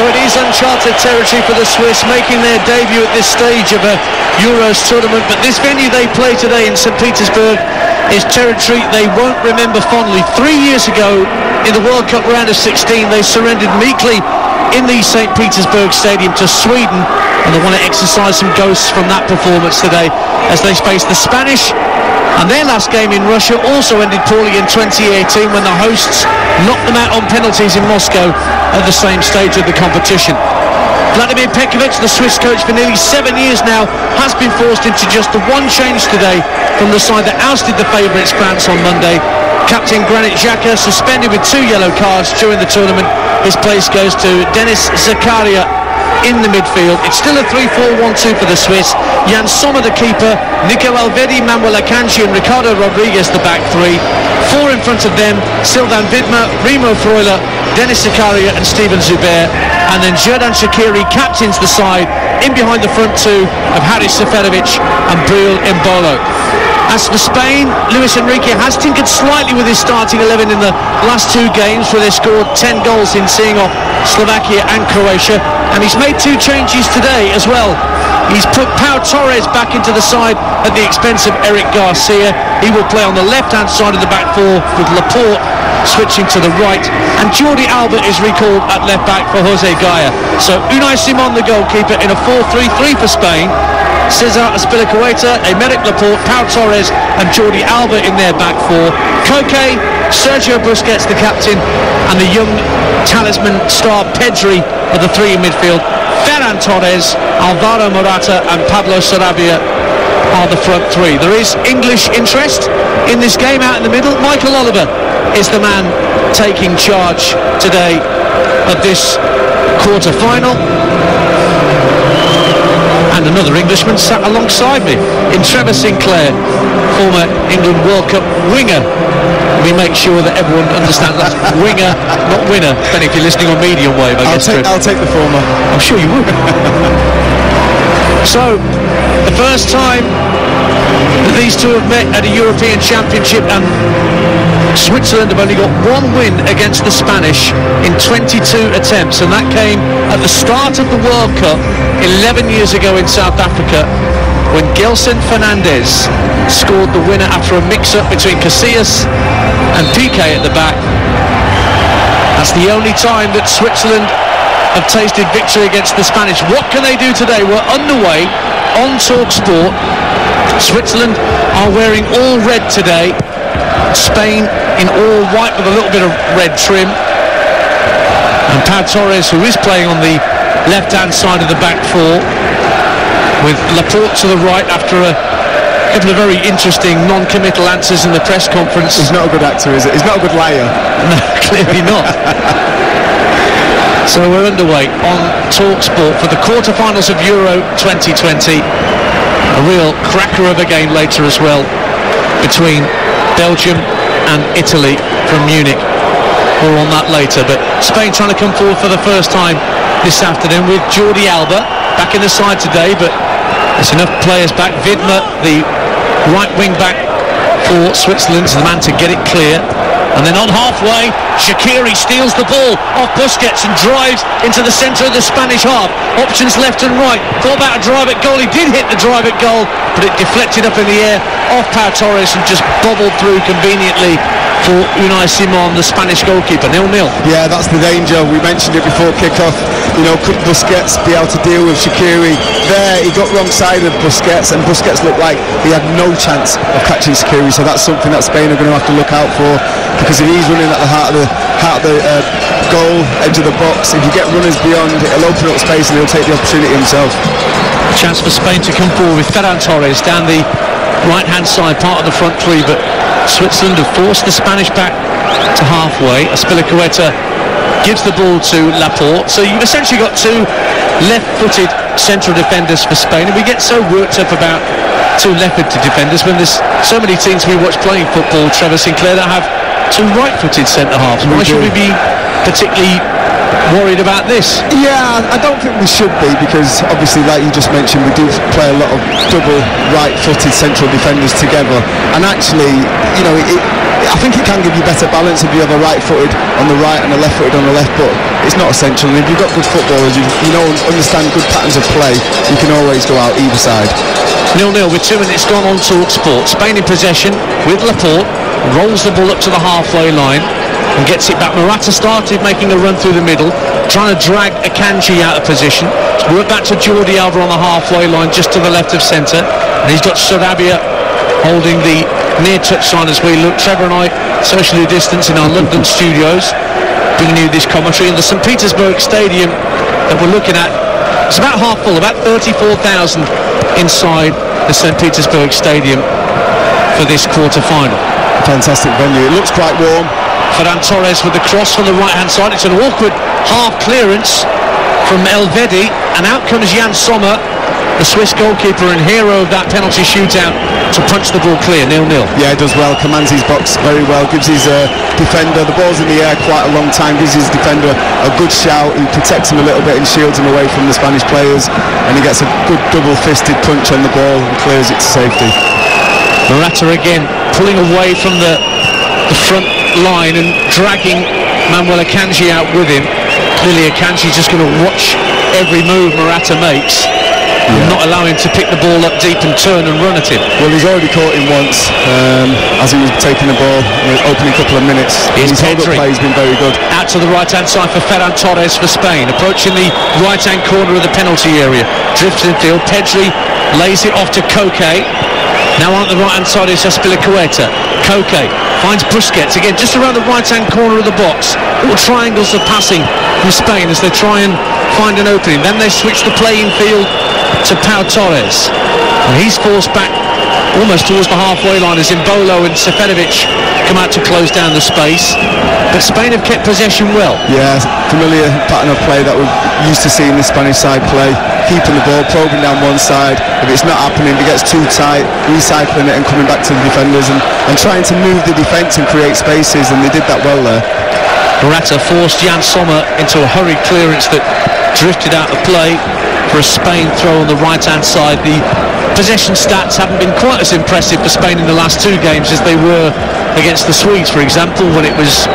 So it is uncharted territory for the Swiss, making their debut at this stage of a Euros tournament. But this venue they play today in St. Petersburg is territory they won't remember fondly. 3 years ago, in the World Cup round of 16, they surrendered meekly in the St. Petersburg Stadium to Sweden, and they want to exercise some ghosts from that performance today as they face the Spanish. And their last game in Russia also ended poorly in 2018 when the hosts knocked them out on penalties in Moscow at the same stage of the competition. Vladimir Petkovic, the Swiss coach for nearly 7 years now, has been forced into just the one change today from the side that ousted the favourites France on Monday. Captain Granit Xhaka suspended with 2 yellow cards during the tournament. His place goes to Denis Zakaria in the midfield. It's still a 3-4-1-2 for the Swiss. Jan Sommer the keeper, Nico Alvedi, Manuel Akanji and Ricardo Rodriguez the back three. 4 in front of them, Sylvain Widmer, Remo Freuler, Denis Zakaria and Steven Zuber. And then Xherdan Shaqiri captains the side in behind the front two of Haris Seferovic and Breel Embolo. As for Spain, Luis Enrique has tinkered slightly with his starting 11 in the last 2 games, where they scored 10 goals in seeing off Slovakia and Croatia, and he's made 2 changes today as well. He's put Pau Torres back into the side at the expense of Eric Garcia. He will play on the left-hand side of the back four with Laporte switching to the right, and Jordi Alba is recalled at left-back for Jose Gaya. So Unai Simon, the goalkeeper, in a 4-3-3 for Spain. Cesar Azpilicueta, Aymeric Laporte, Pau Torres and Jordi Alba in their back four. Koke, Sergio Busquets the captain, and the young talisman star Pedri are the 3 in midfield. Ferran Torres, Alvaro Morata and Pablo Sarabia are the front 3. There is English interest in this game out in the middle. Michael Oliver is the man taking charge today of this quarter-final. And another Englishman sat alongside me in Trevor Sinclair, former England World Cup winger. We make sure that everyone understands that's winger, not winner. Depending if you're listening on medium wave, I guess. I'll take the former. I'm sure you would. So, the first time that these two have met at a European Championship, and Switzerland have only got 1 win against the Spanish in 22 attempts, and that came at the start of the World Cup 11 years ago in South Africa, when Gelson Fernandez scored the winner after a mix-up between Casillas and Piqué at the back. That's the only time that Switzerland have tasted victory against the Spanish. What can they do today? We're underway on TalkSport. Switzerland are wearing all red today. Spain in all white with a little bit of red trim. And Pau Torres, who is playing on the left-hand side of the back four, with Laporte to the right after a couple of very interesting non-committal answers in the press conference. He's not a good actor, is it? He's not a good liar. No, clearly not. So we're underway on TalkSport for the quarter-finals of Euro 2020. A real cracker of a game later as well, between Belgium and Italy from Munich. More on that later, but Spain trying to come forward for the first time this afternoon with Jordi Alba back in the side today, but there's enough players back. Widmer, the right wing back for Switzerland, is the man to get it clear. And then on halfway, Shaqiri steals the ball off Busquets and drives into the centre of the Spanish half. Options left and right. Thought about a drive at goal. He did hit the drive at goal, but it deflected up in the air off Pau Torres and just bobbled through conveniently for Unai Simon, the Spanish goalkeeper. 0-0. Yeah, that's the danger. We mentioned it before kick-off. You know, could Busquets be able to deal with Shaqiri? There, he got wrong side of Busquets, and Busquets looked like he had no chance of catching Shaqiri. So that's something that Spain are going to have to look out for, because if he's running at the heart of the goal, edge of the box, if you get runners beyond, it'll open up space and he'll take the opportunity himself. Chance for Spain to come forward with Ferran Torres down the right-hand side, part of the front three, but Switzerland have forced the Spanish back to halfway. Azpilicueta gives the ball to Laporte. So you've essentially got 2 left-footed central defenders for Spain, and we get so worked up about 2 left-footed defenders when there's so many teams we watch playing football, Trevor Sinclair, that have 2 right-footed centre-halves. Why should we be particularly worried about this? Yeah, I don't think we should be, because obviously, like you just mentioned, we do play a lot of double right-footed central defenders together, and actually, you know, I think it can give you better balance if you have a right-footed on the right and a left-footed on the left, but it's not essential. And if you've got good footballers, you know, understand good patterns of play, you can always go out either side. 0-0 with 2 minutes gone on TalkSport. Spain in possession with Laporte, rolls the ball up to the halfway line and gets it back. Morata started making a run through the middle, trying to drag Akanji out of position. We're back to Jordi Alba on the halfway line, just to the left of centre, and he's got Sarabia holding the near touchline as we look. Trevor and I socially distanced in our London studios, bringing you this commentary in the St. Petersburg Stadium that we're looking at. It's about half full, about 34,000 inside the St. Petersburg Stadium for this quarter-final. Fantastic venue. It looks quite warm. Ferran Torres with the cross on the right-hand side. It's an awkward half clearance from Elvedi, and out comes Jan Sommer, the Swiss goalkeeper and hero of that penalty shootout, to punch the ball clear. 0-0. Yeah, he does well, commands his box very well, gives his defender, the ball's in the air quite a long time, gives his defender a good shout. He protects him a little bit and shields him away from the Spanish players, and he gets a good double-fisted punch on the ball and clears it to safety. Morata again pulling away from the front line and dragging Manuel Akanji out with him. Clearly Akanji's just going to watch every move Morata makes, and not allow him to pick the ball up deep and turn and run at him. Well, he's already caught him once as he was taking the ball in the opening couple of minutes. His hold-up play has been very good. Out to the right-hand side for Ferran Torres for Spain, approaching the right-hand corner of the penalty area. Drifts in field, Pedri lays it off to Koke. Now on the right-hand side is Azpilicueta. Koke finds Busquets again just around the right-hand corner of the box. All triangles of passing from Spain as they try and find an opening. Then they switch the playing field to Pau Torres, and he's forced back almost towards the halfway line as Embolo and Seferovic come out to close down the space. But Spain have kept possession well. Yeah, familiar pattern of play that we're used to seeing the Spanish side play, keeping the ball, probing down one side. If it's not happening, it gets too tight, recycling it and coming back to the defenders and trying to move the defence and create spaces, and they did that well there. Morata forced Jan Sommer into a hurried clearance that drifted out of play for a Spain throw on the right-hand side. The possession stats haven't been quite as impressive for Spain in the last two games as they were against the Swedes, for example, when it was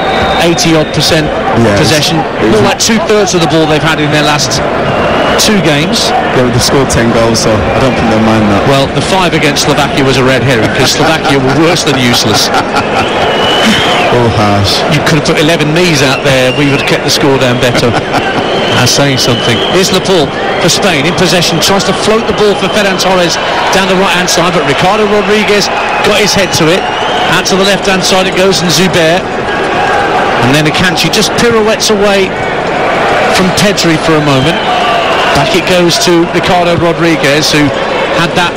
80-odd% possession. More like 2/3 of the ball they've had in their last two games. Yeah, they've scored 10 goals, so I don't think they'll mind that. Well, the 5 against Slovakia was a red herring, because Slovakia were worse than useless. Oh, harsh. You could have put 11 knees out there, we would have kept the score down better. That's saying something. Here's Laporte for Spain in possession, tries to float the ball for Ferran Torres down the right-hand side, but Ricardo Rodriguez got his head to it. Out to the left-hand side it goes, and Zuber, and then Akanji just pirouettes away from Pedri for a moment. Back it goes to Ricardo Rodriguez, who had that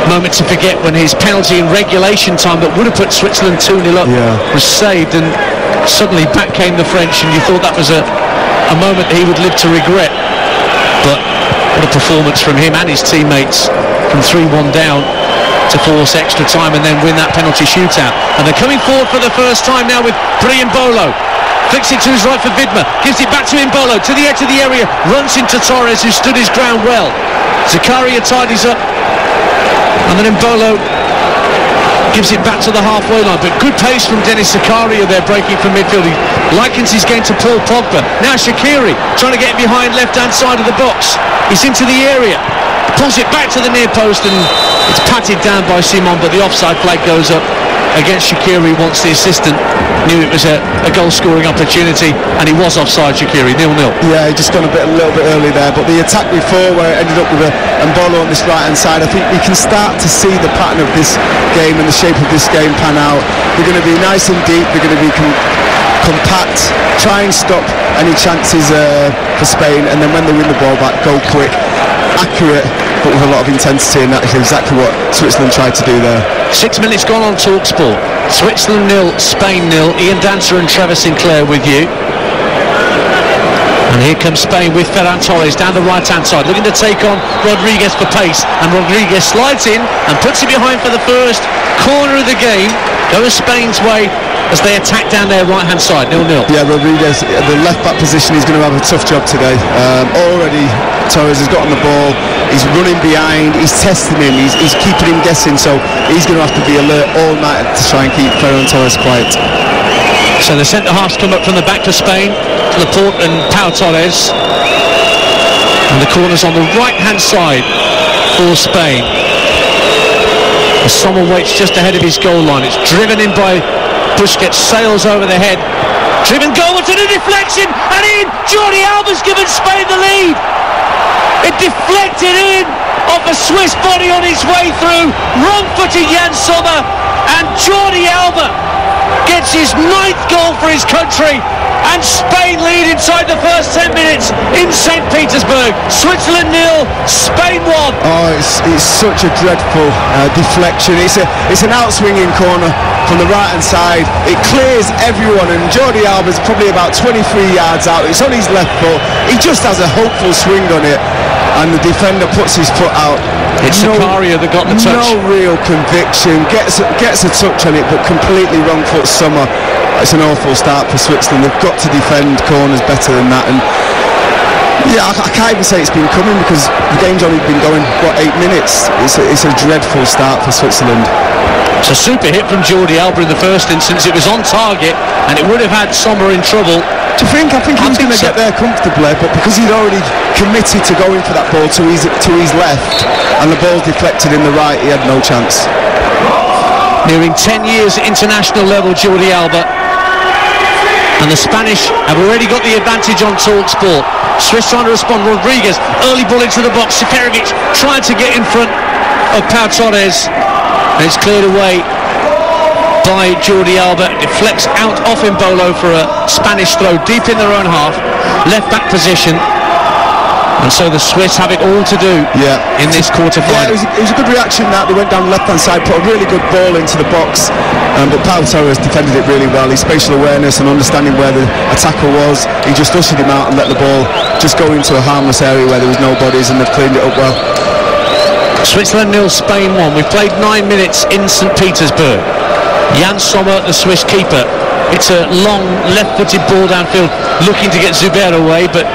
moment to forget when his penalty in regulation time that would have put Switzerland 2-0 up was saved, and suddenly back came the French, and you thought that was a moment he would live to regret. But what a performance from him and his teammates, from 3-1 down to force extra time and then win that penalty shootout. And they're coming forward for the first time now with Embolo. Flicks it to his right for Vidma, gives it back to Embolo, to the edge of the area, runs into Torres, who stood his ground well. Zakaria tidies up, and then Embolo gives it back to the halfway line, but good pace from Denis Zakaria there, breaking from midfield. He likens his game to Paul Pogba. Now Shaqiri trying to get behind left-hand side of the box. He's into the area, pulls it back to the near post, and it's patted down by Simon, but the offside flag goes up against Shaqiri once the assistant knew it was a goal-scoring opportunity, and he was offside. Shaqiri 0-0. Yeah, he just gone a little bit early there, but the attack before, where it ended up with Embolo on this right-hand side, I think we can start to see the pattern of this game and the shape of this game pan out. They're going to be nice and deep, they're going to be compact, try and stop any chances for Spain, and then when they win the ball back, go quick, accurate, but with a lot of intensity, and that's exactly what Switzerland tried to do there. 6 minutes gone on TalkSport. Switzerland 0, Spain 0. Ian Dancer and Trevor Sinclair with you. And here comes Spain with Ferran Torres down the right-hand side, looking to take on Rodriguez for pace, and Rodriguez slides in and puts it behind for the first corner of the game. Goes Spain's way as they attack down their right-hand side. 0-0. Yeah, Rodriguez, the left-back position, he's going to have a tough job today. Already Torres has got on the ball, he's running behind, he's testing him, he's keeping him guessing, so he's going to have to be alert all night to try and keep Ferran Torres quiet. So the centre-halves come up from the back for Spain, Laporte and Pau Torres. And the corner's on the right-hand side for Spain. Sommer waits just ahead of his goal line. It's driven in by Busquets, sails over the head. Driven goalwards and a deflection, and in! Jordi Alba's given Spain the lead. It deflected in off a Swiss body on its way through. Wrong-footed Jan Sommer, and Jordi Alba gets his 9th goal for his country, and Spain lead inside the first 10 minutes in St. Petersburg. Switzerland 0, Spain 1. Oh, it's such a dreadful deflection. It's an outswinging corner from the right hand side. It clears everyone, and Jordi Alba's probably about 23 yards out. It's on his left foot. He just has a hopeful swing on it, and the defender puts his foot out. It's Zakaria that got the touch. No real conviction. Gets a touch on it, but completely wrong foot Sommer. It's an awful start for Switzerland. They've got to defend corners better than that, and yeah, I can't even say it's been coming because the game's only been going 8 minutes. It's a dreadful start for Switzerland. It's a super hit from Jordi Alba in the first instance. It was on target, and it would have had Sommer in trouble. I think he was going to get there comfortably, but because he'd already committed to going for that ball to his left, and the ball deflected in the right, he had no chance. Nearing 10 years at international level, Jordi Alba. And the Spanish have already got the advantage on TalkSport. Swiss trying to respond. Rodriguez, early ball into the box. Seferovic trying to get in front of Pau Torres. And it's cleared away by Jordi Alba. It deflects out off Embolo for a Spanish throw deep in their own half. Left back position. And so the Swiss have it all to do in this quarter-final. Yeah, it was a good reaction that they went down the left-hand side, put a really good ball into the box, but Pau Torres defended it really well. His spatial awareness and understanding where the attacker was, he just ushered him out and let the ball just go into a harmless area where there was no bodies, and they've cleaned it up well. Switzerland 0, Spain 1. We've played 9 minutes in St. Petersburg. Jan Sommer, the Swiss keeper. It's a long left-footed ball downfield, looking to get Zuber away, but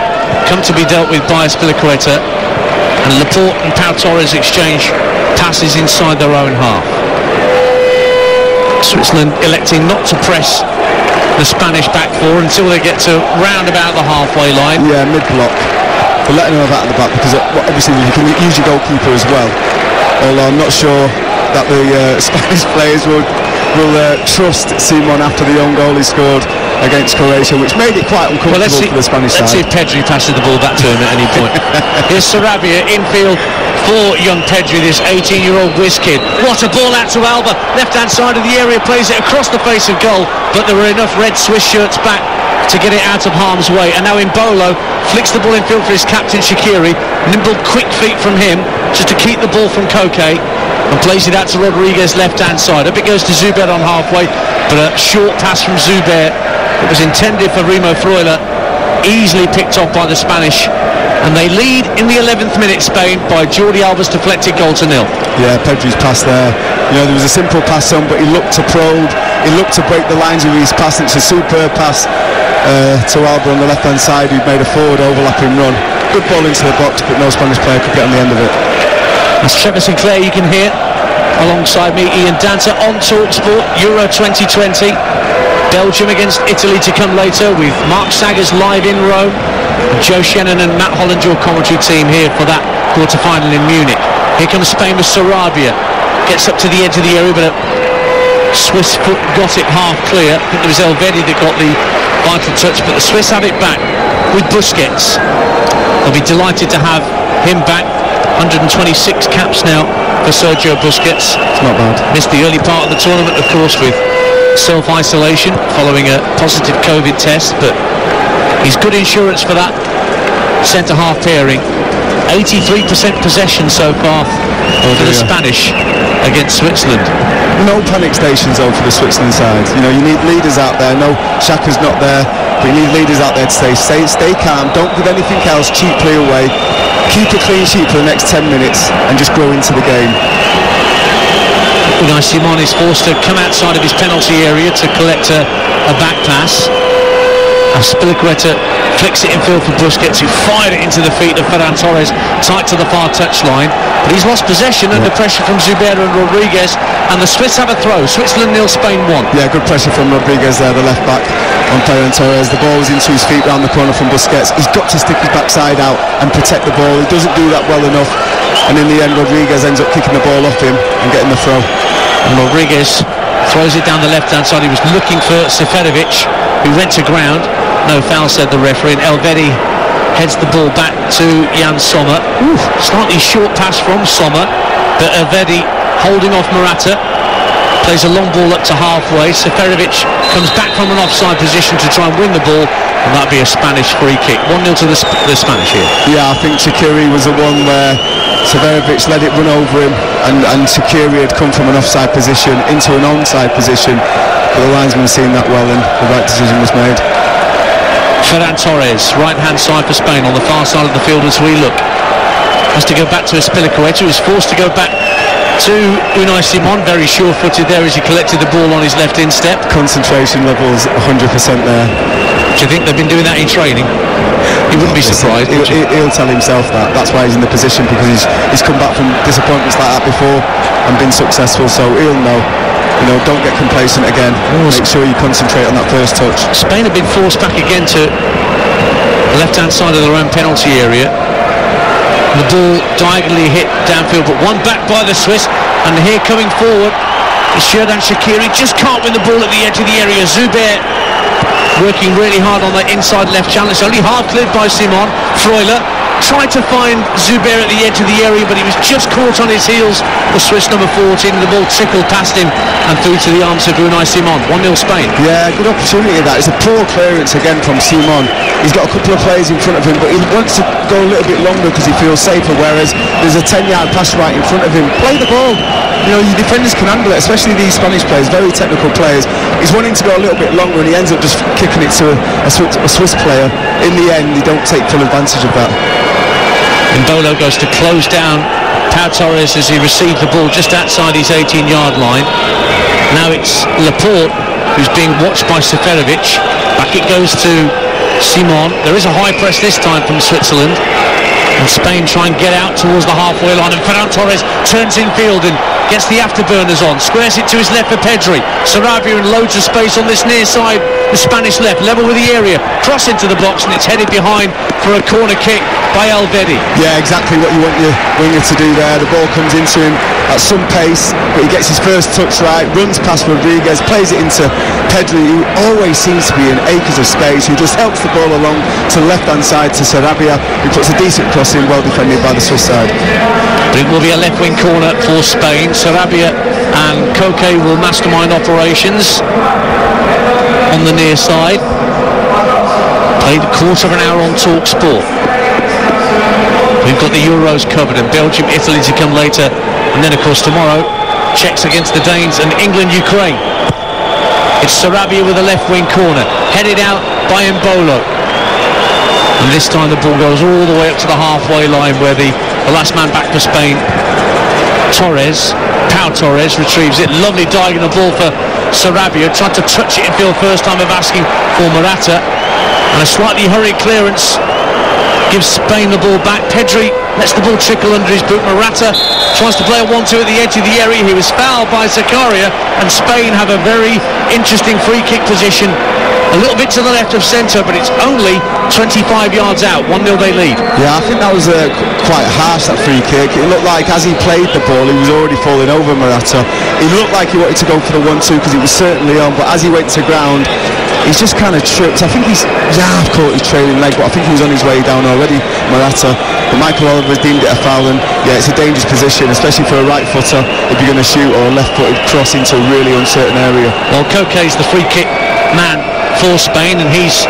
come to be dealt with by Azpilicueta, and Laporte and Pau Torres exchange passes inside their own half. Switzerland electing not to press the Spanish back four until they get to round about the halfway line. Yeah, mid-block. They're letting them have that at the back because obviously you can use your goalkeeper as well, although I'm not sure that the Spanish players will trust Simon after the own goal he scored against Croatia, which made it quite uncomfortable for the Spanish side. Let's see if Pedri passes the ball back to him at any point. Here's Sarabia infield for young Pedri, this 18-year-old whiz kid. What a ball out to Alba, left-hand side of the area, plays it across the face of goal, but there were enough red Swiss shirts back to get it out of harm's way. And now Embolo flicks the ball infield for his captain Shaqiri. Nimble, quick feet from him just to keep the ball from Koke, and plays it out to Rodriguez left-hand side. Up it goes to Zuber on halfway, but a short pass from Zuber. It was intended for Remo Freuler, easily picked off by the Spanish, and they lead in the 11th minute, Spain, by Jordi Alba's deflected goal to 0. Yeah, Pedri's pass there. You know, there was a simple pass on, but he looked to probe, he looked to break the lines with his pass. It's a superb pass to Alba on the left-hand side, who made a forward overlapping run. Good ball into the box, but no Spanish player could get on the end of it. That's Trevor Sinclair you can hear alongside me, Ian Danter, on TalkSport. Euro 2020. Belgium against Italy to come later, with Mark Saggers live in Rome, and Joe Shannon and Matt Holland, your commentary team, here for that quarter-final in Munich. Here comes Spain with Sarabia, gets up to the edge of the area, but a Swiss foot got it half clear. I think it was Elvedi that got the vital touch, but the Swiss have it back with Busquets. They'll be delighted to have him back. 126 caps now for Sergio Busquets. It's not bad. Missed the early part of the tournament, of course, with self-isolation following a positive COVID test, but he's good insurance for that centre-half pairing. 83% possession so far for the Spanish against Switzerland. No panic stations though for the Switzerland side. You know, you need leaders out there. No, Xhaka's not there, but you need leaders out there to stay calm, don't give anything else cheaply away, keep a clean sheet for the next 10 minutes and just grow into the game. Unai Simon is forced to come outside of his penalty area to collect a back pass. Azpilicueta flicks it in field for Busquets, who fired it into the feet of Ferran Torres, tight to the far touchline. But he's lost possession under pressure from Zubero and Rodriguez, and the Swiss have a throw. Switzerland 0, Spain 1. Yeah, good pressure from Rodriguez there, the left back on Ferran Torres. The ball was into his feet round the corner from Busquets. He's got to stick his backside out and protect the ball. He doesn't do that well enough, and in the end Rodriguez ends up kicking the ball off him and getting the throw. And Rodriguez throws it down the left-hand side. He was looking for Seferovic, who went to ground. No foul, said the referee. And Elvedi heads the ball back to Jan Sommer. Slightly short pass from Sommer, but Elvedi holding off Morata. Plays a long ball up to halfway. Seferovic comes back from an offside position to try and win the ball, and that'll be a Spanish free kick. 1-0 to the Spanish here. Yeah, I think Shaqiri was the one where Seferovic let it run over him, and Shaqiri had come from an offside position into an onside position, but the linesman seen that well, and the right decision was made. Ferran Torres, right hand side for Spain, on the far side of the field as we look. Has to go back to Azpilicueta, who's forced to go back to Unai Simon, very sure-footed there as he collected the ball on his left instep. Concentration levels 100% there. Do you think they've been doing that in training? You wouldn't be surprised. He'll tell himself that. That's why he's in the position, because he's come back from disappointments like that before and been successful, so he'll know. Don't get complacent again. Make sure you concentrate on that first touch. Spain have been forced back again to the left-hand side of their own penalty area. The ball diagonally hit downfield, but one back by the Swiss, and here coming forward is Xherdan Shaqiri. Just can't win the ball at the edge of the area. Zuber working really hard on the inside left channel. It's only half cleared by Simon. Freuler tried to find Zuber at the edge of the area, but he was just caught on his heels. The Swiss number 14, the ball trickled past him and through to the arms of Unai Simon. 1-0 Spain. Yeah, good opportunity that. It's a poor clearance again from Simon. He's got a couple of players in front of him, but he wants to go a little bit longer because he feels safer, whereas there's a 10-yard pass right in front of him. Play the ball. Your defenders can handle it, especially these Spanish players, very technical players. He's wanting to go a little bit longer, and he ends up just kicking it to a Swiss player. In the end, they don't take full advantage of that. Mbolo goes to close down Pau Torres as he received the ball just outside his 18-yard line. Now it's Laporte who's being watched by Seferovic. Back it goes to Simon. There is a high press this time from Switzerland, and Spain try and get out towards the halfway line, and Ferran Torres turns in field and gets the afterburners on, squares it to his left for Pedri. Sarabia in loads of space on this near side, the Spanish left, level with the area, cross into the box, and it's headed behind for a corner kick by Elvedi. Yeah, exactly what you want your winger to do there. The ball comes into him at some pace, but he gets his first touch right, runs past Rodriguez, plays it into Pedri, who always seems to be in acres of space, who just helps the ball along to the left-hand side to Sarabia, who puts a decent cross in, well defended by the Swiss side. But it will be a left-wing corner for Spain. Sarabia and Koke will mastermind operations on the near side. Played a quarter of an hour on Talk Sport. We've got the Euros covered, and Belgium, Italy to come later, and then of course tomorrow Czechs against the Danes and England, Ukraine. It's Sarabia with a left wing corner, headed out by Mbolo, and this time the ball goes all the way up to the halfway line where the last man back for Spain, Pau Torres retrieves it. Lovely diagonal ball for Sarabia, tried to touch it in field first time of asking for Morata, and a slightly hurried clearance gives Spain the ball back. Pedri lets the ball trickle under his boot. Morata tries to play a 1-2 at the edge of the area. He was fouled by Zakaria, and Spain have a very interesting free kick position a little bit to the left of centre, but it's only 25 yards out. 1-0 they lead. Yeah, I think that was quite harsh, that free kick. It looked like as he played the ball, he was already falling over Morata. He looked like he wanted to go for the 1-2 because he was certainly on, but as he went to ground, he's just kind of tripped. I think he's half caught his trailing leg, but I think he was on his way down already, Morata. But Michael Oliver deemed it a foul, and yeah, it's a dangerous position, especially for a right footer if you're going to shoot, or a left-footed cross into a really uncertain area. Well, Koke's the free kick man for Spain, and he's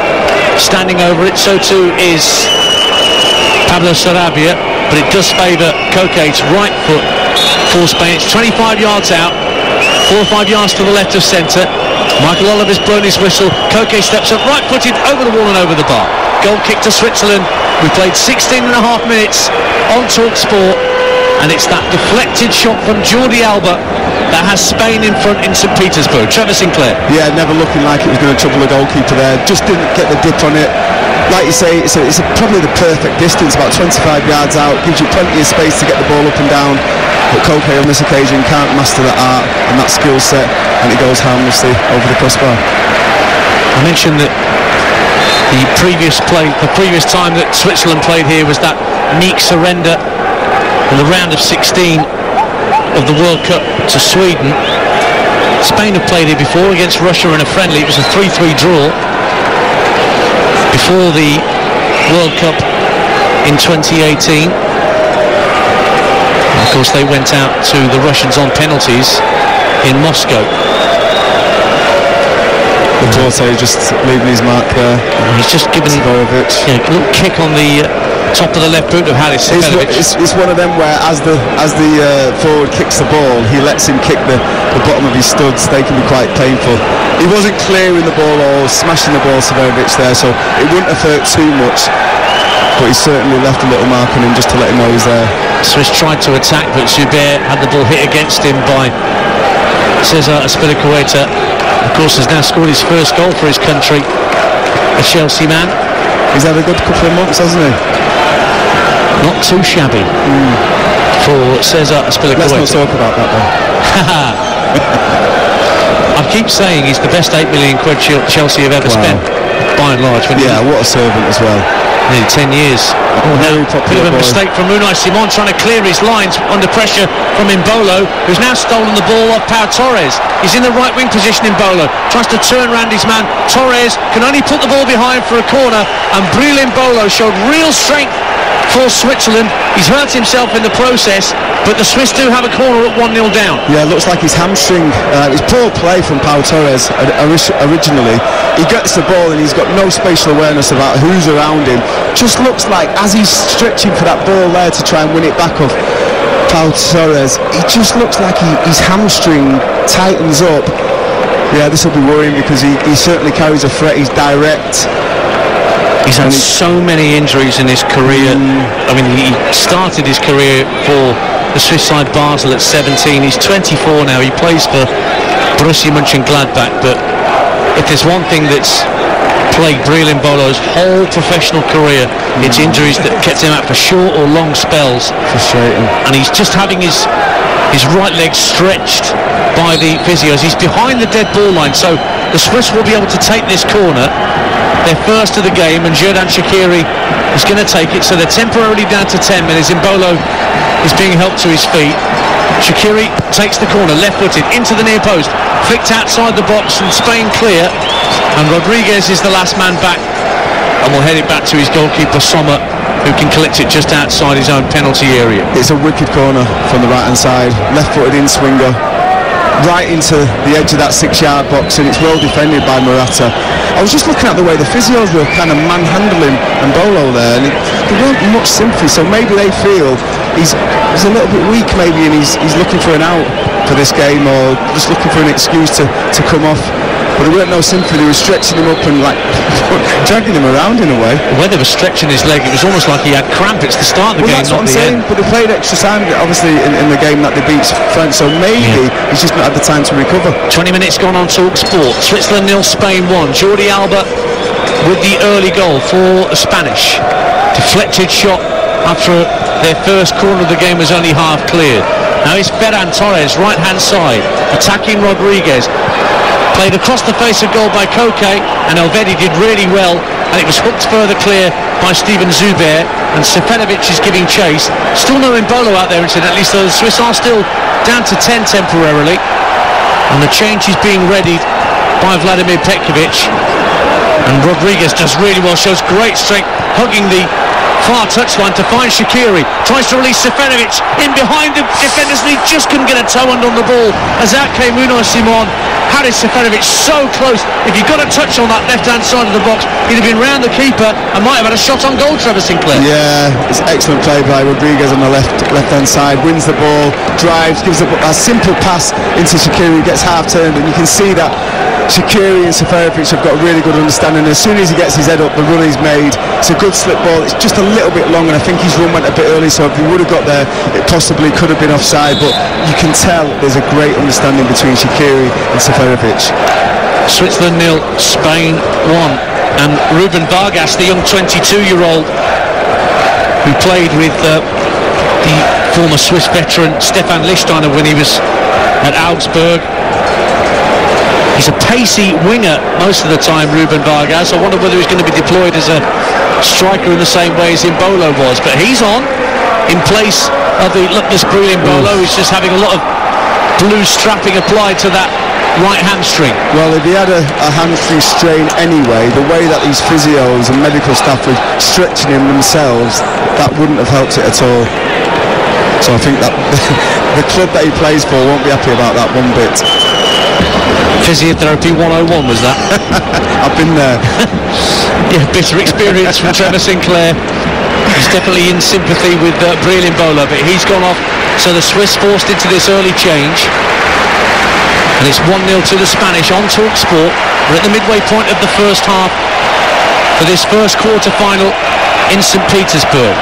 standing over it. So too is Pablo Sarabia, but it does favour Koke's right foot for Spain. It's 25 yards out, 4 or 5 yards to the left of centre. Michael Oliver's blown his whistle. Koke steps up, right-footed, over the wall and over the bar. Goal kick to Switzerland. We played 16 and a half minutes on Talk Sport, and it's that deflected shot from Jordi Alba that has Spain in front in St. Petersburg. Trevor Sinclair. Yeah, never looking like it was going to trouble the goalkeeper there. Just didn't get the dip on it. Like you say, it's probably the perfect distance, about 25 yards out. Gives you plenty of space to get the ball up and down. But Koke on this occasion can't master that art and that skill set, and it goes harmlessly over the crossbar. I mentioned that the previous time that Switzerland played here was that meek surrender in the round of 16 of the World Cup to Sweden. Spain have played here before against Russia in a friendly. It was a 3-3 draw before the World Cup in 2018. Of course, they went out to the Russians on penalties in Moscow. Torte just leaving his mark there. He's just given a little kick on the top of the left boot of Haris Seferovic. It's one of them where as the forward kicks the ball, he lets him kick the bottom of his studs. They can be quite painful. He wasn't clearing the ball or smashing the ball, Seferovic, there, so it wouldn't have hurt too much. But he certainly left a little mark on him just to let him know he's there. Swiss tried to attack, but Zuber had the ball hit against him by Cesar Azpilicueta. Of course, has now scored his first goal for his country, a Chelsea man. He's had a good couple of months, hasn't he? Not too shabby for Cesar Azpilicueta. Let's not talk about that though. I keep saying he's the best 8 million quid Chelsea have ever spent, by and large. Yeah, what a servant as well. Nearly 10 years. Bit of a mistake from Unai Simon, trying to clear his lines under pressure from Embolo, who's now stolen the ball off Pau Torres. He's in the right wing position. Embolo tries to turn around his man. Torres can only put the ball behind for a corner, and Bril Embolo showed real strength for Switzerland. He's hurt himself in the process, but the Swiss do have a corner at 1-0 down. Yeah, it looks like his hamstring. It was poor play from Pau Torres originally. He gets the ball and he's got no spatial awareness about who's around him. Just looks like as he's stretching for that ball there to try and win it back off Pau Torres, it just looks like his hamstring tightens up. Yeah, this will be worrying because he certainly carries a threat. He's direct. He's had so many injuries in his career. I mean, he started his career for the Swiss side Basel at 17. He's 24 now. He plays for Borussia Mönchengladbach. But if there's one thing that's plagued Bril Embolo's whole professional career, it's injuries that kept him out for short or long spells. Frustrating. And he's just having his right leg stretched by the physios. He's behind the dead ball line, so the Swiss will be able to take this corner. They're first of the game, and Xherdan Shaqiri is going to take it, so they're temporarily down to 10 men as Embolo is being helped to his feet. Shaqiri takes the corner, left-footed, into the near post, flicked outside the box, and Spain clear, and Rodriguez is the last man back, and will head it back to his goalkeeper Sommer, who can collect it just outside his own penalty area. It's a wicked corner from the right-hand side, left-footed in-swinger, right into the edge of that 6-yard box, and it's well defended by Morata. I was just looking at the way the physios were kind of manhandling Embolo there, and there weren't much sympathy, so maybe they feel he's a little bit weak maybe, and he's looking for an out for this game, or just looking for an excuse to come off. But there weren't no sympathy. They were stretching him up and like dragging him around in a way. When they were stretching his leg, it was almost like he had cramp. It's the start of the game, that's what I'm saying. But they played extra time, obviously, in the game that they beat France. So maybe he's just not had the time to recover. 20 minutes gone on Talk Sport. Switzerland 0, Spain 1. Jordi Alba with the early goal for the Spanish. Deflected shot after their first corner of the game was only half cleared. Now it's Ferran Torres, right-hand side, attacking Rodriguez. Played across the face of goal by Koke, and Elvedi did really well, and it was hooked further clear by Steven Zuber, and Seferovic is giving chase. Still no Embolo out there, incidentally, so the Swiss are still down to 10 temporarily, and the change is being readied by Vladimir Petkovic, and Rodriguez does really well, shows great strength, hugging the far touchline to find Shaqiri, tries to release Seferovic in behind the defenders, and he just couldn't get a toe under on the ball as out came Unai Simon. Haris Seferovic so close. If he got a touch on that left-hand side of the box, he'd have been round the keeper and might have had a shot on goal, Trevor Sinclair. Yeah, it's excellent play by Rodriguez on the left-hand side, wins the ball, drives, gives a simple pass into Shaqiri, gets half-turned, and you can see that Shaqiri and Seferovic have got a really good understanding. As soon as he gets his head up, the run he's made, it's a good slip ball. It's just a little bit long, and I think his run went a bit early, so if he would have got there, it possibly could have been offside, but you can tell there's a great understanding between Shaqiri and Seferovic. Switzerland 0, Spain 1. And Ruben Vargas, the young 22-year-old who played with the former Swiss veteran Stefan Lichtsteiner when he was at Augsburg. He's a pacey winger most of the time, Ruben Vargas. I wonder whether he's going to be deployed as a striker in the same way as Imbolo was. But he's on in place of the luckless Breel Imbolo, who's just having a lot of blue strapping applied to that right hamstring. Well, if he had a hamstring strain anyway, the way that these physios and medical staff were stretching him themselves, that wouldn't have helped it at all. So I think that the club that he plays for won't be happy about that one bit. Physiotherapy 101 was that? I've been there. Yeah, bitter experience from Trevor Sinclair. He's definitely in sympathy with Breel Imbolo, but he's gone off, so the Swiss forced into this early change. And it's 1-0 to the Spanish on TalkSport. We're at the midway point of the first half for this first quarter-final in St. Petersburg.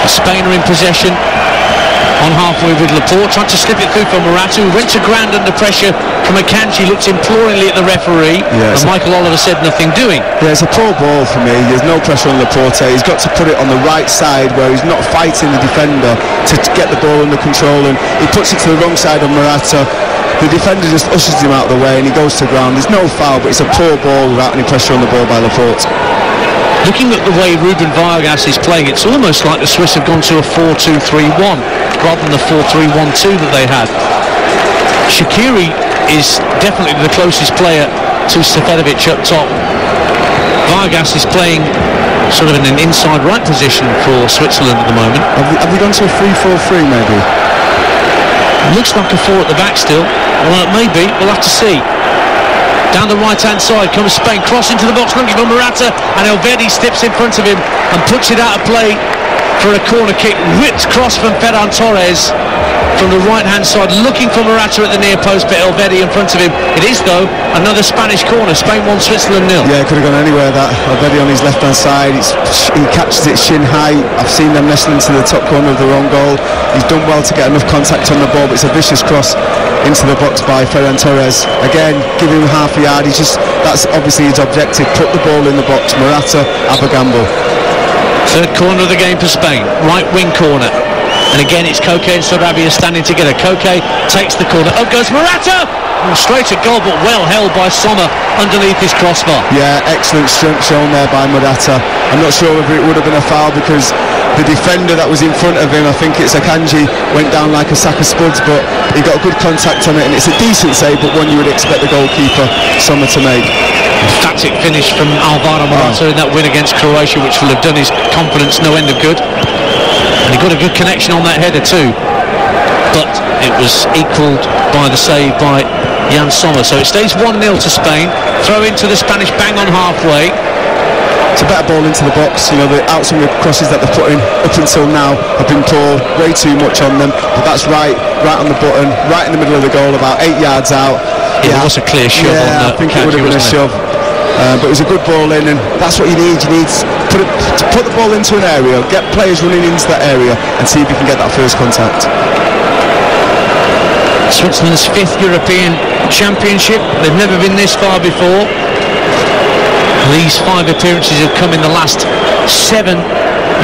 Spain are in possession on halfway with Laporte, trying to slip it through for Morata, who went to ground under pressure from Akanji, looked imploringly at the referee, and Michael Oliver said nothing doing. Yeah, it's a poor ball for me. There's no pressure on Laporte. He's got to put it on the right side where he's not fighting the defender to get the ball under control, and he puts it to the wrong side of Morata. The defender just ushers him out of the way and he goes to ground. There's no foul, but it's a poor ball without any pressure on the ball by Laporte. Looking at the way Ruben Vargas is playing, it's almost like the Swiss have gone to a 4-2-3-1 rather than the 4-3-1-2 that they had. Shaqiri is definitely the closest player to Seferovic up top. Vargas is playing sort of in an inside right position for Switzerland at the moment. Have we gone to a 3-4-3 maybe? Looks like a 4 at the back still. Well, maybe. We'll have to see. Down the right-hand side comes Spain, cross into the box looking for Morata, and Elvedi steps in front of him and puts it out of play for a corner kick. Whipped cross from Ferran Torres from the right-hand side, looking for Morata at the near post, but Elvedi in front of him. It is, though, another Spanish corner. Spain 1, Switzerland 0. Yeah, it could have gone anywhere, that. Elvedi on his left-hand side, he catches it shin high. I've seen them nestling into the top corner of the wrong goal. He's done well to get enough contact on the ball, but it's a vicious cross into the box by Ferran Torres. Again, give him half a yard. That's obviously his objective. Put the ball in the box. Morata, have a gamble. Third corner of the game for Spain. Right wing corner. And again, it's Koke and Sarabia standing together. Koke takes the corner. Up goes Morata! Straight at goal, but well held by Sommer underneath his crossbar. Yeah, excellent strength shown there by Morata. I'm not sure whether it would have been a foul because the defender that was in front of him, I think it's Akanji, went down like a sack of spuds, but he got good contact on it, and it's a decent save, but one you would expect the goalkeeper, Sommer, to make. Emphatic finish from Alvaro Morata in that win against Croatia, which will have done his confidence no end of good. And he got a good connection on that header too, but it was equalled by the save by Jan Sommer. So it stays 1-0 to Spain. Throw into the Spanish bang on halfway. It's a better ball into the box. You know, the outswing crosses that they've put in up until now have been poor, way too much on them, but that's right on the button, right in the middle of the goal, about 8 yards out. Yeah, it was a clear shove on that. I think it would have been a shove. But it was a good ball in, and that's what you need. You need to put the ball into an area, get players running into that area, and see if you can get that first contact. Switzerland's 5th European Championship. They've never been this far before. These 5 appearances have come in the last 7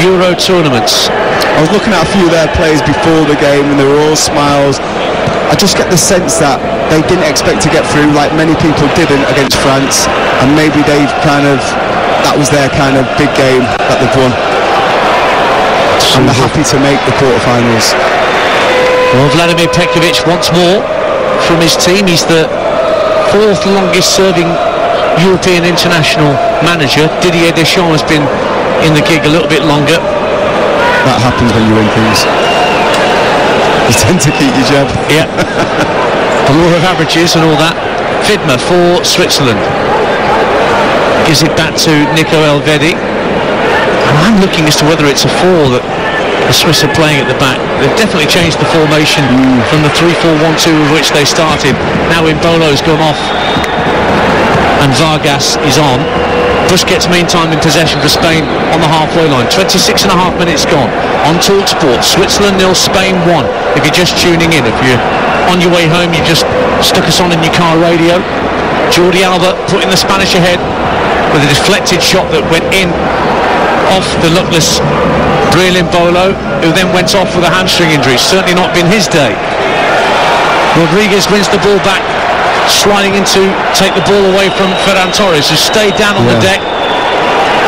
Euro tournaments. I was looking at a few of their players before the game, and they were all smiles. I just get the sense that they didn't expect to get through, like many people didn't against France, and maybe that was their kind of big game that they've won. And they're happy to make the quarterfinals. Well, Vladimir Petkovic once more from his team. He's the 4th longest serving European international manager. Didier Deschamps has been in the gig a little bit longer. That happens when you win things. You tend to keep your job. Yeah. The law of averages and all that. Fidmer for Switzerland. Gives it back to Nico Elvedi. And I'm looking as to whether it's a 4 that the Swiss are playing at the back. They've definitely changed the formation from the 3-4-1-2 with which they started. Now Embolo's gone off and Vargas is on. Busquets meantime in possession for Spain on the halfway line. 26 and a half minutes gone. On TalkSport, Switzerland 0, Spain 1. If you're just tuning in, if you're on your way home, you just stuck us on in your car radio. Jordi Alba putting the Spanish ahead with a deflected shot that went in off the luckless Breel Embolo, who then went off with a hamstring injury. Certainly not been his day. Rodriguez wins the ball back, sliding in to take the ball away from Ferran Torres, who stayed down on the deck.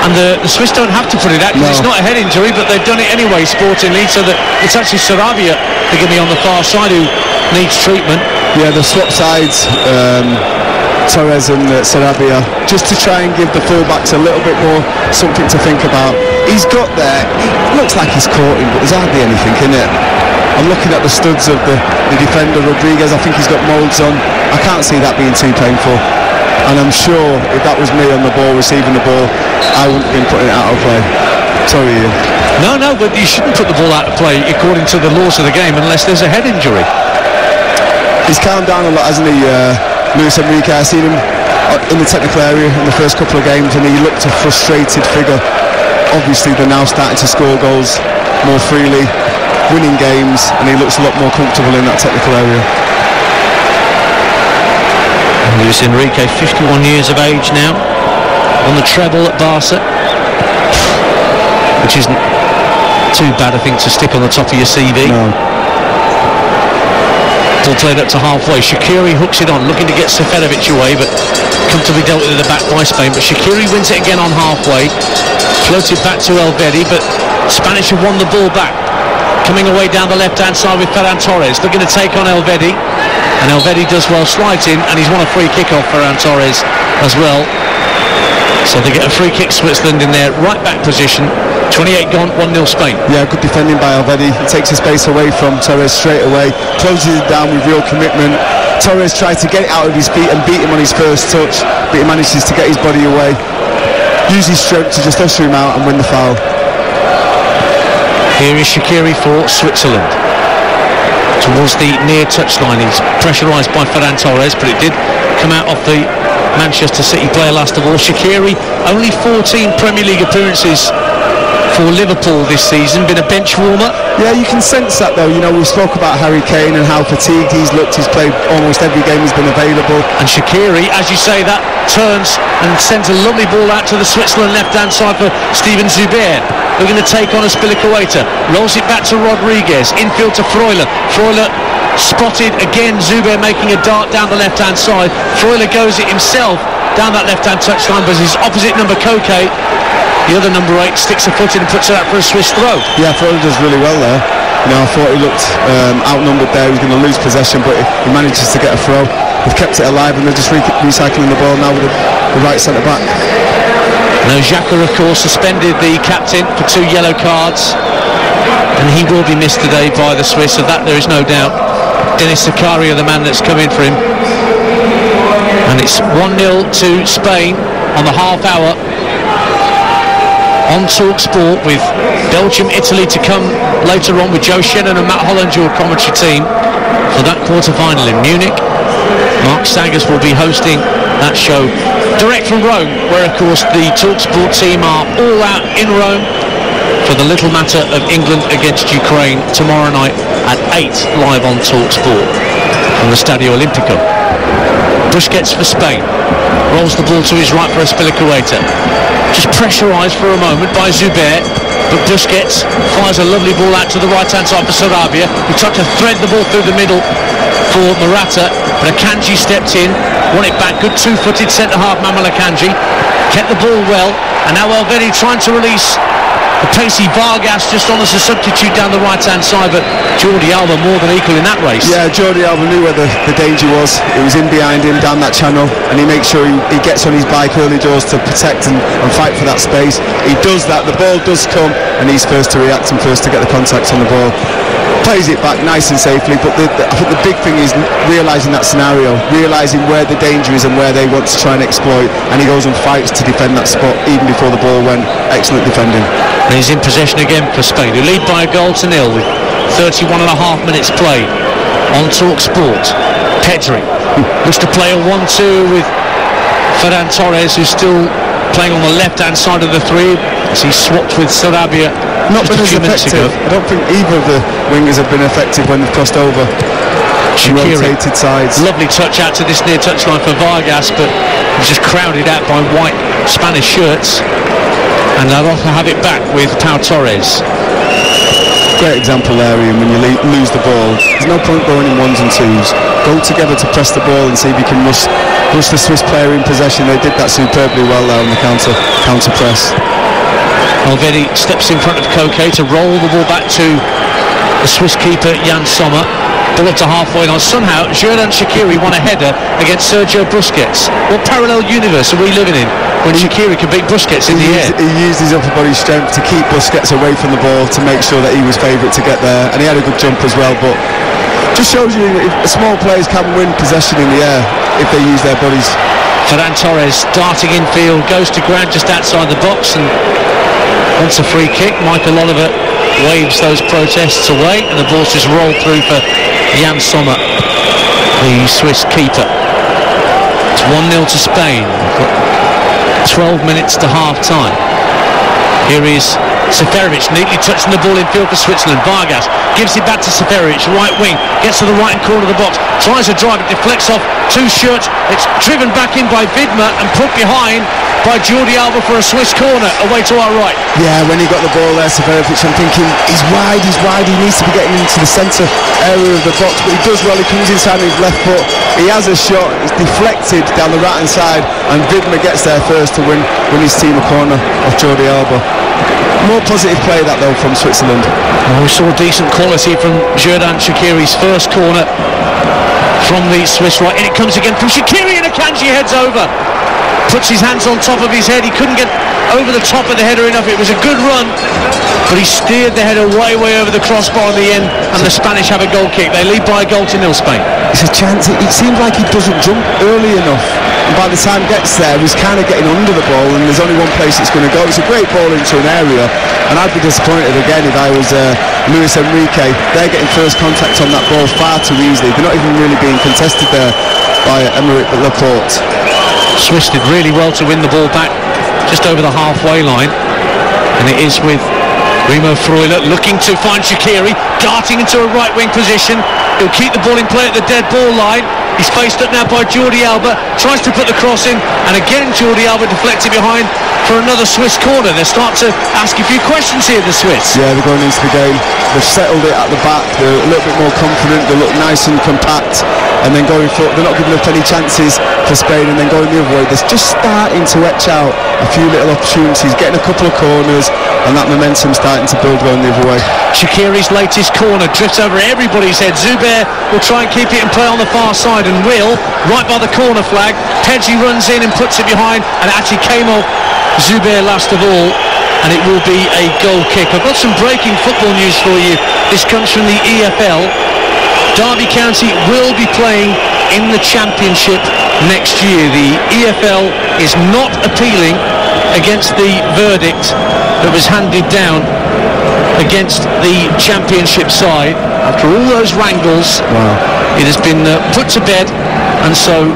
And the Swiss don't have to put it out because it's not a head injury, but they've done it anyway sportingly, so that it's actually Sarabia, forgive me, on the far side who needs treatment. Yeah, the swap sides, Torres and Sarabia, just to try and give the fullbacks a little bit more something to think about. He's got there, it looks like he's caught him, but there's hardly anything in it. I'm looking at the studs of the defender Rodriguez. I think he's got moulds on. I can't see that being too painful, and I'm sure if that was me on the ball receiving the ball, I wouldn't have been putting it out of play. Sorry, Ian. No, but you shouldn't put the ball out of play according to the laws of the game unless there's a head injury. He's calmed down a lot, hasn't he, Luis Enrique? I've seen him in the technical area in the first couple of games, and he looked a frustrated figure. Obviously they're now starting to score goals more freely, winning games, and he looks a lot more comfortable in that technical area. Luis Enrique, 51 years of age now, on the treble at Barca, which isn't too bad, I think, to stick on the top of your CV. No. Ball played up to halfway. Shaqiri hooks it on, looking to get Seferovic away, but comfortably dealt with at the back by Spain. But Shaqiri wins it again on halfway, floated back to Elvedi, but Spanish have won the ball back. Coming away down the left-hand side with Ferran Torres, looking to take on Elvedi, and Elvedi does well, slides in, and he's won a free kick off Ferran Torres as well. So they get a free kick, Switzerland, in their right back position. 28 gone, 1-0 Spain. Yeah, good defending by Elvedi. He takes the space away from Torres straight away, closes it down with real commitment. Torres tries to get it out of his feet and beat him on his first touch, but he manages to get his body away, use his strength to just usher him out and win the foul. Here is Shaqiri for Switzerland. Towards the near touchline, he's pressurised by Ferran Torres, but it did come out off the Manchester City player last of all. Shaqiri, only 14 Premier League appearances for Liverpool this season, been a bench warmer. Yeah, you can sense that though. You know, we spoke about Harry Kane and how fatigued he's looked. He's played almost every game he's been available. And Shaqiri, as you say, that turns and sends a lovely ball out to the Switzerland left-hand side for Steven Zuber. We're going to take on Azpilicueta, rolls it back to Rodriguez, infield to Freuler. Freuler spotted again, Zuber making a dart down the left-hand side. Freuler goes it himself down that left-hand touchline, but his opposite number, Koke, the other number 8, sticks a foot in and puts it out for a Swiss throw. Yeah, Freuler does really well there. You know, I thought he looked outnumbered there. He was going to lose possession, but he manages to get a throw. They've kept it alive, and they're just recycling the ball now with the right centre-back. Now Xhaka, of course, suspended the captain for 2 yellow cards, and he will be missed today by the Swiss, of that there is no doubt. Denis Zakaria, the man that's come in for him. And it's 1-0 to Spain on the half hour on TalkSport, with Belgium-Italy to come later on, with Joe Shannon and Matt Holland, your commentary team, for that quarter-final in Munich. Mark Saggers will be hosting that show direct from Rome, where of course the TalkSport team are all out in Rome for the little matter of England against Ukraine tomorrow night at 8, live on TalkSport from the Stadio Olimpico. Busquets for Spain, rolls the ball to his right for Azpilicueta, just pressurised for a moment by Zuber, but Busquets fires a lovely ball out to the right hand side for Sarabia, who tried to thread the ball through the middle for Morata, but Akanji stepped in, won it back. Good two-footed centre-half Manuel Akanji, kept the ball well, and now Elvedi trying to release the pacey Vargas just on as a substitute down the right-hand side, but Jordi Alba more than equal in that race. Yeah, Jordi Alba knew where the danger was. It was in behind him down that channel, and he makes sure he gets on his bike early doors to protect and fight for that space. He does that, the ball does come, and he's first to react and first to get the contacts on the ball. plays it back nice and safely, but I think the big thing is realising that scenario, realising where the danger is and where they want to try and exploit, and he goes and fights to defend that spot even before the ball went. Excellent defending. And he's in possession again for Spain, who lead by a goal to nil with 31 and a half minutes played on Talk Sport. Pedri looks to play a 1-2 with Ferran Torres, who's still playing on the left-hand side of the three as he swapped with Sarabia not just been a few as minutes ago. effective. I don't think either of the wingers have been effective when they've crossed over. Shaqiri, rotated sides. lovely touch out to this near touchline for Vargas, but was just crowded out by white Spanish shirts, and they'll often have it back with Pau Torres. Great example there, Ian, when you lose the ball. There's no point going in ones and twos. Go together to press the ball and see if you can rush the Swiss player in possession. They did that superbly well there on the counter press. Valverde steps in front of Koke to roll the ball back to the Swiss keeper Jan Sommer. Ball up to halfway line. Somehow Xherdan Shaqiri won a header against Sergio Busquets. What parallel universe are we living in when Shaqiri could beat Busquets in the air? He used his upper body strength to keep Busquets away from the ball to make sure that he was favourite to get there, and he had a good jump as well. But just shows you that small players can win possession in the air if they use their bodies. Ferran Torres darting infield, goes to ground just outside the box and wants a free kick. Michael Oliver waves those protests away, and the ball's just rolled through for Jan Sommer, the Swiss keeper. It's 1-0 to Spain. 12 minutes to half-time. Here is Seferovic, neatly touching the ball in field for Switzerland. Vargas gives it back to Seferovic, right wing, gets to the right corner of the box, tries to drive it, deflects off two shirts. It's driven back in by Widmer and put behind by Jordi Alba for a Swiss corner away to our right. Yeah, when he got the ball there, Seferovic, I'm thinking he's wide, he needs to be getting into the centre area of the box, but he does well. He comes inside with his left foot, he has a shot, it's deflected down the right hand side, and Widmer gets there first to win his team a corner off Jordi Alba. More positive play that though from Switzerland. We saw decent quality from Xherdan Shaqiri's first corner from the Swiss right, and it comes again from Shaqiri, and Akanji heads over, puts his hands on top of his head. He couldn't get over the top of the header enough. It was a good run, but he steered the header way over the crossbar in the end, and the Spanish have a goal kick. They lead by a goal to nil, Spain. It's a chance. It seems like he doesn't jump early enough, and by the time he gets there he's kind of getting under the ball, and there's only one place it's going to go. It's a great ball into an area, and I'd be disappointed again if I was Luis Enrique. They're getting first contact on that ball far too easily. They're not even really being contested there by Aymeric Laporte. Swiss did really well to win the ball back just over the halfway line, and it is with Remo Freuler looking to find Shaqiri, darting into a right wing position. He'll keep the ball in play at the dead ball line. He's faced up now by Jordi Alba, tries to put the cross in, and again Jordi Alba deflected behind for another Swiss corner. They start to ask a few questions here, the Swiss. Yeah, they're going into the game. They've settled it at the back. They're a little bit more confident. They look nice and compact, and then going for, they're not giving up any chances for Spain, and then going the other way. They're just starting to etch out a few little opportunities, getting a couple of corners, and that momentum starting to build going the other way. Shaqiri's latest corner drifts over everybody's head. Zubair will try and keep it in play on the far side, and will, right by the corner flag. Pedri runs in and puts it behind, and it actually came off Zubair last of all, and it will be a goal kick. I've got some breaking football news for you. This comes from the EFL. Derby County will be playing in the Championship next year. The EFL is not appealing against the verdict that was handed down against the Championship side. After all those wrangles, it has been put to bed, and so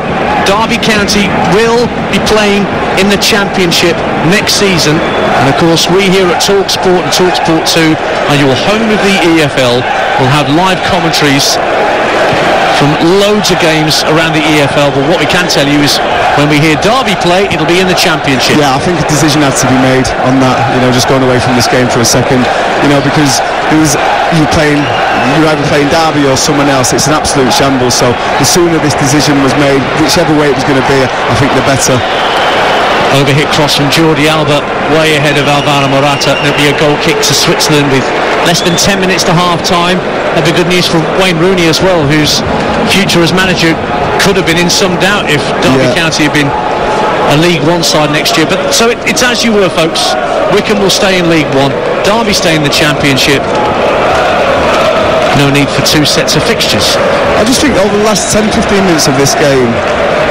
Derby County will be playing in the Championship next season. And of course we here at TalkSport and TalkSport 2 are your home of the EFL. We'll have live commentaries from loads of games around the EFL, but what we can tell you is when we hear Derby play, it'll be in the Championship. Yeah, I think a decision had to be made on that, just going away from this game for a second, because it was you're either playing Derby or someone else. It's an absolute shambles, so the sooner this decision was made, whichever way it was going to be, I think the better. Overhit cross from Jordi Alba, way ahead of Alvaro Morata, and it'll be a goal kick to Switzerland with less than 10 minutes to half-time. That'd be good news for Wayne Rooney as well, whose future as manager could have been in some doubt if Derby County had been a League One side next year. But so it's as you were, folks. Wycombe will stay in League One, Derby stay in the Championship, no need for two sets of fixtures. I just think over the last 10-15 minutes of this game,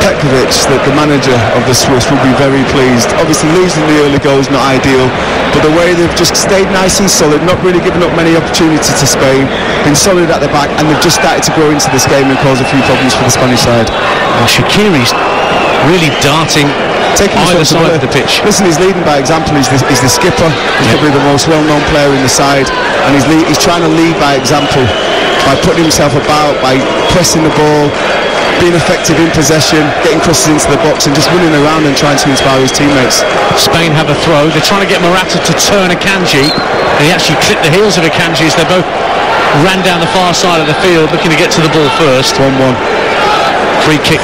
Petkovic, the manager of the Swiss, will be very pleased. Obviously losing the early goal is not ideal, but the way they've just stayed nice and solid, not really giving up many opportunities to Spain, been solid at the back, and they've just started to grow into this game and cause a few problems for the Spanish side. Well, Shaqiri's really darting either side of the pitch. Listen, he's leading by example. He's the skipper. He's probably the most well-known player in the side, and he's trying to lead by example, by putting himself about, by pressing the ball, being effective in possession, getting crosses into the box and just running around and trying to inspire his teammates. Spain have a throw. They're trying to get Morata to turn Akanji, and he actually clipped the heels of Akanji as they both ran down the far side of the field looking to get to the ball first. 1-1. Free kick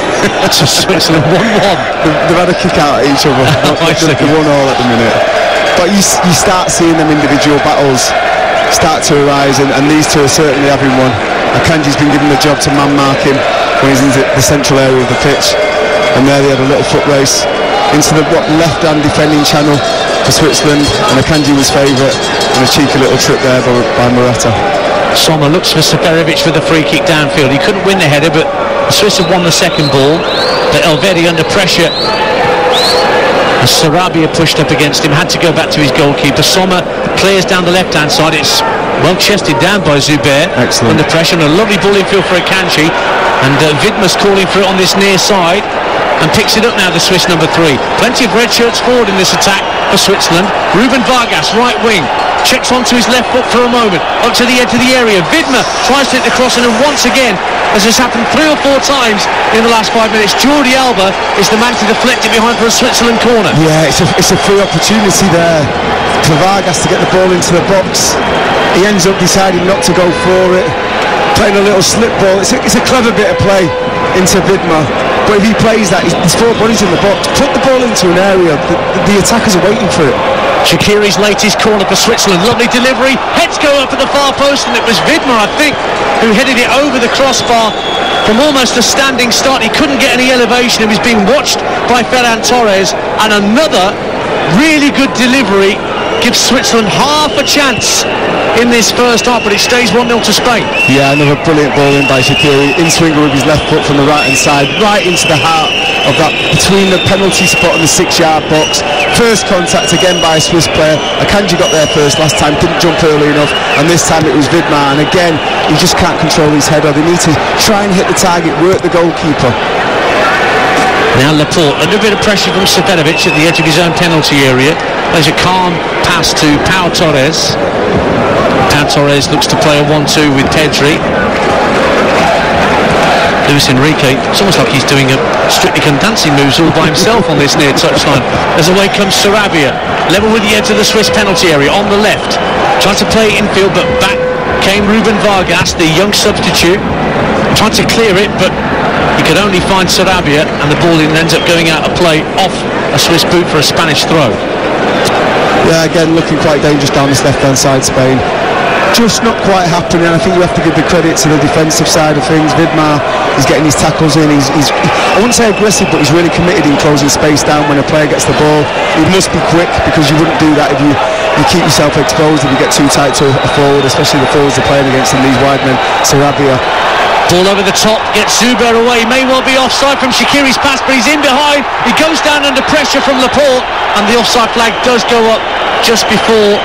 to Switzerland. 1-1. They've had a kick out at each other. They're 1-1 at the minute. But you start seeing them individual battles start to arise, and these two are certainly having one. Akanji's been given the job to man mark him when he's in the central area of the pitch, and there they had a little foot race into the left-hand defending channel for Switzerland, and Akanji was favourite, and a cheeky little trip there by Morata. Sommer looks for Seferovic with a free kick downfield. He couldn't win the header, but the Swiss have won the second ball. But Elvedi under pressure, and Sarabia pushed up against him, had to go back to his goalkeeper. Sommer clears down the left-hand side. It's well chested down by Zubair. Excellent. Under pressure, and a lovely ball infield for Akanji, and Widmer's calling for it on this near side and picks it up now, the Swiss number 3. Plenty of red shirts forward in this attack for Switzerland. Ruben Vargas, right wing, checks onto his left foot for a moment, up to the edge of the area. Widmer tries to hit the crossing, and once again, as has happened 3 or 4 times in the last 5 minutes, Jordi Alba is the man to deflect it behind for a Switzerland corner. Yeah, it's a free opportunity there for Vargas to get the ball into the box. He ends up deciding not to go for it, playing a little slip ball. It's a clever bit of play into Widmer, but if he plays that, there's 4 bodies in the box. Put the ball into an area, the attackers are waiting for it. Shaqiri's latest corner for Switzerland. Lovely delivery. Heads go up at the far post, and it was Widmer, I think, who headed it over the crossbar from almost a standing start. He couldn't get any elevation. He was being watched by Ferran Torres, and another really good delivery gives Switzerland half a chance in this first half, but it stays 1-0 to Spain. Yeah, another brilliant ball in by Shaqiri. In swinger with his left foot from the right-hand side, right into the heart of that, between the penalty spot and the 6-yard box. First contact again by a Swiss player. Akanji got there first last time, didn't jump early enough, and this time it was Widmer, and again he just can't control his header. They need to try and hit the target, work the goalkeeper. Now Laporte, under a bit of pressure from Seferovic at the edge of his own penalty area. There's a calm pass to Pau Torres. Pau Torres looks to play a 1-2 with Pedri. Luis Enrique, it's almost like he's doing a Strictly Come Dancing moves all by himself on this near touchline. As away comes Sarabia, level with the edge of the Swiss penalty area on the left. Tried to play infield, but back came Ruben Vargas, the young substitute. Tried to clear it, but he could only find Sarabia, and the ball ends up going out of play off a Swiss boot for a Spanish throw. Yeah, again looking quite dangerous down this left-hand side, Spain. Just not quite happening. I think you have to give the credit to the defensive side of things. Widmer is getting his tackles in. He's I wouldn't say aggressive, but he's really committed in closing space down when a player gets the ball. He must be quick, because you wouldn't do that if you keep yourself exposed, if you get too tight to a forward, especially the forwards they're playing against in these wide men. Sarabia. Ball over the top, gets Zubair away. May well be offside from Shaqiri's pass, but he's in behind. He goes down under pressure from Laporte, and the offside flag does go up just before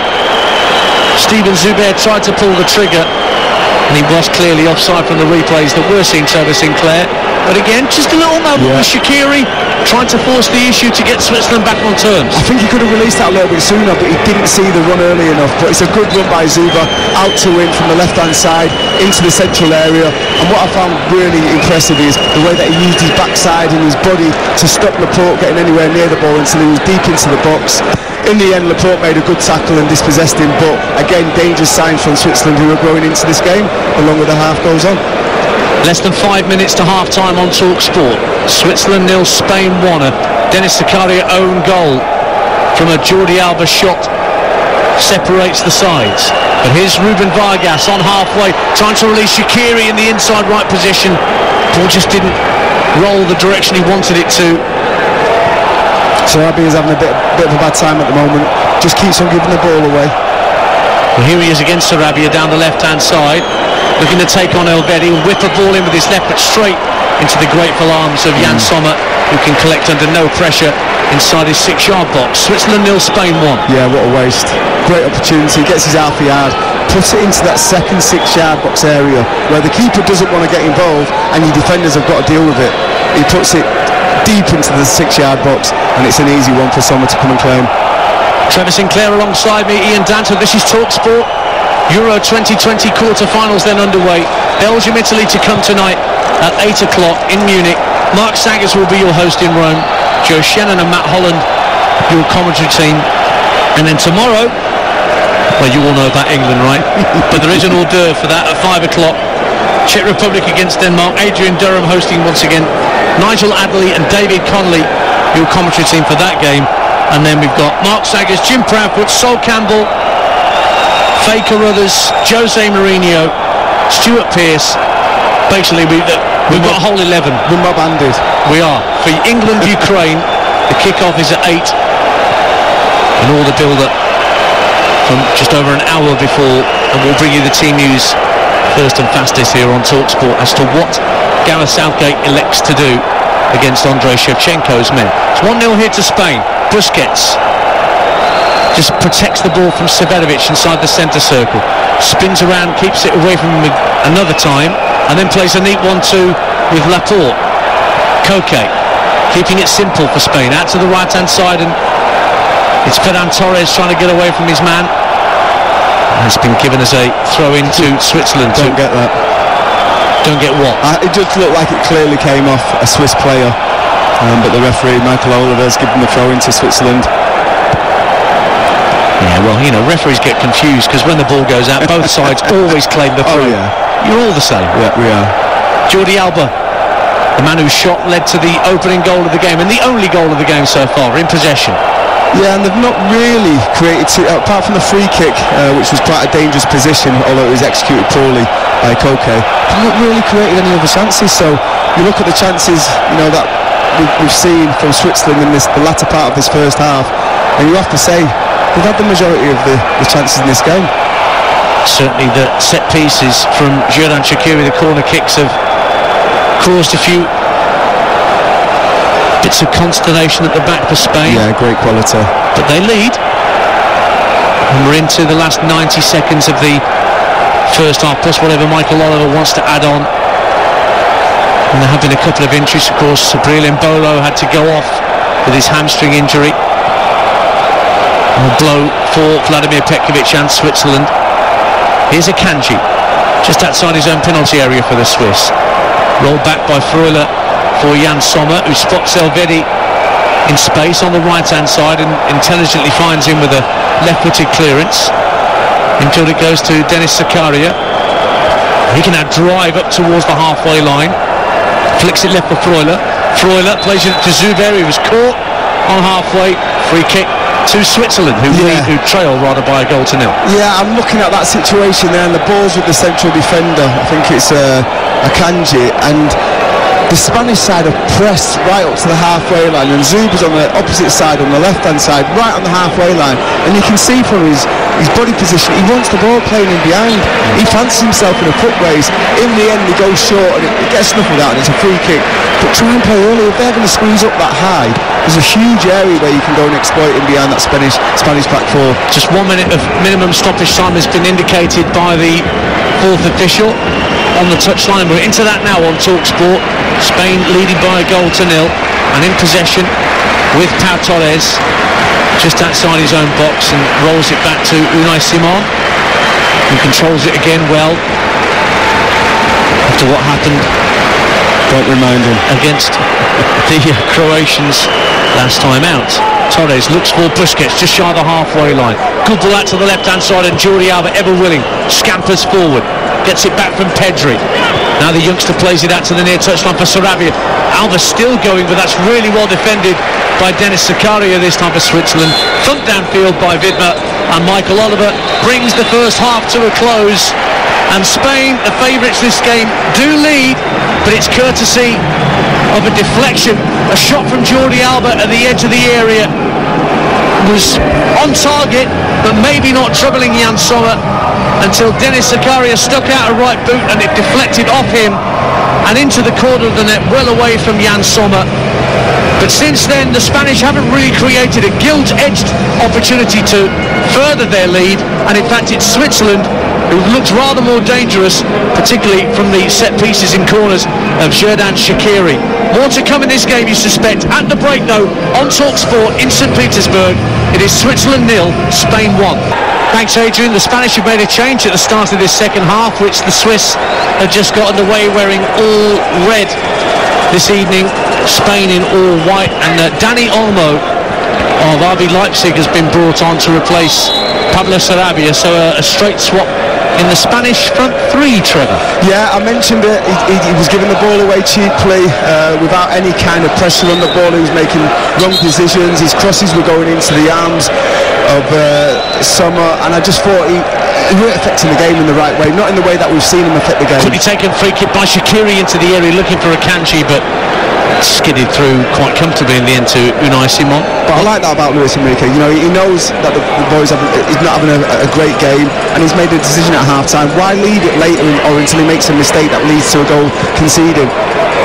Steven Zubair tried to pull the trigger, and he was clearly offside from the replays that we're seeing, Trevor Sinclair. But again, just a little moment with Shaqiri trying to force the issue to get Switzerland back on terms. I think he could have released that a little bit sooner, but he didn't see the run early enough. But it's a good run by Zuba, out to win from the left-hand side into the central area. And what I found really impressive is the way that he used his backside and his body to stop Laporte getting anywhere near the ball until he was deep into the box. In the end, Laporte made a good tackle and dispossessed him, but again, dangerous signs from Switzerland, who are growing into this game the longer the half goes on. Less than 5 minutes to half-time on TalkSport. Switzerland 0, Spain 1. A Denis Zakaria own goal from a Jordi Alba shot separates the sides. But here's Ruben Vargas on halfway, trying to release Shaqiri in the inside right position. Ball just didn't roll the direction he wanted it to. Sarabia is having a bit of a bad time at the moment. Just keeps on giving the ball away. Well, here he is against Sarabia down the left-hand side. looking to take on Elvedi, and whip a ball in with his left, but straight into the grateful arms of Jan Sommer, who can collect under no pressure inside his 6-yard box. Switzerland 0, Spain 1. Yeah, what a waste. Great opportunity, gets his half a yard, puts it into that second 6-yard box area where the keeper doesn't want to get involved and your defenders have got to deal with it. He puts it deep into the 6-yard box, and it's an easy one for Sommer to come and claim. Trevor Sinclair alongside me, Ian Danton. This is TalkSport. Euro 2020 quarter-finals then underway. Belgium, Italy to come tonight at 8 o'clock in Munich. Mark Saggers will be your host in Rome. Joe Shannon and Matt Holland, your commentary team. And then tomorrow, well, you all know about England, right? But there is an hors d'oeuvre for that at 5 o'clock. Czech Republic against Denmark. Adrian Durham hosting once again. Nigel Adderley and David Connolly, your commentary team for that game. And then we've got Mark Saggers, Jim Proudfoot, Sol Campbell, Faye Carruthers, Jose Mourinho, Stuart Pearce. Basically, we've got a whole 11. We're mob-handed. We are. For England, Ukraine, the kick-off is at 8. And all the build-up from just over an hour before. And we'll bring you the team news first and fastest here on TalkSport as to what Gareth Southgate elects to do against Andrei Shevchenko's men. It's 1-0 here to Spain. Busquets just protects the ball from Severovic inside the centre circle, spins around, keeps it away from him another time, and then plays a neat 1-2 with Laporte. Koke keeping it simple for Spain, out to the right hand side, and it's Ferran Torres trying to get away from his man. And it's been given as a throw in to Switzerland. Don't get that. Don't get what? It just looked like it clearly came off a Swiss player, but the referee Michael Oliver has given the throw in to Switzerland. Yeah, well, you know, referees get confused because when the ball goes out, both sides always claim the throw. Oh, yeah. You're all the same. Yeah, we are. Jordi Alba, the man whose shot led to the opening goal of the game, and the only goal of the game so far, in possession. Yeah, and they've not really created, apart from the free kick, which was quite a dangerous position, although it was executed poorly by Koke, they've not really created any other chances. So you look at the chances, you know, that we've seen from Switzerland in the latter part of this first half, and you have to say they've had the majority of the chances in this game. Certainly the set pieces from Xherdan Shaqiri, the corner kicks, have caused a few bits of consternation at the back for Spain. Yeah, great quality. But they lead. And we're into the last 90 seconds of the first half, plus whatever Michael Oliver wants to add on. And there have been a couple of injuries, of course. Sabril Embolo had to go off with his hamstring injury. A blow for Vladimir Petkovic and Switzerland. Here's Akanji, just outside his own penalty area for the Swiss. Rolled back by Freuler for Jan Sommer, who spots Elvedi in space on the right-hand side and intelligently finds him with a left-footed clearance until it goes to Denis Zakaria. He can now drive up towards the halfway line, flicks it left for Freuler. Freuler plays it to Zuber, who was caught on halfway. Free kick to Switzerland, who trail rather by a 0-0. Yeah, I'm looking at that situation there, and the ball's with the central defender. I think it's Akanji, and the Spanish side have pressed right up to the halfway line, and Zuber's on the opposite side, on the left-hand side, right on the halfway line, and you can see from his body position, he wants the ball playing in behind. He fancies himself in a foot race. In the end, he goes short, and it gets snuffled out, and it's a free kick. But try and play early. If they're going to squeeze up that high, there's a huge area where you can go and exploit in behind that Spanish back four. Just 1 minute of minimum stoppage time has been indicated by the fourth official on the touchline. We're into that now on TalkSport. Spain leading by a 0-0 and in possession with Pau Torres just outside his own box, and rolls it back to Unai Simon, who controls it again well after what happened, don't remind him, against the Croatians last time out. Torres looks for Busquets just shy of the halfway line. Good ball out to the left hand side, and Jordi Alba, ever willing, scampers forward, gets it back from Pedri. Now the youngster plays it out to the near touchline for Sarabia. Alba still going, but that's really well defended by Denis Zakaria this time for Switzerland. Thumped downfield by Widmer, and Michael Oliver brings the first half to a close. And Spain, the favourites this game, do lead, but it's courtesy of a deflection. A shot from Jordi Alba at the edge of the area was on target, but maybe not troubling Jan Sommer. until Denis Zakaria stuck out a right boot and it deflected off him and into the corner of the net, well away from Jan Sommer. But since then, the Spanish haven't really created a gilt-edged opportunity to further their lead, and in fact it's Switzerland who looks rather more dangerous, particularly from the set pieces in corners of Xherdan Shaqiri. More to come in this game, you suspect. At the break, though, on TalkSport in St. Petersburg, it is Switzerland 0, Spain 1. Thanks, Adrian. The Spanish have made a change at the start of this second half, which the Swiss have just got underway wearing all red this evening. Spain in all white, and Dani Olmo of RB Leipzig has been brought on to replace Pablo Sarabia, so a straight swap in the Spanish front three, Trevor. Yeah, I mentioned it. He was giving the ball away cheaply, without any kind of pressure on the ball. He was making wrong decisions. His crosses were going into the arms of Sommer, and I just thought he weren't affecting the game in the right way, not in the way that we've seen him affect the game. Could be taken free kick by Shaqiri into the area looking for Akanji, but skidded through quite comfortably in the end to Unai Simon. But I like that about Luis Enrique. You know, he knows that the boys he's not having a great game, and he's made a decision at half-time. Why leave it later or until he makes a mistake that leads to a goal conceded,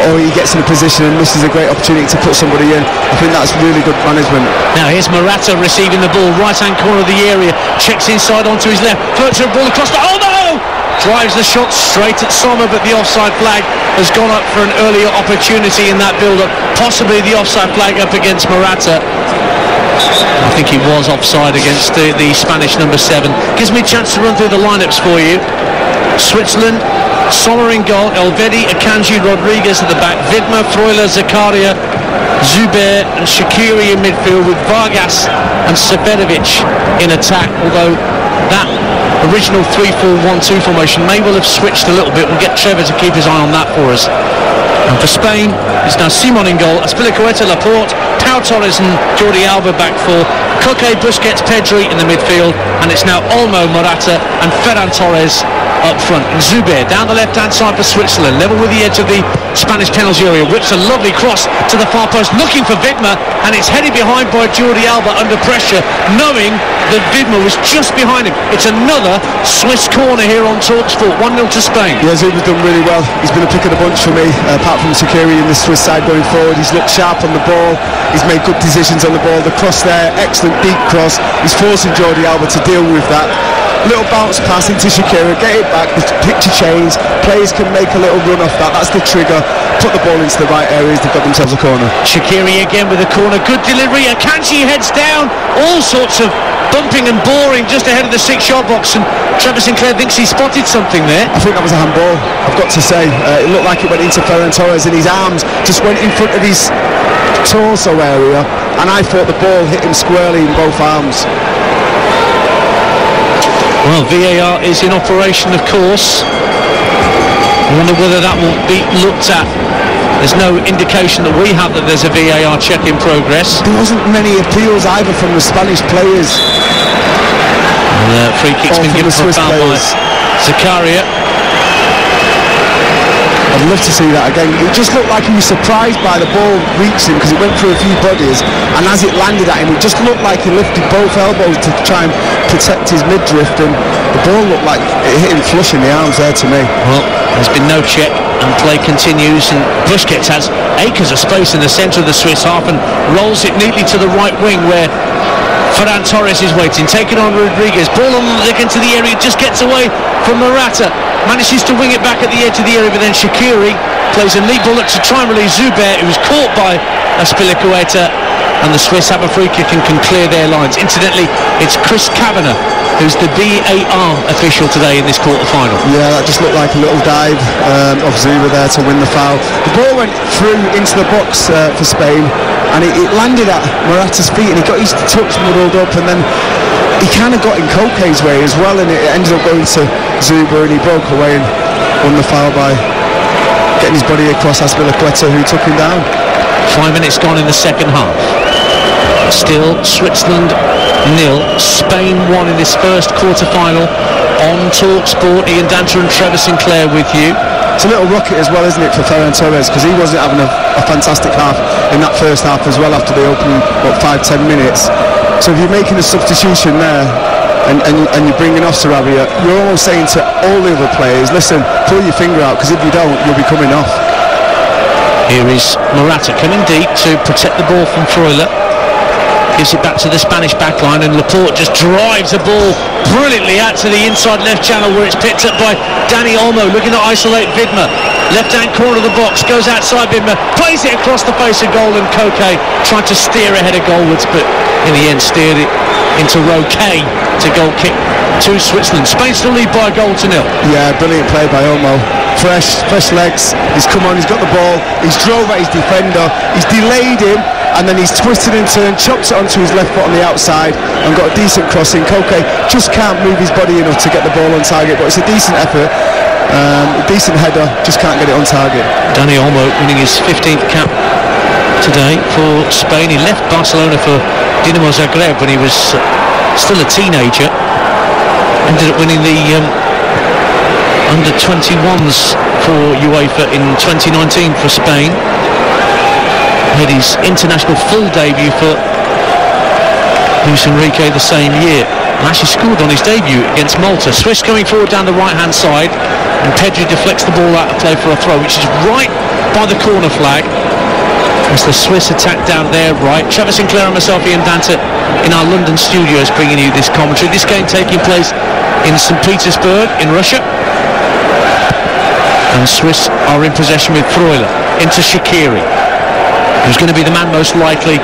or he gets in a position and misses a great opportunity to put somebody in? I think that's really good management. Now here's Morata receiving the ball, right-hand corner of the area, checks inside onto his left, floats a ball across the... Oh no! Drives the shot straight at Sommer, but the offside flag has gone up for an earlier opportunity in that build-up. Possibly the offside flag up against Morata. I think he was offside against the Spanish number 7. Gives me a chance to run through the lineups for you. Switzerland, Sommer in goal, Elvedi, Akanji, Rodriguez at the back, Widmer, Freuler, Zakaria, Zuber and Shaqiri in midfield, with Vargas and Seferovic in attack, although that original 3-4-1-2 formation may well have switched a little bit. We'll get Trevor to keep his eye on that for us. And for Spain, it's now Simon in goal, Azpilicueta, Laporte, Pau Torres and Jordi Alba back four, Koke, Busquets, Pedri in the midfield, and it's now Olmo, Morata and Ferran Torres up front. And Zuber down the left-hand side for Switzerland, level with the edge of the Spanish penalty area, whips a lovely cross to the far post, looking for Widmer, and it's headed behind by Jordi Alba under pressure, knowing that Widmer was just behind him. It's another Swiss corner here on TalkSport, 1-0 to Spain. Yeah, Zuber's done really well. He's been a pick of the bunch for me, apart from Shaqiri in the Swiss side going forward. He's looked sharp on the ball, he's made good decisions on the ball. The cross there, excellent deep cross. He's forcing Jordi Alba to deal with that. Little bounce pass into Shaqiri, get it back, the picture change, players can make a little run off that, that's the trigger, put the ball into the right areas, they've got themselves a corner. Shaqiri again with a corner, good delivery, Akanji heads down, all sorts of bumping and boring just ahead of the 6-yard box, and Trevor Sinclair thinks he spotted something there. I think that was a handball, I've got to say. It looked like it went into Ferran Torres, and his arms just went in front of his torso area, and I thought the ball hit him squarely in both arms. Well, VAR is in operation, of course. I wonder whether that will be looked at. There's no indication that we have that there's a VAR check in progress. There wasn't many appeals either from the Spanish players. And free kick's been given for a foul by Zakaria. I'd love to see that again. It just looked like he was surprised by the ball reaching because it went through a few bodies, and as it landed at him, it just looked like he lifted both elbows to try and protect his midriff, and the ball looked like it hit him flush in the arms there to me. Well, there's been no check, and play continues, and Busquets has acres of space in the centre of the Swiss half and rolls it neatly to the right wing where Ferran Torres is waiting, taking on Rodriguez, ball on the into the area, just gets away from Morata, manages to wing it back at the edge of the area, but then Shaqiri plays a neat bullet to try and release Zuber, who was caught by Azpilicueta, and the Swiss have a free kick and can clear their lines. Incidentally, it's Chris Kavanagh who's the VAR official today in this quarter-final. Yeah, that just looked like a little dive of Zuber there to win the foul. The ball went through into the box for Spain, and it landed at Morata's feet, and he got his touch muddled up, and then he kind of got in Koke's way as well, and it ended up going to Zuber, and he broke away and won the foul by getting his body across Azpilicueta, who took him down. 5 minutes gone in the second half. Still Switzerland 0, Spain 1 in this first quarter-final on TalkSport. Ian Danter and Trevor Sinclair with you. It's a little rocket as well, isn't it, for Ferran Torres, because he wasn't having a fantastic half in that first half as well after the opening 5-10 minutes. So if you're making a substitution there, and you're bringing off Sarabia, you're almost saying to all the other players, listen, pull your finger out, because if you don't, you'll be coming off. Here is Morata coming deep to protect the ball from Freuler. Gives it back to the Spanish backline, and Laporte just drives the ball brilliantly out to the inside left channel, where it's picked up by Dani Olmo, looking to isolate Vidma. Left hand corner of the box, goes outside Vidma, plays it across the face of goal, and Koke tried to steer ahead of goalwards, but in the end steered it into Roque to goal kick to Switzerland. Spain still lead by a goal to nil. Yeah, brilliant play by Olmo. Fresh legs, he's come on, he's got the ball, he's drove at his defender, he's delayed him, and then he's twisted and turned, chops it onto his left foot on the outside, and got a decent crossing. Koke just can't move his body enough to get the ball on target, but it's a decent effort, a decent header, just can't get it on target. Dani Olmo winning his 15th cap today for Spain. He left Barcelona for Dinamo Zagreb when he was still a teenager. Ended up winning the under-21s for UEFA in 2019 for Spain. Had his international full debut for Luis Enrique the same year, and actually scored on his debut against Malta. Swiss going forward down the right hand side, and Pedri deflects the ball out of play for a throw, which is right by the corner flag as the Swiss attack down there right. Trevor Sinclair and myself, Ian Danta, in our London studios bringing you this commentary. This game taking place in St. Petersburg in Russia, and Swiss are in possession with Freuler into Shaqiri, who's going to be the man most likely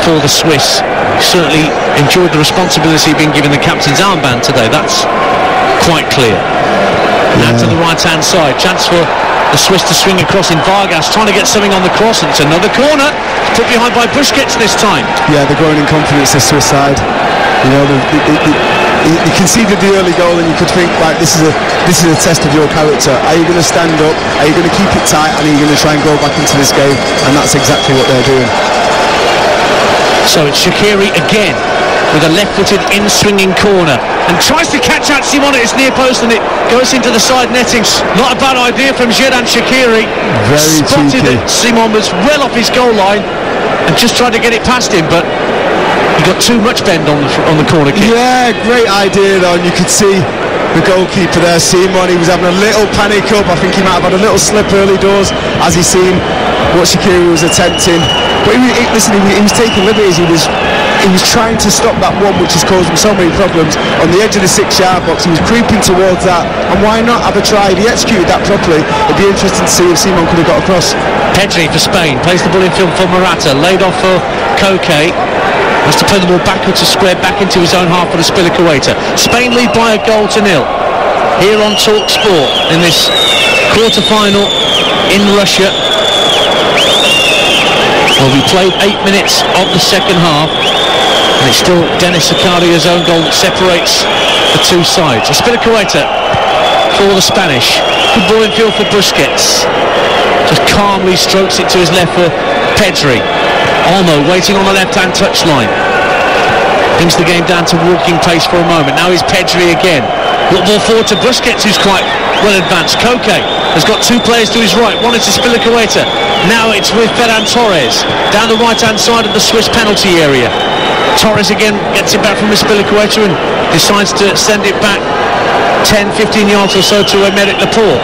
for the Swiss. He certainly enjoyed the responsibility of being given the captain's armband today, that's quite clear. Now to the right hand side, chance for the Swiss to swing across in Vargas, trying to get something on the cross, and it's another corner put behind by Busquets this time. Yeah, they're growing in confidence, the Swiss side. You know, you conceded the early goal, and you could think, like, this is a test of your character. Are you going to stand up? Are you going to keep it tight? And are you going to try and go back into this game? And that's exactly what they're doing. So it's Shaqiri again with a left-footed in-swinging corner, and tries to catch out Simon at his near post, and it goes into the side nettings. Not a bad idea from Xherdan Shaqiri. Very spotted cheeky. that Simon was well off his goal line and just tried to get it past him, but he got too much bend on the corner kick. Yeah, great idea though, and you could see the goalkeeper there, Simon. He was having a little panic up. I think he might have had a little slip early doors as he seen what Shaqiri was attempting. But he was taking liberties. He was trying to stop that one which has caused him so many problems on the edge of the 6-yard box. He was creeping towards that, and why not have a try? If he executed that properly, it'd be interesting to see if Simon could have got across. Pedri for Spain plays the ball in field for Morata, laid off for Koke. Has to play the ball backwards to square back into his own half for the Spilicueta. Spain lead by a goal to nil here on Talk Sport in this quarter-final in Russia. Well, we played 8 minutes of the second half, and it's still Denis Zakaria's own goal that separates the two sides. Spilicueta for the Spanish. Good ball in field for Busquets. Just calmly strokes it to his left for Pedri. Olmo waiting on the left-hand touchline. Brings the game down to walking pace for a moment. Now he's Pedri again. Got ball forward to Busquets, who's quite well advanced. Koke has got two players to his right. One is to Spilicueta. Now it's with Ferran Torres down the right-hand side of the Swiss penalty area. Torres again gets it back from Spilicueta and decides to send it back 10-15 yards or so to Aymeric Laporte.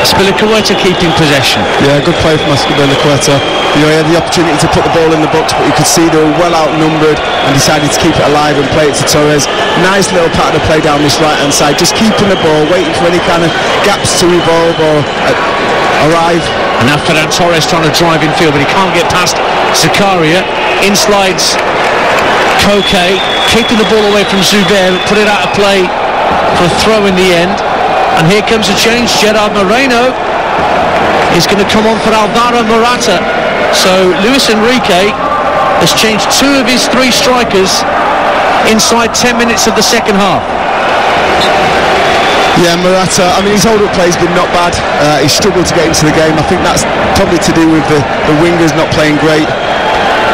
Spilicueta keeping possession. Yeah, good play from Spilicueta. You know, he had the opportunity to put the ball in the box, but you could see they were well outnumbered and decided to keep it alive and play it to Torres. Nice little pattern of play down this right-hand side, just keeping the ball, waiting for any kind of gaps to evolve or arrive. And now Ferran Torres trying to drive in field, but he can't get past Zakaria. In slides Koke, keeping the ball away from Zuber, put it out of play for a throw in the end. And here comes a change. Gerard Moreno is going to come on for Alvaro Morata. So Luis Enrique has changed two of his three strikers inside 10 minutes of the second half. Yeah, Morata, I mean, his hold-up play's been not bad. He struggled to get into the game. I think that's probably to do with the wingers not playing great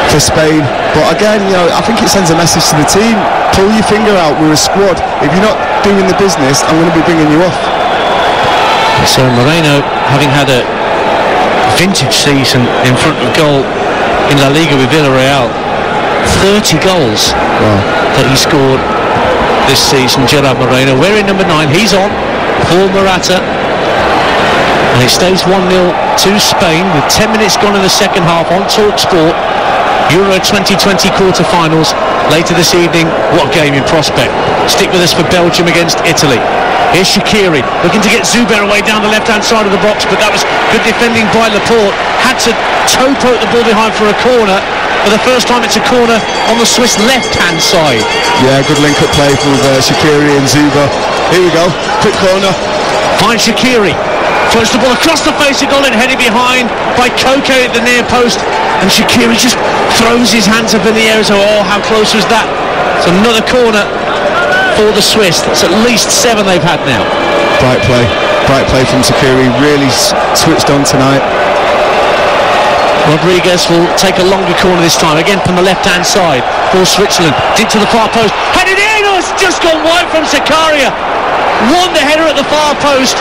for Spain. But again, you know, I think it sends a message to the team. Pull your finger out, we're a squad. If you're not doing the business, I'm going to be bringing you off. So Moreno, having had a vintage season in front of goal in La Liga with Villarreal, 30 goals that he scored this season, Gerard Moreno. Wearing number 9, he's on for Morata. And it stays 1-0 to Spain with 10 minutes gone in the second half on TalkSport. Euro 2020 quarter-finals later this evening. What a game in prospect. Stick with us for Belgium against Italy. Here's Shaqiri looking to get Zuber away down the left-hand side of the box, but that was good defending by Laporte. Had to toe-poke the ball behind for a corner. For the first time, it's a corner on the Swiss left-hand side. Yeah, good link-up play from Shaqiri and Zuber. Here we go, quick corner. Finds Shaqiri. Throws the ball across the face of goal and headed behind by Koke at the near post. And Shaqiri just throws his hands up in the air and says, oh, how close was that? It's another corner for the Swiss. That's at least 7 they've had now. Bright play from Shaqiri. Really switched on tonight. Rodriguez will take a longer corner this time, again from the left-hand side for Switzerland. Deep to the far post. Headed in! Oh, it's just gone wide from Zakaria. Won the header at the far post.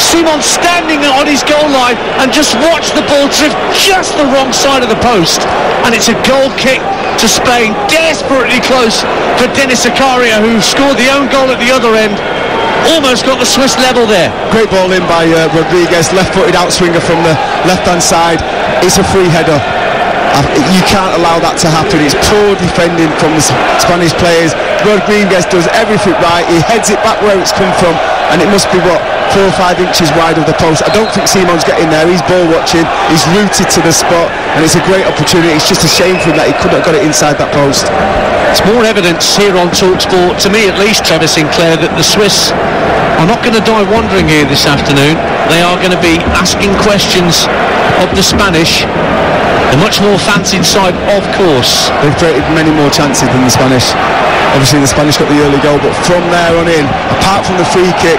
Simon standing on his goal line and just watched the ball drift just the wrong side of the post. And it's a goal kick to Spain. Desperately close for Denis Zakaria, who scored the own goal at the other end. Almost got the Swiss level there. Great ball in by Rodriguez, left-footed outswinger from the left-hand side. It's a free header. You can't allow that to happen. It's poor defending from the Spanish players. Rodriguez does everything right. He heads it back where it's come from, and it must be 4 or 5 inches wide of the post. I don't think Simon's getting there. He's ball watching. He's rooted to the spot, and it's a great opportunity. It's just a shame for him that he couldn't have got it inside that post. It's more evidence here on TalkSport, to me at least, Trevor Sinclair, that the Swiss are not going to die wandering here this afternoon. They are going to be asking questions of the Spanish. The much more fancied side, of course. They've created many more chances than the Spanish. Obviously the Spanish got the early goal, but from there on in, apart from the free kick,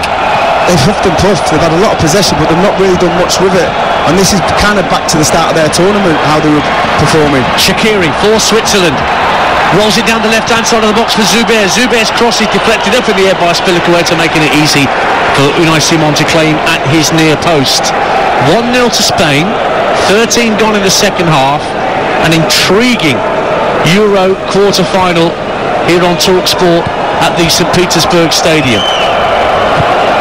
they've huffed and puffed. They've had a lot of possession, but they've not really done much with it. And this is kind of back to the start of their tournament, how they were performing. Shaqiri for Switzerland. Rolls it down the left-hand side of the box for Zuber. Zuber's cross is deflected up in the air by Spilicueta, making it easy for Unai Simon to claim at his near post. 1-0 to Spain. 13 gone in the second half. An intriguing Euro quarter-final here on TalkSport at the St. Petersburg Stadium.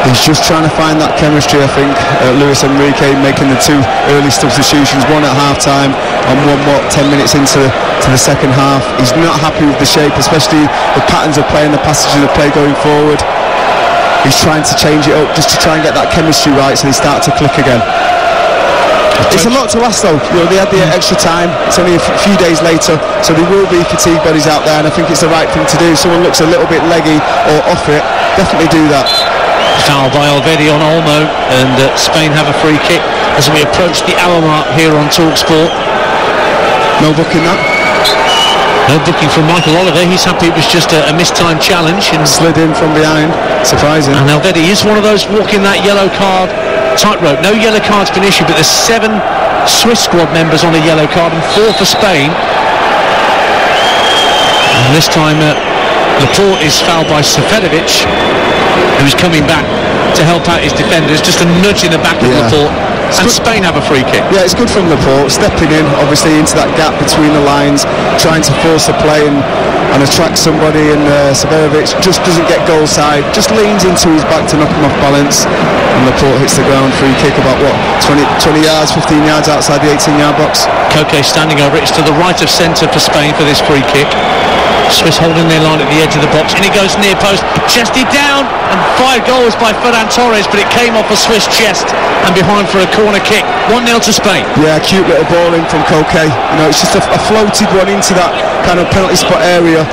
He's just trying to find that chemistry, I think. Luis Enrique making the 2 early substitutions, one at half-time and one 10 minutes into the second half. He's not happy with the shape, especially the patterns of play and the passages of play going forward. He's trying to change it up just to try and get that chemistry right so they start to click again. It's a lot to ask though. You know, they had the extra time. It's only a few days later, so there will be fatigued bodies out there, and I think it's the right thing to do. If someone looks a little bit leggy or off it, definitely do that. Foul by Alvedi on Olmo, and Spain have a free kick as we approach the hour mark here on TalkSport. No booking that. No booking from Michael Oliver. He's happy it was just a mistimed challenge and slid in from behind. Surprising. And Alvedi is one of those walking that yellow card tightrope. No yellow cards been issued, but there's 7 Swiss squad members on a yellow card and 4 for Spain. And this time Laporte is fouled by Seferovic, who's coming back to help out his defenders. Just a nudge in the back of Laporte. And Spain have a free kick. Yeah, it's good from Laporte, stepping in obviously into that gap between the lines, trying to force a play and attract somebody, and Seferovic just doesn't get goal side, just leans into his back to knock him off balance, and Laporte hits the ground. Free kick about 20 yards, 15 yards outside the 18-yard box. Koke standing over it. It's to the right of centre for Spain for this free kick. Swiss holding their line at the edge of the box, and he goes near post, chested down, and 5 goals by Ferran Torres, but it came off a Swiss chest and behind for a corner kick. 1-0 to Spain. Yeah, cute little ball in from Koke. You know, it's just a floated one into that kind of penalty spot area,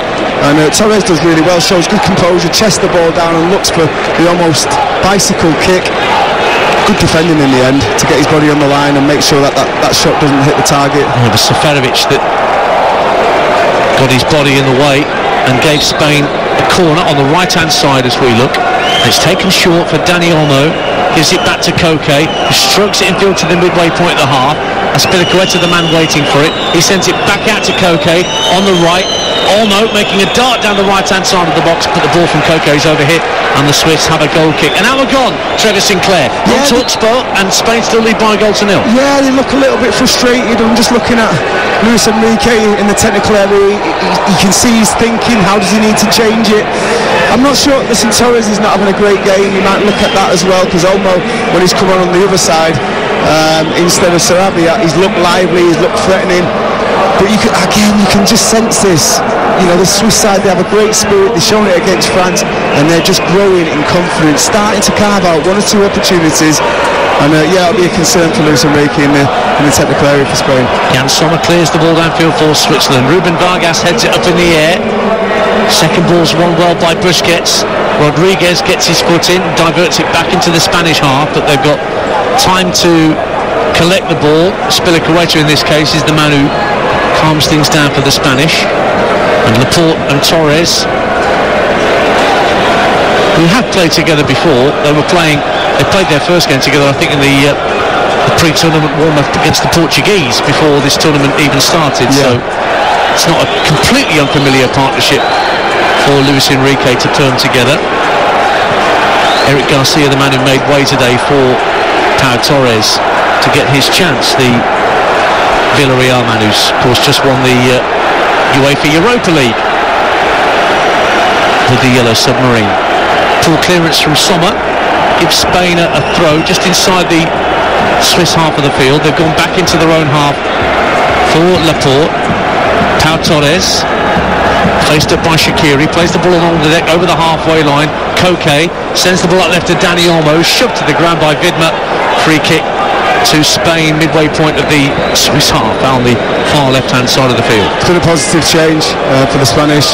and Torres does really well, shows good composure, chests the ball down and looks for the almost bicycle kick. Good defending in the end to get his body on the line and make sure that shot doesn't hit the target. It was Seferovic that got his body in the way and gave Spain a corner on the right-hand side as we look. It's taken short for Dani Olmo, gives it back to Koke, who strokes it infield to the midway point of the half. Spilicueta, the man waiting for it, he sends it back out to Koke on the right. Olmo making a dart down the right-hand side of the box, but the ball from Koke is overhit, and the Swiss have a goal kick. And now we're gone, Trevor Sinclair. On TalkSport, and Spain still lead by a goal to nil. Yeah, they look a little bit frustrated. I'm just looking at Luis Enrique in the technical area. You can see he's thinking, how does he need to change it? I'm not sure. Listen, Torres is not having a great game. You might look at that as well, because Olmo, when he's come on the other side, instead of Sarabia, he's looked lively, he's looked threatening. But you can just sense this. You know, the Swiss side, they have a great spirit. They've shown it against France, and they're just growing in confidence, starting to carve out one or two opportunities. And it'll be a concern for Luis Enrique in the technical area for Spain. Jan Sommer clears the ball downfield for Switzerland. Ruben Vargas heads it up in the air. Second ball's won well by Busquets. Rodriguez gets his foot in, diverts it back into the Spanish half, but they've got time to collect the ball. Spilicueta in this case is the man who calms things down for the Spanish. And Laporte and Torres, who have played together before, they played their first game together, I think, in the pre-tournament warm-up against the Portuguese before this tournament even started. So it's not a completely unfamiliar partnership for Luis Enrique to turn together. Eric Garcia, the man who made way today for Pau Torres to get his chance, the Villarreal man who's, of course, just won the UEFA Europa League with the Yellow Submarine. Poor clearance from Sommer gives Spain a throw just inside the Swiss half of the field. They've gone back into their own half for Laporte. Pau Torres, placed up by Shaqiri, plays the ball along the deck over the halfway line. Koke sends the ball out left to Dani Olmo, shoved to the ground by Vidma. Free kick to Spain, midway point of the Swiss half, on the far left-hand side of the field. It's been a positive change for the Spanish.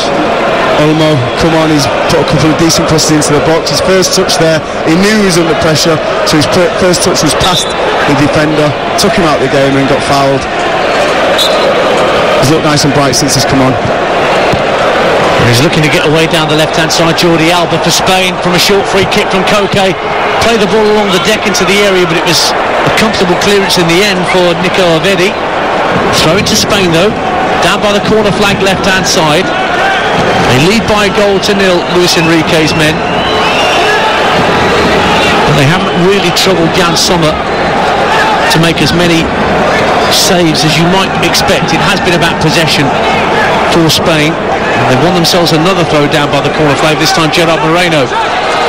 Olmo, come on, he's put a couple of decent crosses into the box. His first touch there, he knew he was under pressure, so his first touch was past the defender, took him out of the game and got fouled. He's looked nice and bright since he's come on. He's looking to get away down the left-hand side. Jordi Alba for Spain from a short free kick from Koke. Play the ball along the deck into the area, but it was a comfortable clearance in the end for Nico Alvedi. Throw it to Spain though, down by the corner flag left-hand side. They lead by a goal to nil, Luis Enrique's men. But they haven't really troubled Jan Sommer to make as many saves as you might expect. It has been about possession for Spain. And they've won themselves another throw down by the corner flag, this time Gerard Moreno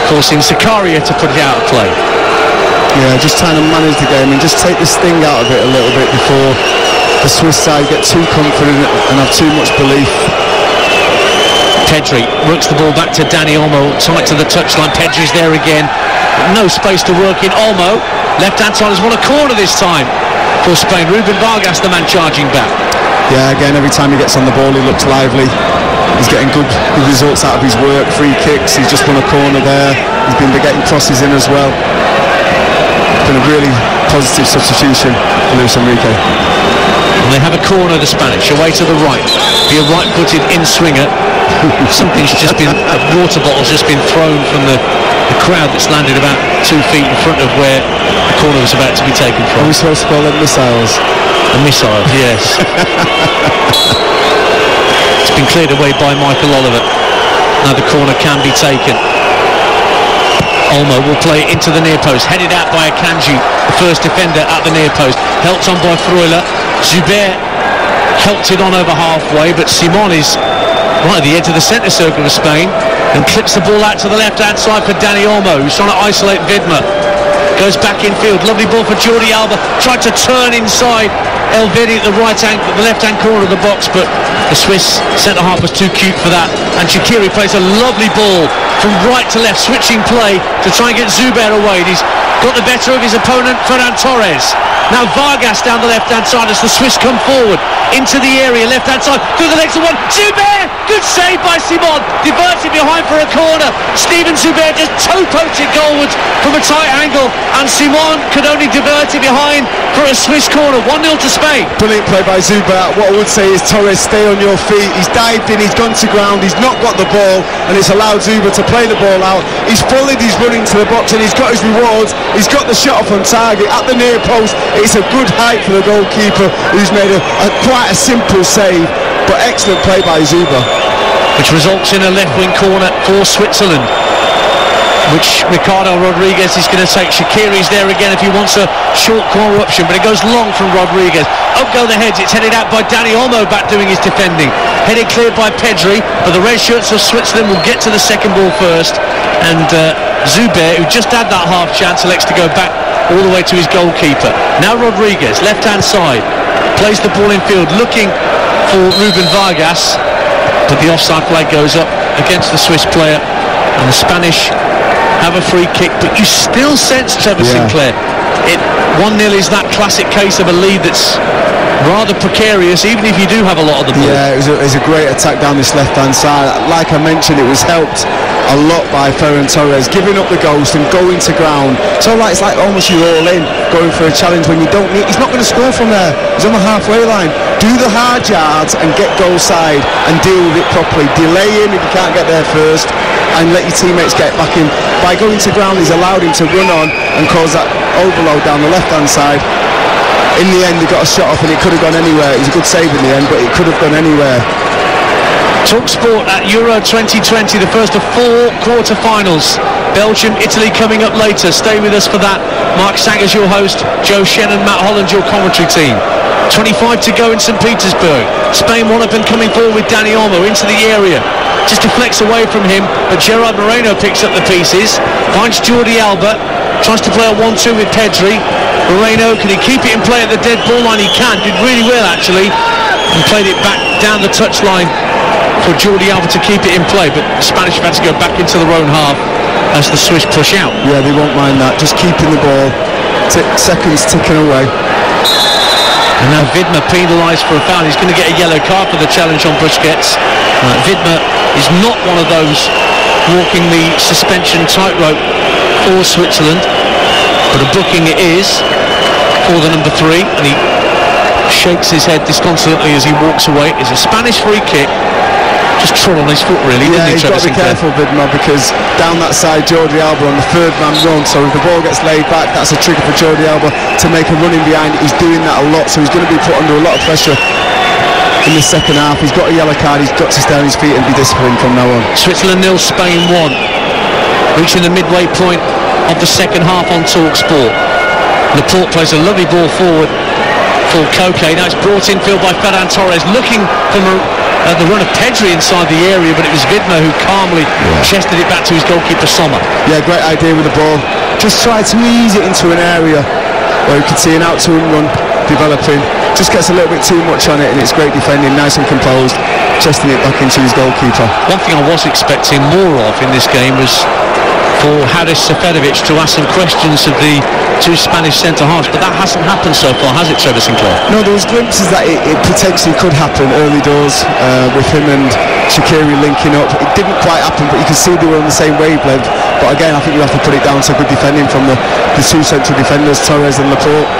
forcing Zakaria to put it out of play. Yeah, just trying to manage the game and just take the sting out of it a little bit before the Swiss side get too confident and have too much belief. Pedri works the ball back to Dani Olmo, tight to the touchline. Pedri's there again, no space to work in. Olmo, left-hand side, has won a corner this time for Spain. Ruben Vargas, the man charging back. Yeah, again, every time he gets on the ball, he looks lively. He's getting good results out of his work, free kicks. He's just won a corner there. He's been getting crosses in as well. It's been a really positive substitution for Luis Enrique. And they have a corner, the Spanish, away to the right. Be a right-footed in-swinger. Something's just been, a water bottle's just been thrown from the crowd that's landed about 2 feet in front of where the corner was about to be taken from. Are we supposed to call them missiles? The missiles, yes. It's been cleared away by Michael Oliver. Now the corner can be taken. Olmo will play into the near post, headed out by Akanji, the first defender at the near post, helped on by Freuler. Zuber helped it on over halfway, but Simon is right at the edge of the centre circle of Spain and clips the ball out to the left-hand side for Dani Olmo, who's trying to isolate Vidma. Goes back infield, lovely ball for Jordi Alba, tried to turn inside Elvedi at the left-hand corner of the box, but the Swiss centre-half was too cute for that, and Shaqiri plays a lovely ball from right to left, switching play to try and get Zuber away. He's got the better of his opponent, Ferran Torres. Now Vargas down the left-hand side as the Swiss come forward into the area, left-hand side, through the legs of one, Zuber! Good save by Simon, diverted behind for a corner. Steven Zuber just toe-poked it goalwards from a tight angle, and Simon could only divert it behind for a Swiss corner. 1-0 to Spain. Brilliant play by Zuber. What I would say is, Torres, stay on your feet. He's dived in, he's gone to ground, he's not got the ball, and it's allowed Zuber to play the ball out. He's followed, he's running to the box, and he's got his rewards. He's got the shot off on target at the near post. It's a good height for the goalkeeper, who's made quite a simple save, but excellent play by Zuber. Which results in a left-wing corner for Switzerland, which Ricardo Rodriguez is going to take. Shaqiri's there again if he wants a short corner option, but it goes long from Rodriguez. Up go the heads, it's headed out by Dani Olmo, back doing his defending. Headed cleared by Pedri, but the red shirts of Switzerland will get to the second ball first, and Zuber, who just had that half chance, elects to go back all the way to his goalkeeper. Now Rodriguez, left-hand side, plays the ball in field, looking for Ruben Vargas, but the offside flag goes up against the Swiss player, and the Spanish have a free kick. But you still sense, Trevor Sinclair, 1-0 is that classic case of a lead that's rather precarious, even if you do have a lot of the ball. Yeah, it was a great attack down this left-hand side. Like I mentioned, it was helped a lot by Ferran Torres giving up the ghost and going to ground. So it's like almost you're all in, going for a challenge when you don't need. He's not going to score from there. He's on the halfway line. Do the hard yards and get goal side and deal with it properly. Delay him if you can't get there first, and let your teammates get back in. By going to ground, he's allowed him to run on and cause that overload down the left-hand side. In the end, he got a shot off and it could have gone anywhere. It was a good save in the end, but it could have gone anywhere. TalkSport at Euro 2020, the first of 4 quarter-finals. Belgium, Italy coming up later. Stay with us for that. Mark Saggers, your host. Joe Shannon, Matt Holland, your commentary team. 25 to go in St. Petersburg. Spain one up and coming forward with Dani Olmo into the area. Just deflects away from him, but Gerard Moreno picks up the pieces. Finds Jordi Alba. Tries to play a 1-2 with Pedri. Moreno, can he keep it in play at the dead ball line? He can. Did really well, actually. And played it back down the touchline for Jordi Alba to keep it in play, but the Spanish have had to go back into their own half as the Swiss push out. Yeah, they won't mind that. Just keeping the ball. Seconds ticking away. And now Vidma penalised for a foul. He's going to get a yellow card for the challenge on Busquets. Vidma is not one of those walking the suspension tightrope for Switzerland, but a booking it is for the number 3, and he shakes his head disconsolately as he walks away. It's a Spanish free kick. Just trod on his foot, really. Yeah, didn't he, he's got to be careful, Vidma, because down that side Jordi Alba on the third man run, so if the ball gets laid back, that's a trigger for Jordi Alba to make a run in behind. He's doing that a lot, so he's going to be put under a lot of pressure in the second half. He's got a yellow card. He's got to stay on his feet and be disciplined from now on. Switzerland 0, Spain 1. Reaching the midway point of the second half on TalkSport. Laporte plays a lovely ball forward for Koke. Now it's brought in field by Ferran Torres, looking for the run of Pedri inside the area, but it was Vidma who calmly chested it back to his goalkeeper Sommer. Yeah, great idea with the ball. Just try to ease it into an area where you can see an out-to-in run developing. Just gets a little bit too much on it, and it's great defending, nice and composed, chesting it back into his goalkeeper. One thing I was expecting more of in this game was for Haris Seferovic to ask some questions of the 2 Spanish centre-halves, but that hasn't happened so far, has it, Trevor Sinclair? No, there was glimpses that it potentially could happen early doors with him and Shaqiri linking up. It didn't quite happen, but you can see they were on the same wavelength. But again, I think you have to put it down to good defending from the 2 central defenders, Torres and Laporte.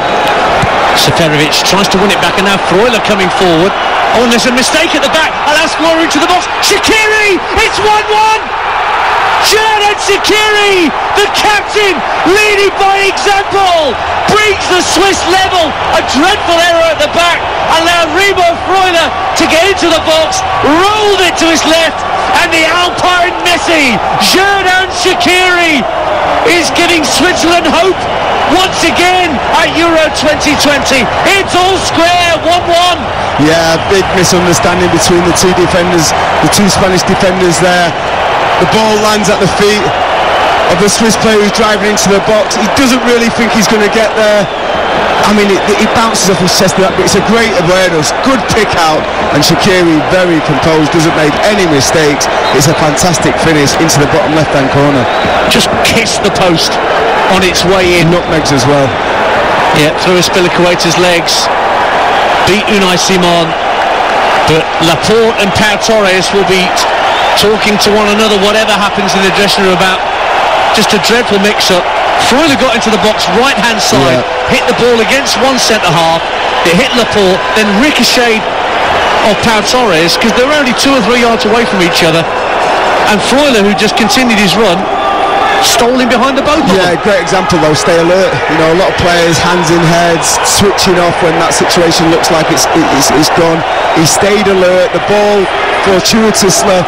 Seferovic tries to win it back, and now Freuler coming forward. Oh, and there's a mistake at the back. Al-Asqar into the box. Shaqiri! It's 1-1! Xherdan Shaqiri, the captain, leading by example, brings the Swiss level. A dreadful error at the back, allowed Remo Freuler to get into the box, rolled it to his left, and the Alpine Messi, Xherdan Shaqiri, is giving Switzerland hope once again at Euro 2020. It's all square, 1-1. Yeah, big misunderstanding between the 2 defenders, the 2 Spanish defenders there. The ball lands at the feet of the Swiss player who's driving into the box. He doesn't really think he's going to get there. I mean, it bounces off his chest, but it's a great awareness, good pick out, and Shaqiri very composed, doesn't make any mistakes. It's a fantastic finish into the bottom left-hand corner. Just kissed the post on its way in. Nutmegs as well. Yeah, through Azpilicueta's legs, beat Unai Simon, but Laporte and Pau Torres will be talking to one another whatever happens in the dressing room about just a dreadful mix-up. Freuler got into the box right hand side, hit the ball against one centre-half, it hit Laporte, then ricocheted off Pau Torres, because they were only 2 or 3 yards away from each other, and Freuler, who just continued his run, stolen behind the both of them. Yeah, great example though, stay alert. You know, a lot of players, hands in heads, switching off when that situation looks like it's gone. He stayed alert, the ball fortuitously,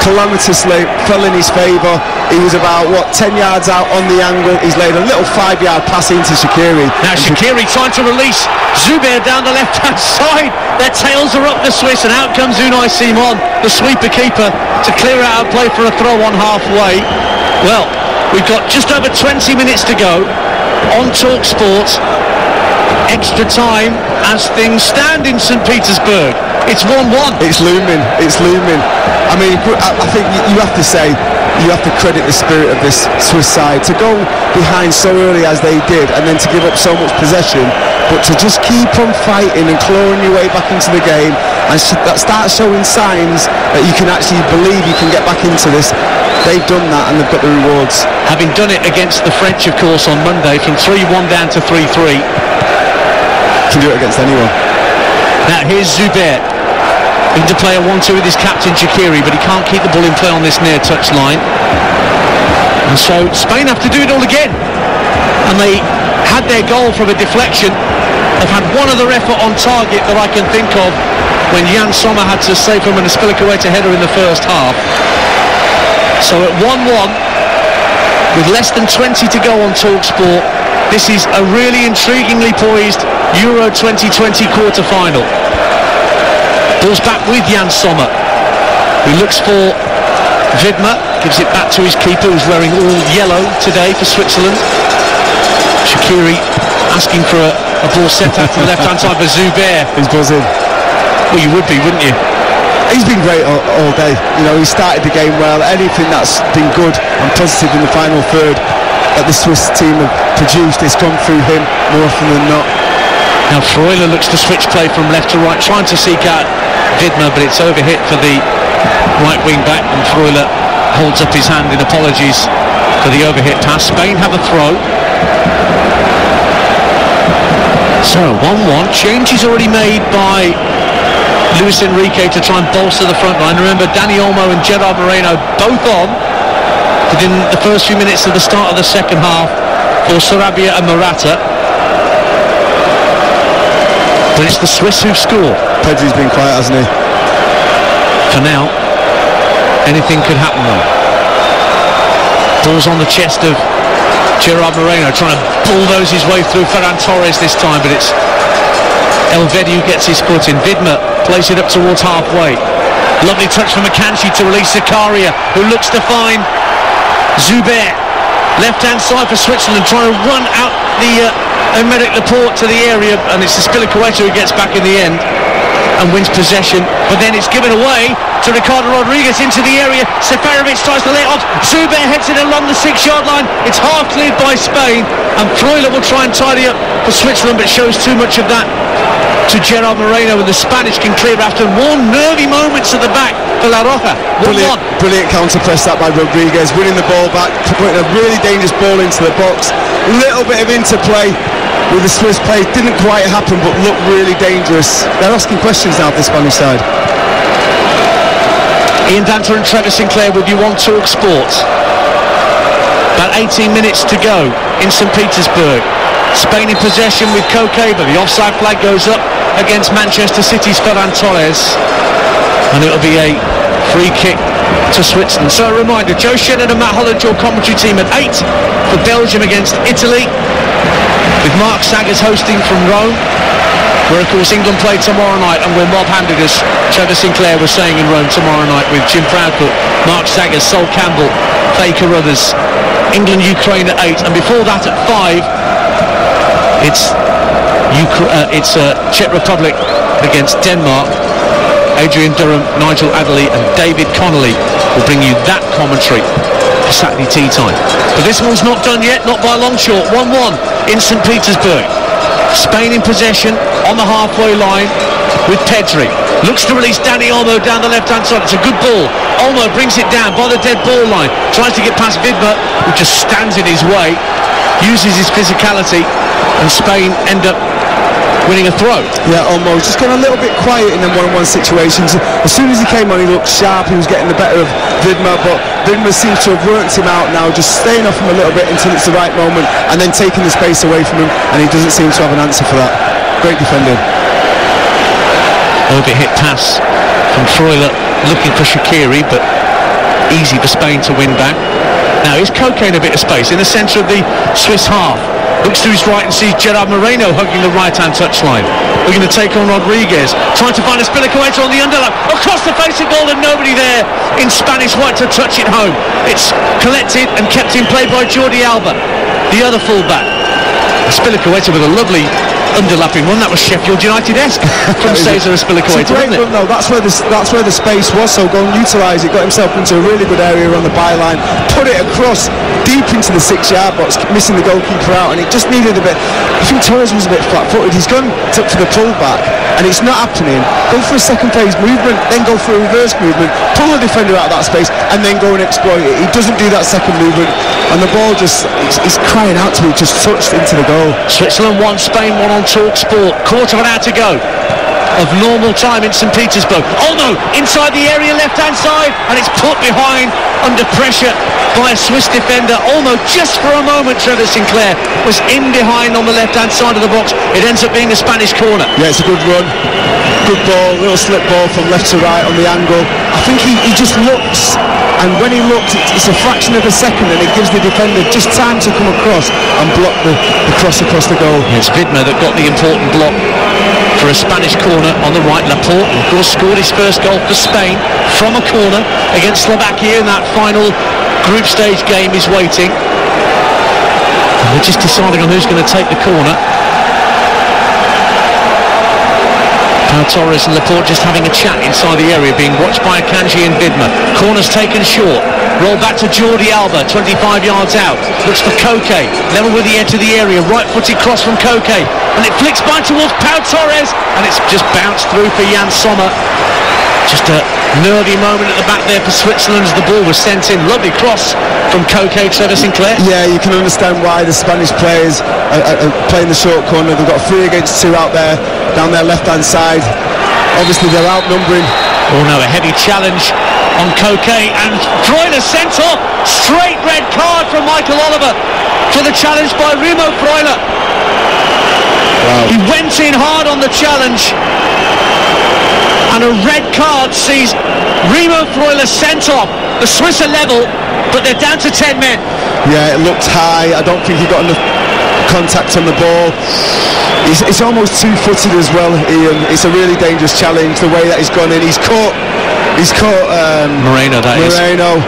calamitously fell in his favour. He was about, 10 yards out on the angle. He's laid a little 5-yard pass into Shaqiri. Now Shaqiri trying to release Zubair down the left-hand side. Their tails are up, the Swiss, and out comes Unai Simon, the sweeper keeper, to clear out a play for a throw on halfway. Well, we've got just over 20 minutes to go on Talk Sport. Extra time as things stand in St. Petersburg. It's 1-1. It's looming. I mean, I think you have to say, you have to credit the spirit of this Swiss side to go behind so early as they did and then to give up so much possession, but to just keep on fighting and clawing your way back into the game and start showing signs that you can actually believe you can get back into this. They've done that and they've got the rewards. Having done it against the French, of course, on Monday, from 3-1 down to 3-3. Can do it against anyone. Now here's Zubair into play a 1-2 with his captain Shaqiri, but he can't keep the ball in play on this near touch line, and so Spain have to do it all again. And they had their goal from a deflection. They've had one other effort on target that I can think of, when Jan Sommer had to save from an Azpilicueta header in the first half. So at 1-1 with less than 20 to go on Talk Sport, this is a really intriguingly poised Euro 2020 quarter-final. Ball's back with Jan Sommer, who looks for Widmer, gives it back to his keeper, who's wearing all yellow today for Switzerland. Shaqiri asking for a ball set out to the left-hand side for Zubair. He's buzzing. Well, you would be, wouldn't you? He's been great all day. You know, he started the game well. Anything that's been good and positive in the final third that the Swiss team have produced has come through him more often than not. Now Freuler looks to switch play from left to right, trying to seek out Widmer, but it's overhit for the right wing back, and Freuler holds up his hand in apologies for the overhit pass. Spain have a throw. So 1-1. Changes already made by Luis Enrique to try and bolster the front line. Remember, Dani Olmo and Gerard Moreno both on within the first few minutes of the start of the second half for Sarabia and Morata. But it's the Swiss who score. Pedri's been quiet, hasn't he? For now, anything could happen though. Ball's on the chest of Gerard Moreno, trying to bulldoze his way through Ferran Torres this time, but it's Elvedi who gets his foot in. Widmer plays it up towards halfway. Lovely touch from Akanji to release Zakaria, who looks to find Zubair. Left-hand side for Switzerland, trying to run out the Aymeric Laporte to the area, and it's Azpilicueta who gets back in the end and wins possession, but then it's given away to Ricardo Rodriguez into the area. Seferovic tries to lay it off. Zubair heads it along the 6-yard line. It's half cleared by Spain, and Freuler will try and tidy up for Switzerland, but shows too much of that to Gerard Moreno, and the Spanish can clear after more nervy moments at the back for La Roja. Brilliant counter press that by Rodriguez, winning the ball back, putting a really dangerous ball into the box. Little bit of interplay with the Swiss play, didn't quite happen, but looked really dangerous. They're asking questions now of the Spanish side. Ian Danter and Trevor Sinclair with you on Talk Sports. About 18 minutes to go in St. Petersburg. Spain in possession with Koke, but the offside flag goes up against Manchester City's Ferran Torres, and it'll be a free kick to Switzerland. So a reminder, Joe Shannon and Matt Holland, your commentary team at 8 for Belgium against Italy, with Mark Saggers hosting from Rome, where of course England play tomorrow night, and we're mob-handed, as Trevor Sinclair was saying, in Rome tomorrow night, with Jim Proudfoot, Mark Saggers, Sol Campbell, Faye Carruthers. England-Ukraine at 8, and before that at 5 it's Czech Republic against Denmark. Adrian Durham, Nigel Adderley and David Connolly will bring you that commentary for Saturday tea time. But this one's not done yet, not by a long shot. 1-1 in St. Petersburg. Spain in possession on the halfway line with Pedri. Looks to release Dani Olmo down the left-hand side. It's a good ball. Olmo brings it down by the dead ball line. Tries to get past Widmer, who just stands in his way. Uses his physicality, and Spain end up winning a throw. Yeah, almost. Just gone a little bit quiet in them one-on-one situations. As soon as he came on, he looked sharp. He was getting the better of Vidmar, but Vidmar seems to have worked him out now, just staying off him a little bit until it's the right moment, and then taking the space away from him, and he doesn't seem to have an answer for that. Great defending. Overhit pass from Freuler, looking for Shaqiri, but easy for Spain to win back. Now here's Koke in a bit of space in the centre of the Swiss half. Looks to his right and sees Gerard Moreno hugging the right-hand touchline. Looking to take on Rodriguez. Trying to find a Spilicueta on the underlap. Across the face of goal and nobody there in Spanish white to touch it home. It's collected and kept in play by Jordi Alba, the other fullback. Spilicueta with a lovely underlapping one. That was Sheffield United-esque from Cesar Spilicueta, wasn't it? No, that's where the space was, so go and utilise it. Got himself into a really good area on the byline, put it across deep into the 6-yard box, missing the goalkeeper out, and it just needed a bit. I think Torres was a bit flat-footed. He's gone up for the pull-back, and it's not happening. Go for a second phase movement, then go for a reverse movement, pull the defender out of that space, and then go and exploit it. He doesn't do that second movement, and the ball just, it's crying out to be just touched into the goal. Switzerland 1, Spain 1 on TalkSport. Quarter of an hour to go of normal time in St. Petersburg. Oh no, inside the area, left-hand side, and it's put behind under pressure by a Swiss defender. Almost just for a moment, Trevor Sinclair was in behind on the left-hand side of the box. It ends up being a Spanish corner. Yeah, it's a good run. Good ball, little slip ball from left to right on the angle. I think he just looks, and when he looks, it's a fraction of a second, and it gives the defender just time to come across and block the cross across the goal. It's Vidmar that got the important block for a Spanish corner on the right. Laporte, of course, scored his first goal for Spain from a corner against Slovakia in that final group stage game is waiting. And they're just deciding on who's going to take the corner. Torres and Laporte just having a chat inside the area, being watched by Akanji and Vidmar. Corner's taken short. Roll back to Jordi Alba, 25 yards out. Looks for Koke, level with the edge of the area. Right-footed cross from Koke, and it flicks by towards Pau Torres, and it's just bounced through for Jan Sommer. Just a nervy moment at the back there for Switzerland as the ball was sent in. Lovely cross from Koke, Trevor Sinclair. Yeah, you can understand why the Spanish players are playing the short corner. They've got 3 against 2 out there, down their left-hand side. Obviously, they're outnumbering. Oh no, a heavy challenge on Koke, and Freuler sent off. Straight red card from Michael Oliver for the challenge by Remo Freuler. Wow. He went in hard on the challenge, and a red card sees Remo Freuler sent off. The Swiss are level, but they're down to 10 men. Yeah, it looked high. I don't think he got enough contact on the ball. It's almost two-footed as well, Ian. It's a really dangerous challenge, the way that he's gone in. He's caught Moreno, Moreno,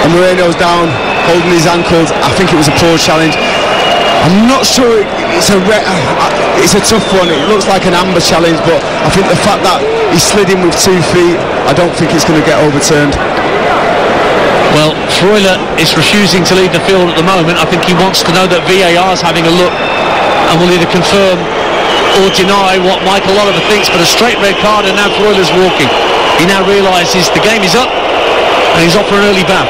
and Moreno's down, holding his ankles. I think it was a poor challenge. I'm not sure it's a tough one. It looks like an amber challenge, but I think the fact that he slid in with 2 feet, I don't think it's going to get overturned. Well, Freuler is refusing to leave the field at the moment. I think he wants to know that VAR is having a look and will either confirm or deny what Michael Oliver thinks, but a straight red card, and now Freuler's walking. He now realises the game is up and he's off for an early bow.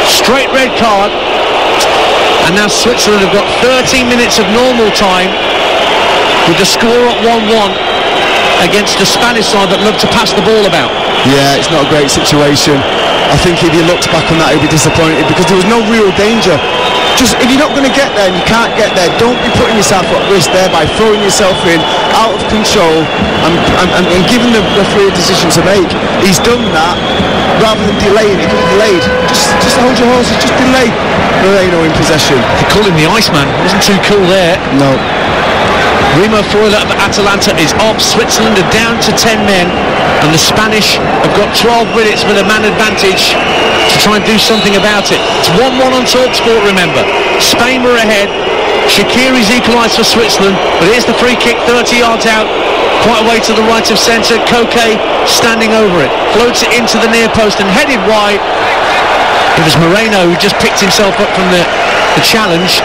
Straight red card, and now Switzerland have got 13 minutes of normal time with the score at 1-1 against the Spanish side that love to pass the ball about. Yeah, it's not a great situation. I think if you looked back on that, he'd be disappointed because there was no real danger. Just if you're not going to get there and you can't get there, don't be putting yourself at risk there by throwing yourself in out of control and giving the referee a decision to make. He's done that rather than delaying it. Delayed. Just hold your horses. Just delay Moreno in possession. They call him the Iceman. Wasn't too cool there. No. Remo Freuler of Atalanta is off. Switzerland are down to 10 men, and the Spanish have got 12 minutes with a man advantage to try and do something about it. It's 1-1 on TalkSport, remember. Spain were ahead. Shaqiri's equalised for Switzerland, but here's the free kick 30 yards out, quite away to the right of centre. Koke standing over it, floats it into the near post and headed wide. It was Moreno who just picked himself up from the challenge,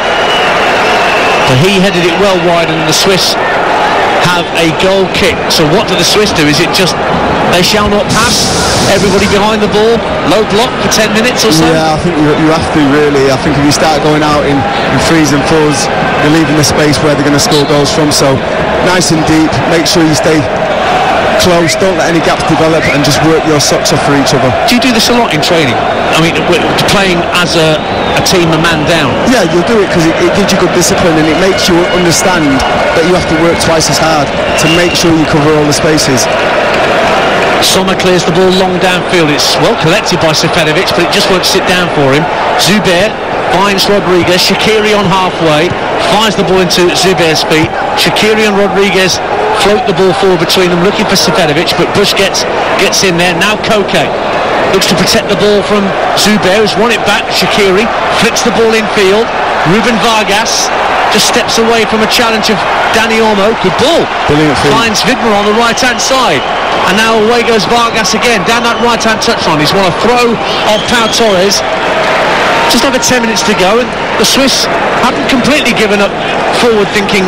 but he headed it well wide, and the Swiss have a goal kick. So what do the Swiss do? Is it just they shall not pass, everybody behind the ball, low block for 10 minutes or so? Yeah, I think you have to really. I think if you start going out in 3s and 4s, you're leaving the space where they're going to score goals from. So nice and deep. Make sure you stay close, don't let any gaps develop, and just work your socks off for each other. Do you do this a lot in training? I mean, playing as a team, a man down? Yeah, you'll do it because it gives you good discipline, and it makes you understand that you have to work twice as hard to make sure you cover all the spaces. Sommer clears the ball long downfield. It's well collected by Seferovic, but it just won't sit down for him. Zubair finds Rodriguez. Shaqiri on halfway, fires the ball into Zubair's feet. Shaqiri and Rodriguez float the ball forward between them, looking for Seferovic, but Busquets gets in there. Now Koke looks to protect the ball from Zubair, who's won it back. Shaqiri flicks the ball infield. Ruben Vargas just steps away from a challenge of Dani Olmo. Good ball. Brilliant. Finds Vidmar on the right-hand side. And now away goes Vargas again, down that right-hand touchline. He's won a throw of Pau Torres. Just over 10 minutes to go, and the Swiss haven't completely given up forward-thinking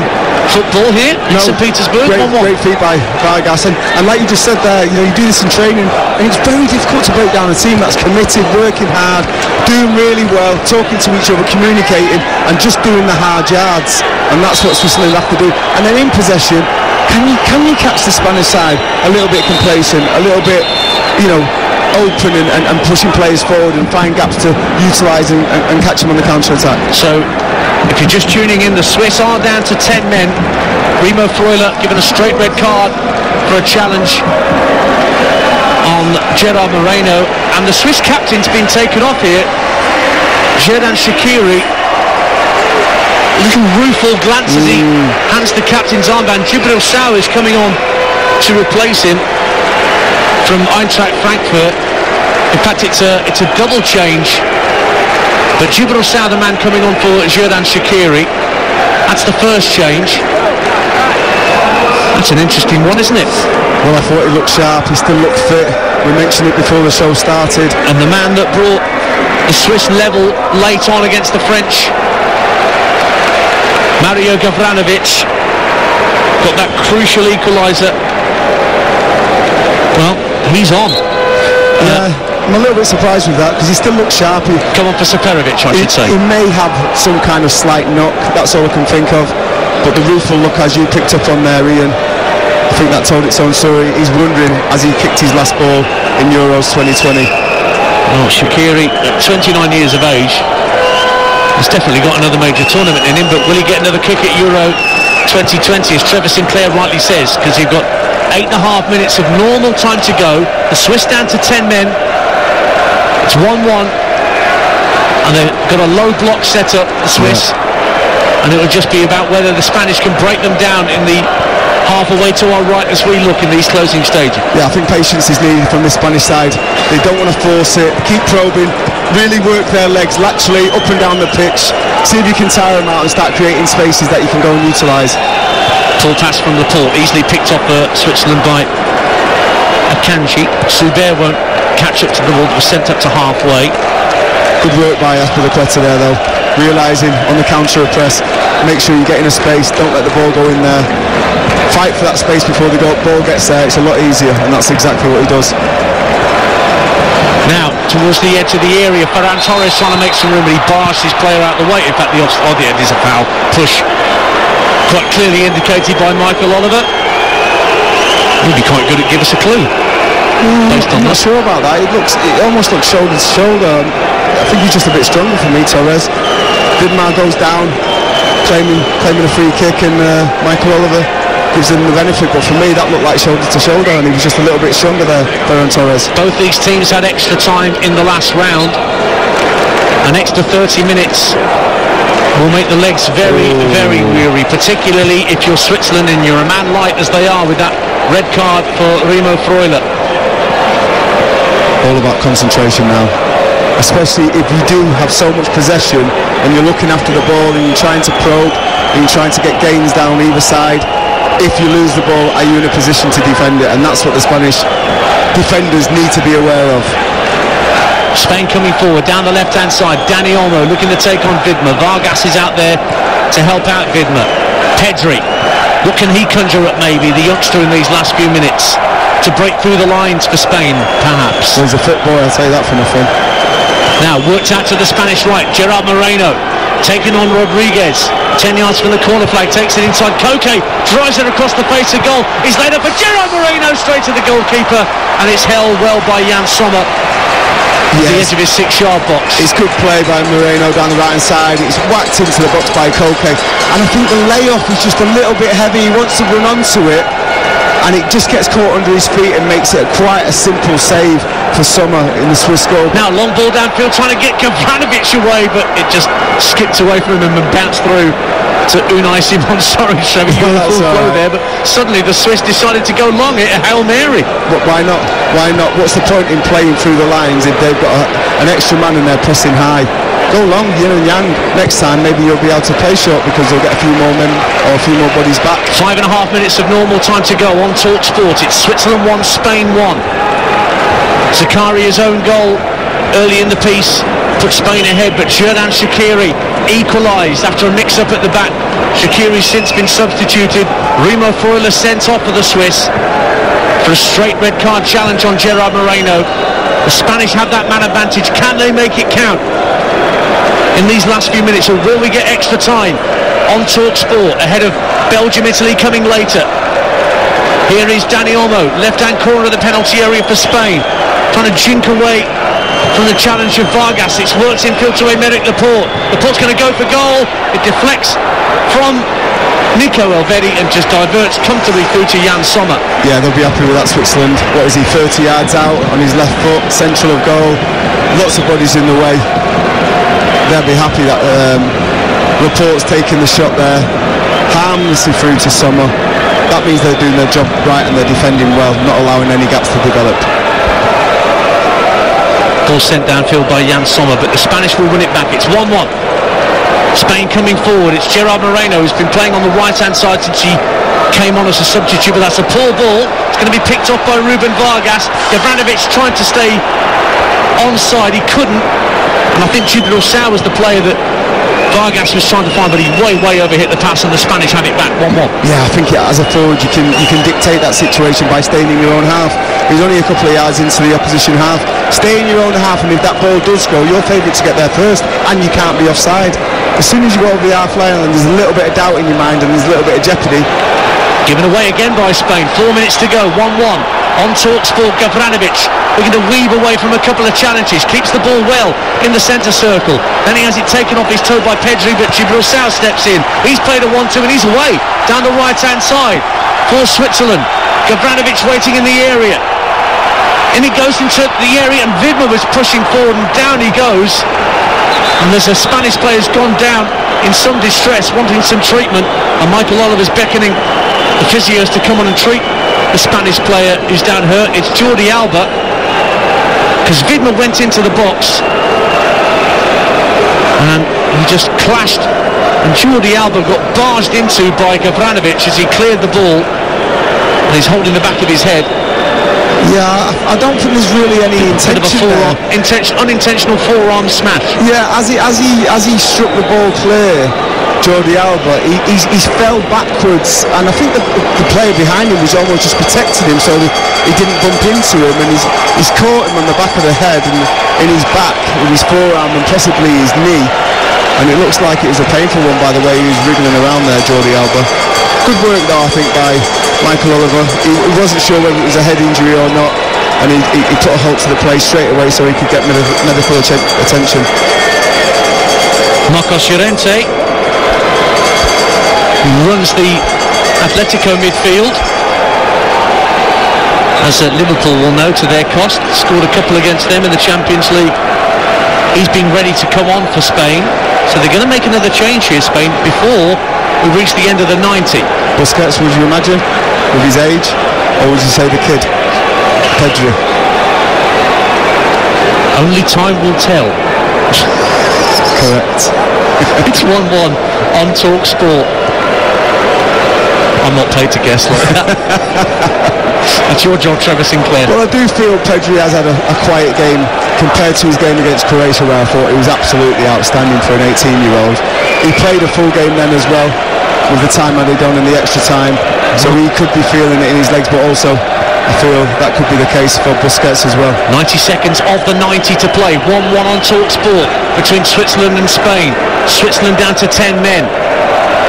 football here in St. Petersburg. Great feat by Vargas, and like you just said there, you do this in training, and it's very difficult to break down a team that's committed, working hard, doing really well, talking to each other, communicating, and just doing the hard yards. And that's what Switzerland have to do. And then in possession, can you catch the Spanish side a little bit complacent, a little bit, open and pushing players forward and find gaps to utilise and catch them on the counter-attack. So, if you're just tuning in, the Swiss are down to 10 men. Remo Freuler given a straight red card for a challenge on Gerard Moreno, and the Swiss captain's been taken off here. Xherdan Shaqiri, a little rueful glance as he hands the captain's armband. Djibril Sow is coming on to replace him from Eintracht Frankfurt. In fact, it's a double change, but Djibril Sow, the man coming on for Xherdan Shaqiri. That's the first change. That's an interesting one, isn't it? Well, I thought he looked sharp, he still looked fit. We mentioned it before the show started. And the man that brought the Swiss level late on against the French, Mario Gavranovic, got that crucial equaliser. Well, he's on. Yeah, I'm a little bit surprised with that because he still looks sharp. Come on for Seferovic, I should say. He may have some kind of slight knock, that's all I can think of. But the rueful look, as you picked up on there, Ian, I think that told its own story. He's wondering as he kicked his last ball in Euros 2020. Oh, Shaqiri, at 29 years of age, he's definitely got another major tournament in him, but will he get another kick at Euro 2020, as Trevor Sinclair rightly says, because you've got 8.5 minutes of normal time to go. The Swiss down to 10 men. It's 1-1, and they've got a low block set up, the Swiss, and it will just be about whether the Spanish can break them down in the half away to our right as we look in these closing stages. Yeah, I think patience is needed from the Spanish side. They don't want to force it, keep probing, really work their legs laterally up and down the pitch, see if you can tire them out and start creating spaces that you can go and utilise. Full pass from Laporte, easily picked up Switzerland by Akanji. Zubair won't catch up to the ball, that was sent up to halfway. Good work by Azpilicueta there though, realising on the counter press, make sure you get in a space, don't let the ball go in there. Fight for that space before the ball gets there, it's a lot easier, and that's exactly what he does. Now, towards the edge of the area, Ferran Torres trying to make some room, but he bars his player out of the way. In fact, the end is a foul. Push. Quite clearly indicated by Michael Oliver. He'd be quite good at give us a clue. I'm not sure about that. It almost looks shoulder to shoulder. I think he's just a bit stronger for me, Torres. Vidmar goes down, claiming a free kick, and Michael Oliver gives him the benefit. But for me, that looked like shoulder to shoulder, and he was just a little bit stronger there, Ferran Torres. Both these teams had extra time in the last round. An extra 30 minutes will make the legs very, very weary, particularly if you're Switzerland and you're a man light as they are with that red card for Remo Freuler. All about concentration now, especially if you do have so much possession and you're looking after the ball and you're trying to probe and you're trying to get gains down either side. If you lose the ball, are you in a position to defend it? And that's what the Spanish defenders need to be aware of. Spain coming forward down the left-hand side. Dani Olmo looking to take on Vidmar. Vargas is out there to help out Vidmar. Pedri, what can he conjure up maybe, the youngster in these last few minutes, to break through the lines for Spain, perhaps? Well, he's a fit boy, I'll tell you that for nothing. Now, worked out to the Spanish right. Gerard Moreno taking on Rodriguez. 10 yards from the corner flag, takes it inside. Koke drives it across the face of goal. He's laid up for Gerard Moreno, straight to the goalkeeper, and it's held well by Jan Sommer. Yes. The edge of his 6-yard box. It's good play by Moreno down the right hand side. It's whacked into the box by Koke, and I think the layoff is just a little bit heavy. He wants to run onto it, and it just gets caught under his feet and makes it quite a simple save for Sommer in the Swiss goal. Now long ball downfield, trying to get Gavranovic away, but it just skipped away from him and bounced through to Unai Simon. Sorry, Trevor, you were full flow there, but suddenly the Swiss decided to go long at a Hail Mary. But why not? Why not? What's the point in playing through the lines if they've got an extra man and they're pressing high? Go long, yin and yang. Next time maybe you'll be able to play short because you'll get a few more men or a few more bodies back. 5.5 minutes of normal time to go on TalkSport. It's Switzerland 1, Spain 1. Zakaria's own goal early in the piece put Spain ahead, but Xherdan Shaqiri equalised after a mix-up at the back. Shaqiri's since been substituted. Remo Freuler sent off for the Swiss for a straight red card challenge on Gerard Moreno. The Spanish have that man advantage. Can they make it count in these last few minutes, or will we get extra time on TalkSport ahead of Belgium-Italy coming later? Here is Dani Olmo, left-hand corner of the penalty area for Spain, trying to jink away from the challenge of Vargas. It's worked infield to Aymeric Laporte. Laporte's going to go for goal. It deflects from Nico Elvedi and just diverts comfortably through to Jan Sommer. Yeah, they'll be happy with that, Switzerland. What is he, 30 yards out on his left foot, central of goal, lots of bodies in the way. They'll be happy that Laporte's taking the shot there, harmlessly through to Sommer. That means they're doing their job right and they're defending well, not allowing any gaps to develop. Ball sent downfield by Jan Sommer, but the Spanish will win it back. It's 1-1. Spain coming forward. It's Gerard Moreno who's been playing on the right-hand side since he came on as a substitute, but that's a poor ball. It's going to be picked off by Ruben Vargas. Gavranovic tried to stay onside. He couldn't. And I think Gibraltar was the player that Vargas was trying to find, but he way overhit the pass, and the Spanish have it back 1-1. Yeah, I think as a forward you can dictate that situation by staying in your own half. He's only a couple of yards into the opposition half. Stay in your own half, and if that ball does go, you're favourite to get there first, and you can't be offside. As soon as you go over the half-line, and there's a little bit of doubt in your mind, and there's a little bit of jeopardy. Given away again by Spain. 4 minutes to go. 1-1 on TalkSport. Gavranovic looking to weave away from a couple of challenges. Keeps the ball well in the centre circle. Then he has it taken off his toe by Pedri, but Gibraltar steps in. He's played a 1-2 and he's away down the right-hand side for Switzerland. Gavranovic waiting in the area. And he goes into the area, and Widmer was pushing forward, and down he goes. And there's a Spanish player who's gone down in some distress, wanting some treatment, and Michael Oliver's beckoning the physios to come on and treat the Spanish player who's down hurt. It's Jordi Alba, because Widmer went into the box and he just clashed, and Jordi Alba got barged into by Gavranovic as he cleared the ball, and he's holding the back of his head. Yeah, I don't think there's really any intention there. Unintentional forearm smash. Yeah, as he struck the ball clear, Jordi Alba, he's fell backwards, and I think the player behind him was almost just protecting him so that he didn't bump into him, and he's caught him on the back of the head and in his back with his forearm and possibly his knee, and it looks like it was a painful one by the way he was wriggling around there, Jordi Alba. Good work though, I think, by Michael Oliver. He wasn't sure whether it was a head injury or not, and he put a halt to the play straight away so he could get medical attention. Marcos Llorente runs the Atletico midfield, as Liverpool will know to their cost. Scored a couple against them in the Champions League. He's been ready to come on for Spain, so they're going to make another change here, Spain, before we reach the end of the 90. Busquets, would you imagine, with his age, or would you say the kid, Pedri? Only time will tell. Correct. It's 1-1 on TalkSport. I'm not paid to guess like that. That's your job, Trevor Sinclair. Well, I do feel Pedri has had a quiet game compared to his game against Croatia, where I thought he was absolutely outstanding for an 18-year-old. He played a full game then as well, with the time added on and the extra time, so he could be feeling it in his legs, but also I feel that could be the case for Busquets as well. 90 seconds of the 90 to play. 1-1 on TalkSport between Switzerland and Spain. Switzerland down to 10 men.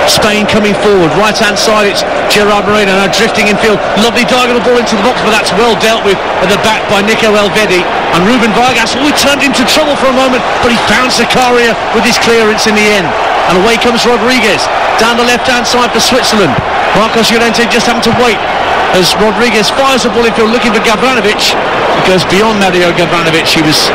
Spain coming forward, right hand side, it's Gerard Moreno now drifting infield, lovely diagonal ball into the box, but that's well dealt with at the back by Nico Elvedi, and Ruben Vargas, he turned into trouble for a moment, but he found Zakaria with his clearance in the end, and away comes Rodriguez, down the left hand side for Switzerland. Marcos Llorente just having to wait as Rodriguez fires the ball infield looking for Gavranovic. It goes beyond Mario Gavranovic. He was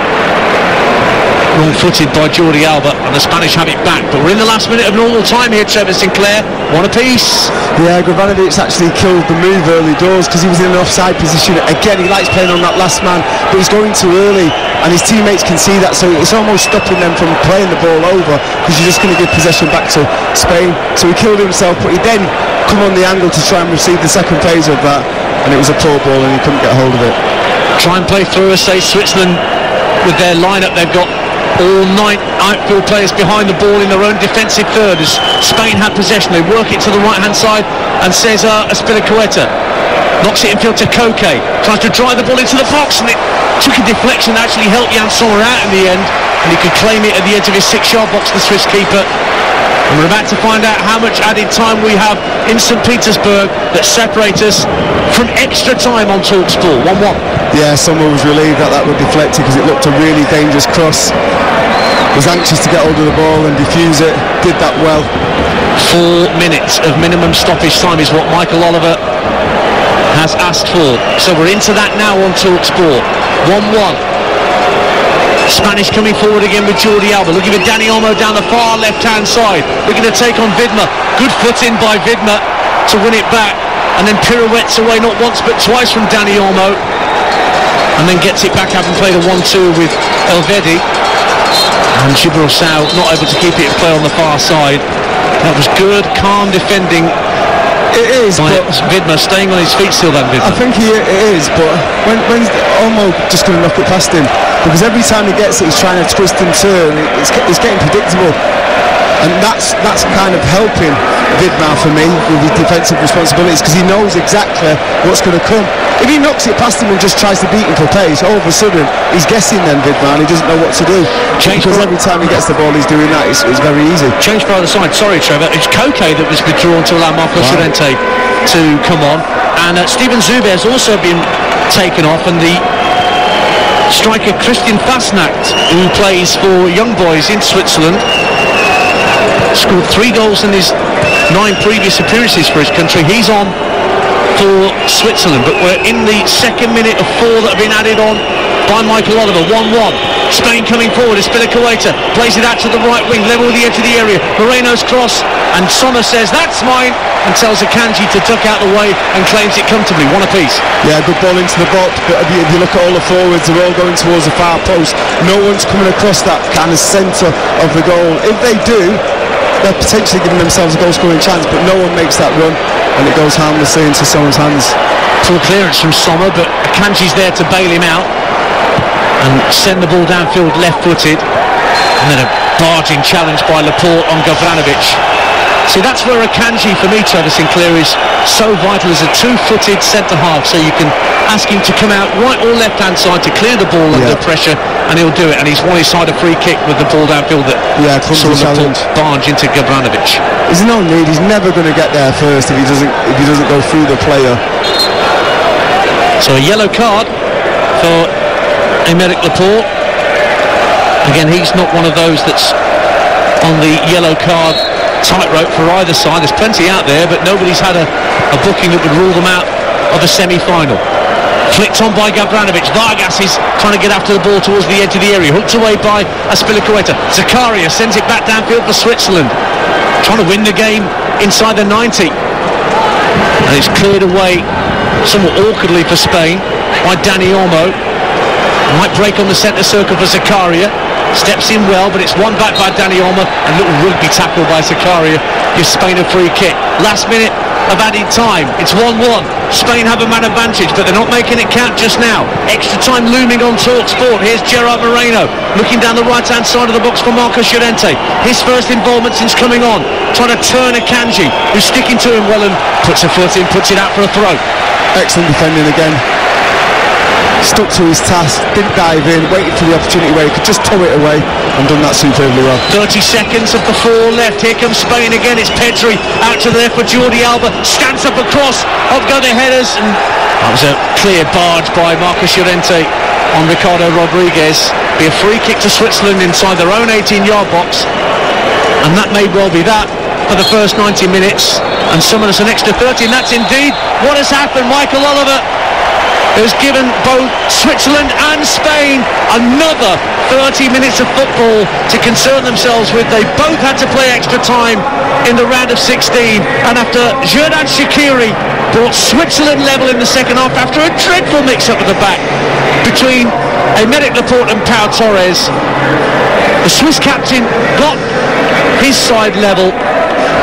wrong-footed by Jordi Alba, and the Spanish have it back. But we're in the last minute of normal time here, Trevor Sinclair. One apiece. Yeah, Gavranovic actually killed the move early doors because he was in an offside position. Again, he likes playing on that last man, but he's going too early, and his teammates can see that, so it's almost stopping them from playing the ball over because you're just going to give possession back to Spain. So he killed himself, but he then come on the angle to try and receive the second phase of that, and it was a poor ball and he couldn't get hold of it. Try and play through, say Switzerland with their lineup. They've got all 9 outfield players behind the ball in their own defensive third as Spain had possession. They work it to the right hand side, and Cesar Azpilicueta knocks it infield to Koke, tries to drive the ball into the box, and it took a deflection that actually helped Jan Sommer out in the end, and he could claim it at the edge of his 6-yard box, the Swiss keeper. And we're about to find out how much added time we have in St. Petersburg that separates us from extra time on TalkSport. 1-1. Yeah, Sommer was relieved that would deflect it because it looked a really dangerous cross. Was anxious to get hold of the ball and defuse it. Did that well. 4 minutes of minimum stoppage time is what Michael Oliver has asked for. So we're into that now on TalkSport. 1-1. Spanish coming forward again with Jordi Alba, looking for Dani Olmo down the far left-hand side, looking to take on Vidma. Good foot in by Vidma to win it back, and then pirouettes away not once but twice from Dani Olmo, and then gets it back, having played a 1-2 with Elvedi. And Djibril Sow not able to keep it in play on the far side. That was good, calm defending. It is, by but Vidma staying on his feet still. Then Vidma, I think it is, but when Olmo just going to knock it past him, because every time he gets it he's trying to twist and turn. It's getting predictable, and that's kind of helping Vidma for me with his defensive responsibilities, because he knows exactly what's going to come. If he knocks it past him and just tries to beat him for pace, all of a sudden he's guessing then, Vidma, and he doesn't know what to do. Because every time he gets the ball he's doing that. It's very easy. Change by the side, sorry Trevor, it's Koke that was withdrawn to allow Marcos Llorente to come on, and Steven Zuber has also been taken off, and the striker Christian Fasnacht, who plays for Young Boys in Switzerland, scored 3 goals in his 9 previous appearances for his country. He's on for Switzerland, but we're in the second minute of 4 that have been added on by Michael Oliver. 1-1. Spain coming forward. Azpilicueta plays it out to the right wing, level with the edge of the area. Moreno's cross, and Sommer says that's mine, and tells Akanji to duck out the way and claims it comfortably. 1 apiece. Yeah, good ball into the box, but if you look at all the forwards, they're all going towards the far post. No one's coming across that kind of centre of the goal. If they do, they're potentially giving themselves a goal scoring chance, but no one makes that run, and it goes harmlessly into Sommer's hands. Poor clearance from Sommer, but Akanji's there to bail him out and send the ball downfield left-footed, and then a barging challenge by Laporte on Gavranovic. See, that's where Akanji, for me, Trevor Sinclair, is so vital as a 2-footed centre-half, so you can ask him to come out right or left-hand side to clear the ball under pressure, and he'll do it, and he's won his side a free kick with the ball downfield that saw Laporte barge into Gavranovic. There's no need, he's never going to get there first if he doesn't go through the player. So a yellow card for Aymeric Laporte. Again, he's not one of those that's on the yellow card tightrope for either side. There's plenty out there, but nobody's had a booking that would rule them out of a semi-final. Flicked on by Gavranovic. Vargas is trying to get after the ball towards the edge of the area. Hooked away by Azpilicueta. Zakaria sends it back downfield for Switzerland, trying to win the game inside the 90. And it's cleared away somewhat awkwardly for Spain by Dani Olmo. Might break on the centre circle for Zakaria. Steps in well, but it's won back by Dani Olmo, and a little rugby tackle by Zakaria gives Spain a free kick. Last minute of added time. It's 1-1. Spain have a man advantage, but they're not making it count just now. Extra time looming on TalkSport. Here's Gerard Moreno looking down the right-hand side of the box for Marcos Llorente. His first involvement since coming on, trying to turn Akanji, who's sticking to him well and puts a foot in, puts it out for a throw. Excellent defending again. stuck to his task, didn't dive in, waited for the opportunity where he could just tow it away, and done that superbly well. 30 seconds of the 4 left. Here comes Spain again. It's Pedri out to the left for Jordi Alba. Stands up across. Up go the headers. And that was a clear barge by Marcos Llorente on Ricardo Rodriguez. Be a free kick to Switzerland inside their own 18-yard box. And that may well be that for the first 90 minutes. And summon us an extra 30. And that's indeed what has happened. Michael Oliver has given both Switzerland and Spain another 30 minutes of football to concern themselves with. They both had to play extra time in the round of 16, and after Xherdan Shaqiri brought Switzerland level in the second half after a dreadful mix-up at the back between Aymeric Laporte and Pau Torres, the Swiss captain got his side level.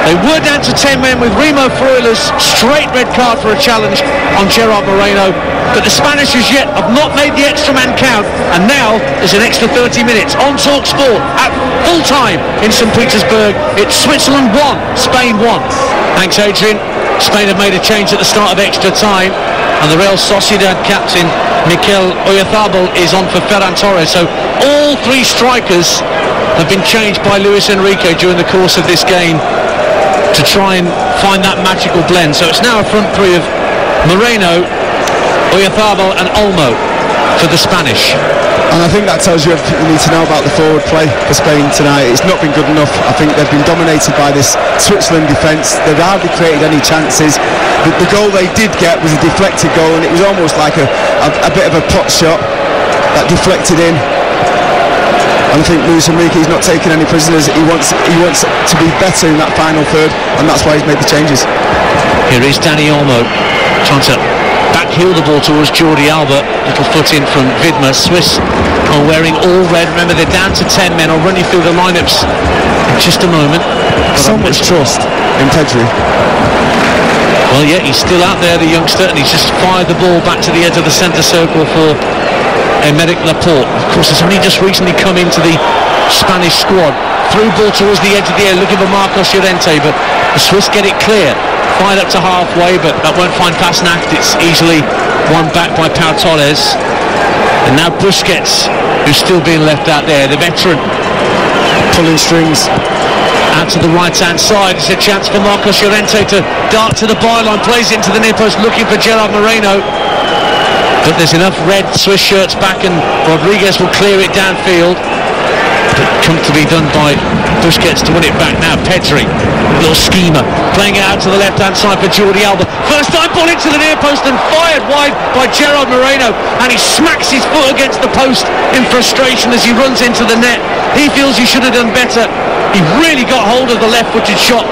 They were down to 10 men with Remo Freuler's straight red card for a challenge on Gerard Moreno, but the Spanish as yet have not made the extra man count, and now there's an extra 30 minutes on TalkSport at full time in St. Petersburg. It's Switzerland 1, Spain 1. Thanks, Adrian. Spain have made a change at the start of extra time, and the Real Sociedad captain Mikel Oyarzabal is on for Ferran Torres. So all 3 strikers have been changed by Luis Enrique during the course of this game to try and find that magical blend. So it's now a front 3 of Moreno, Oyarzabal and Olmo for the Spanish. And I think that tells you everything you need to know about the forward play for Spain tonight. It's not been good enough. I think they've been dominated by this Switzerland defence. They've hardly created any chances. The goal they did get was a deflected goal, and it was almost like a bit of a pot shot that deflected in. And I think Luis Enrique is not taking any prisoners. He wants to be better in that final third, and that's why he's made the changes. Here is Dani Olmo trying to backheel the ball towards Jordi Alba. Little foot in from Vidma. Swiss are wearing all red. Remember, they're down to 10 men. I'll run you through the lineups in just a moment. So much trust in Pedri. Well, yeah, he's still out there, the youngster, and he's just fired the ball back to the edge of the centre circle for Aymeric Laporte. Of course, has only just recently come into the Spanish squad. Through ball towards the edge of the air, looking for Marcos Llorente, but the Swiss get it clear. Fired up to halfway, but that won't find Pasnacht. It's easily won back by Pau Torres. And now Busquets, who's still being left out there, the veteran, pulling strings. Out to the right-hand side, it's a chance for Marcos Llorente to dart to the byline, plays it into the near post, looking for Gerard Moreno. But there's enough red Swiss shirts back, and Rodriguez will clear it downfield. But comfortably done by Busquets to win it back now. Pedri, little schemer, playing it out to the left-hand side for Jordi Alba. First time ball into the near post and fired wide by Gerard Moreno, and he smacks his foot against the post in frustration as he runs into the net. He feels he should have done better. He really got hold of the left-footed shot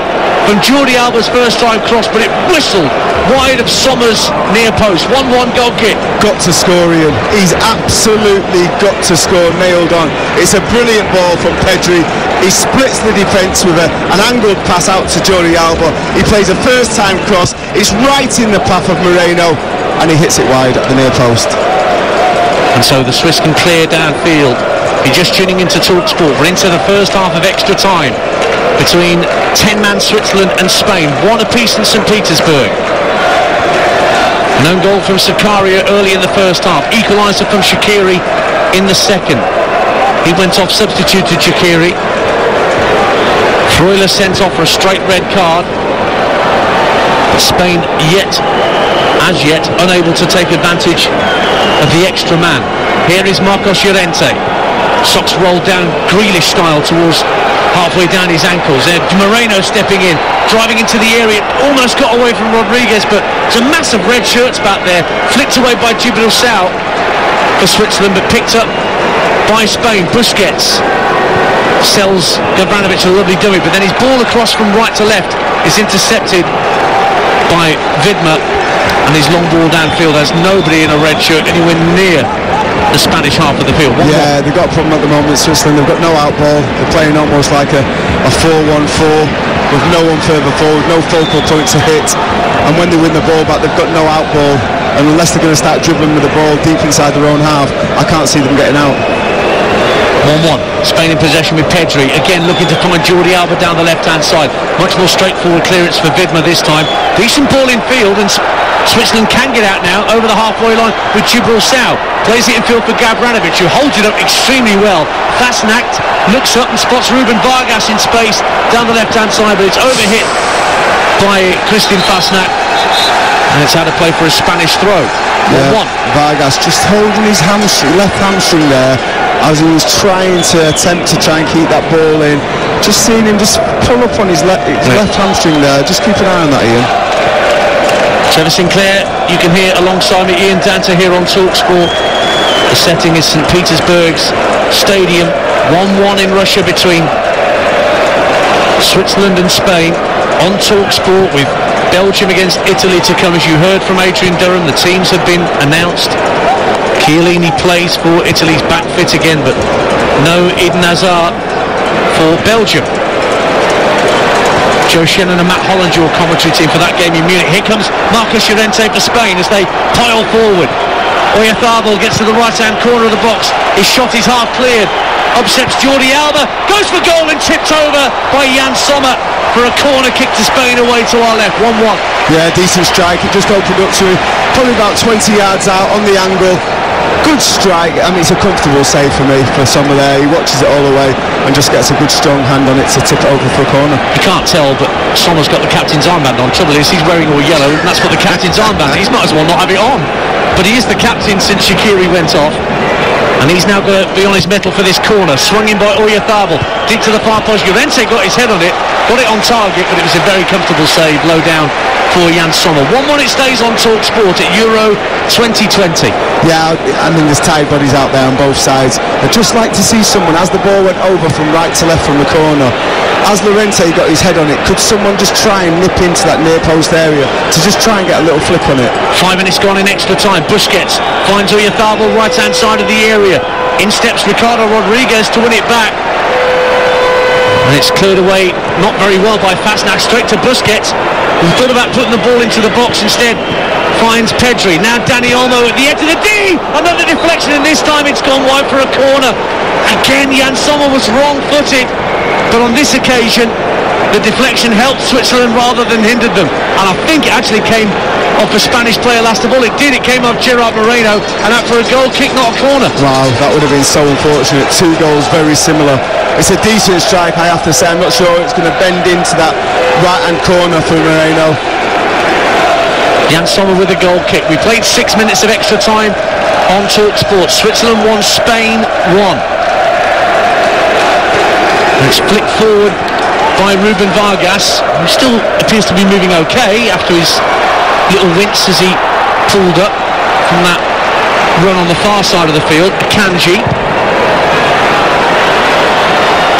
from Jordi Alba's first time cross, but it whistled wide of Sommer's near post. 1-1 goal kick. Got to score, Ian. He's absolutely got to score, nailed on. It's a brilliant ball from Pedri. He splits the defence with an angled pass out to Jordi Alba. He plays a first time cross. It's right in the path of Moreno, and he hits it wide at the near post. And so the Swiss can clear downfield. If you're just tuning into TalkSport, we're into the first half of extra time between 10-man Switzerland and Spain, 1 apiece in St. Petersburg. An own goal from Zakaria early in the first half, equaliser from Shaqiri in the second. He went off, substituted Shaqiri. Freuler sent off for a straight red card. But Spain as yet unable to take advantage of the extra man. Here is Marcos Llorente. Socks rolled down Grealish style towards halfway down his ankles. Moreno stepping in, driving into the area, almost got away from Rodriguez, but there's a mass of red shirts back there, flicked away by Djibril Sow for Switzerland, but picked up by Spain. Busquets sells Gavranovic a lovely dummy, but then his ball across from right to left is intercepted by Vidma, and his long ball downfield has nobody in a red shirt anywhere near the Spanish half of the field. Yeah, they've got a problem at the moment, Switzerland. They've got no out ball. They're playing almost like a 4-1-4 with no one further forward, no focal point to hit. And when they win the ball back, they've got no out ball. And unless they're going to start dribbling with the ball deep inside their own half, I can't see them getting out. 1-1. Spain in possession with Pedri. Again looking to find Jordi Alba down the left-hand side. Much more straightforward clearance for Vidma this time. Decent ball in field, and Switzerland can get out now over the halfway line with Djibril Sow. Plays it in field for Gavranovic, who holds it up extremely well. Fasnacht looks up and spots Ruben Vargas in space down the left-hand side, but it's overhit by Christian Fasnacht. And it's out of play for a Spanish throw. 1-1. Vargas just holding his hamstring, left hamstring there, as he was trying to attempt to try and keep that ball in. Just seeing him just pull up on his left hamstring there. Just keep an eye on that, Ian. Trevor Sinclair, you can hear alongside me Ian Danter here on TalkSport. The setting is St. Petersburg's stadium. 1-1 in Russia between Switzerland and Spain on TalkSport, with Belgium against Italy to come. As you heard from Adrian Durham, the teams have been announced. Chiellini plays for Italy's back fit again, but no Eden Hazard for Belgium. Joe Shannon and Matt Holland, your commentary team for that game in Munich. Here comes Marcos Llorente for Spain as they pile forward. Oyarzabal gets to the right-hand corner of the box. His shot is half cleared. Upsets Jordi Alba, goes for goal and tipped over by Jan Sommer for a corner kick to Spain away to our left. 1-1. Yeah, decent strike. It just opened up to him, probably about 20 yards out on the angle. Good strike. I mean, it's a comfortable save for me for Sommer there. He watches it all the way and just gets a good strong hand on it to tip it over for a corner. You can't tell, but Sommer's got the captain's armband on. Trouble is, he's wearing all yellow, and that's what the captain's armband is. He's might as well not have it on. But he is the captain since Shaqiri went off. And he's now going to be on his mettle for this corner. Swung in by Oyarzabal. Deep to the far post. Llorente got his head on it. Got it on target, but it was a very comfortable save low down for Jan Sommer. 1-1 it stays on TalkSport at Euro 2020. Yeah, I mean, there's tired bodies out there on both sides. I'd just like to see someone, as the ball went over from right to left from the corner, as Llorente got his head on it, could someone just try and nip into that near post area to just try and get a little flick on it? 5 minutes gone in extra time. Busquets finds Oyarzabal right hand side of the area. In steps Ricardo Rodriguez to win it back. And it's cleared away not very well by Fasnacht. Straight to Busquets, who thought about putting the ball into the box, instead finds Pedri. Now Dani Olmo at the edge of the D. Another deflection, and this time it's gone wide for a corner. Again, Jan Sommer was wrong-footed, but on this occasion the deflection helped Switzerland rather than hindered them. And I think it actually came off a Spanish player last of all. It did. It came off Gerard Moreno and out for a goal kick, not a corner. Wow, that would have been so unfortunate. 2 goals, very similar. It's a decent strike, I have to say. I'm not sure it's going to bend into that right-hand corner for Moreno. Jan Sommer with a goal kick. We played 6 minutes of extra time on TalkSport. Switzerland 1, Spain 1. And it's flicked forward by Ruben Vargas, who still appears to be moving okay after his little wince as he pulled up from that run on the far side of the field. Akanji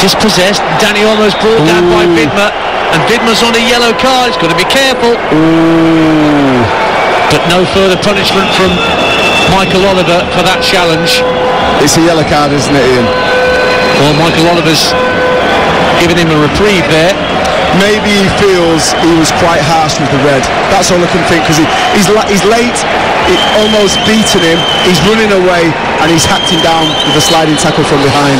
dispossessed. Dani Olmo's brought down by Vidma, and Vidma's on a yellow card. He's got to be careful. But no further punishment from Michael Oliver for that challenge. It's a yellow card, isn't it, Ian? Well, Michael Oliver's given him a reprieve there. Maybe he feels he was quite harsh with the red. That's all I can think, because he's late, almost beaten him, he's running away, and he's hacked him down with a sliding tackle from behind.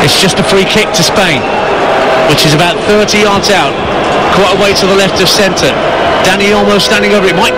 It's just a free kick to Spain, which is about 30 yards out, quite a way to the left of centre. Dani Olmo standing over it, might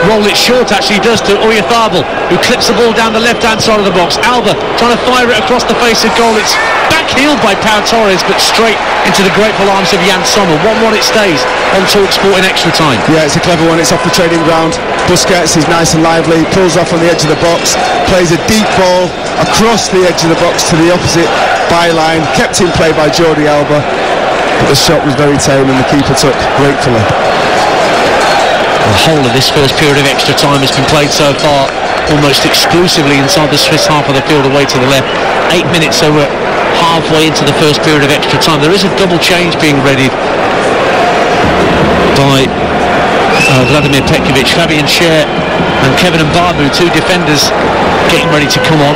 roll it short, actually does, to Oyarzabal, who clips the ball down the left-hand side of the box. Alba trying to fire it across the face of goal. It's backheeled by Pau Torres, but straight into the grateful arms of Jan Sommer. 1-1 it stays on TalkSport in extra time. Yeah, it's a clever one. It's off the training ground. Busquets is nice and lively, pulls off on the edge of the box, plays a deep ball across the edge of the box to the opposite byline, kept in play by Jordi Alba, but the shot was very tame and the keeper took gratefully. The whole of this first period of extra time has been played so far almost exclusively inside the Swiss half of the field away to the left. 8 minutes, so we're halfway into the first period of extra time. There is a double change being readied by Vladimir Petkovic. Fabian Schär and Kevin Mbabu, 2 defenders, getting ready to come on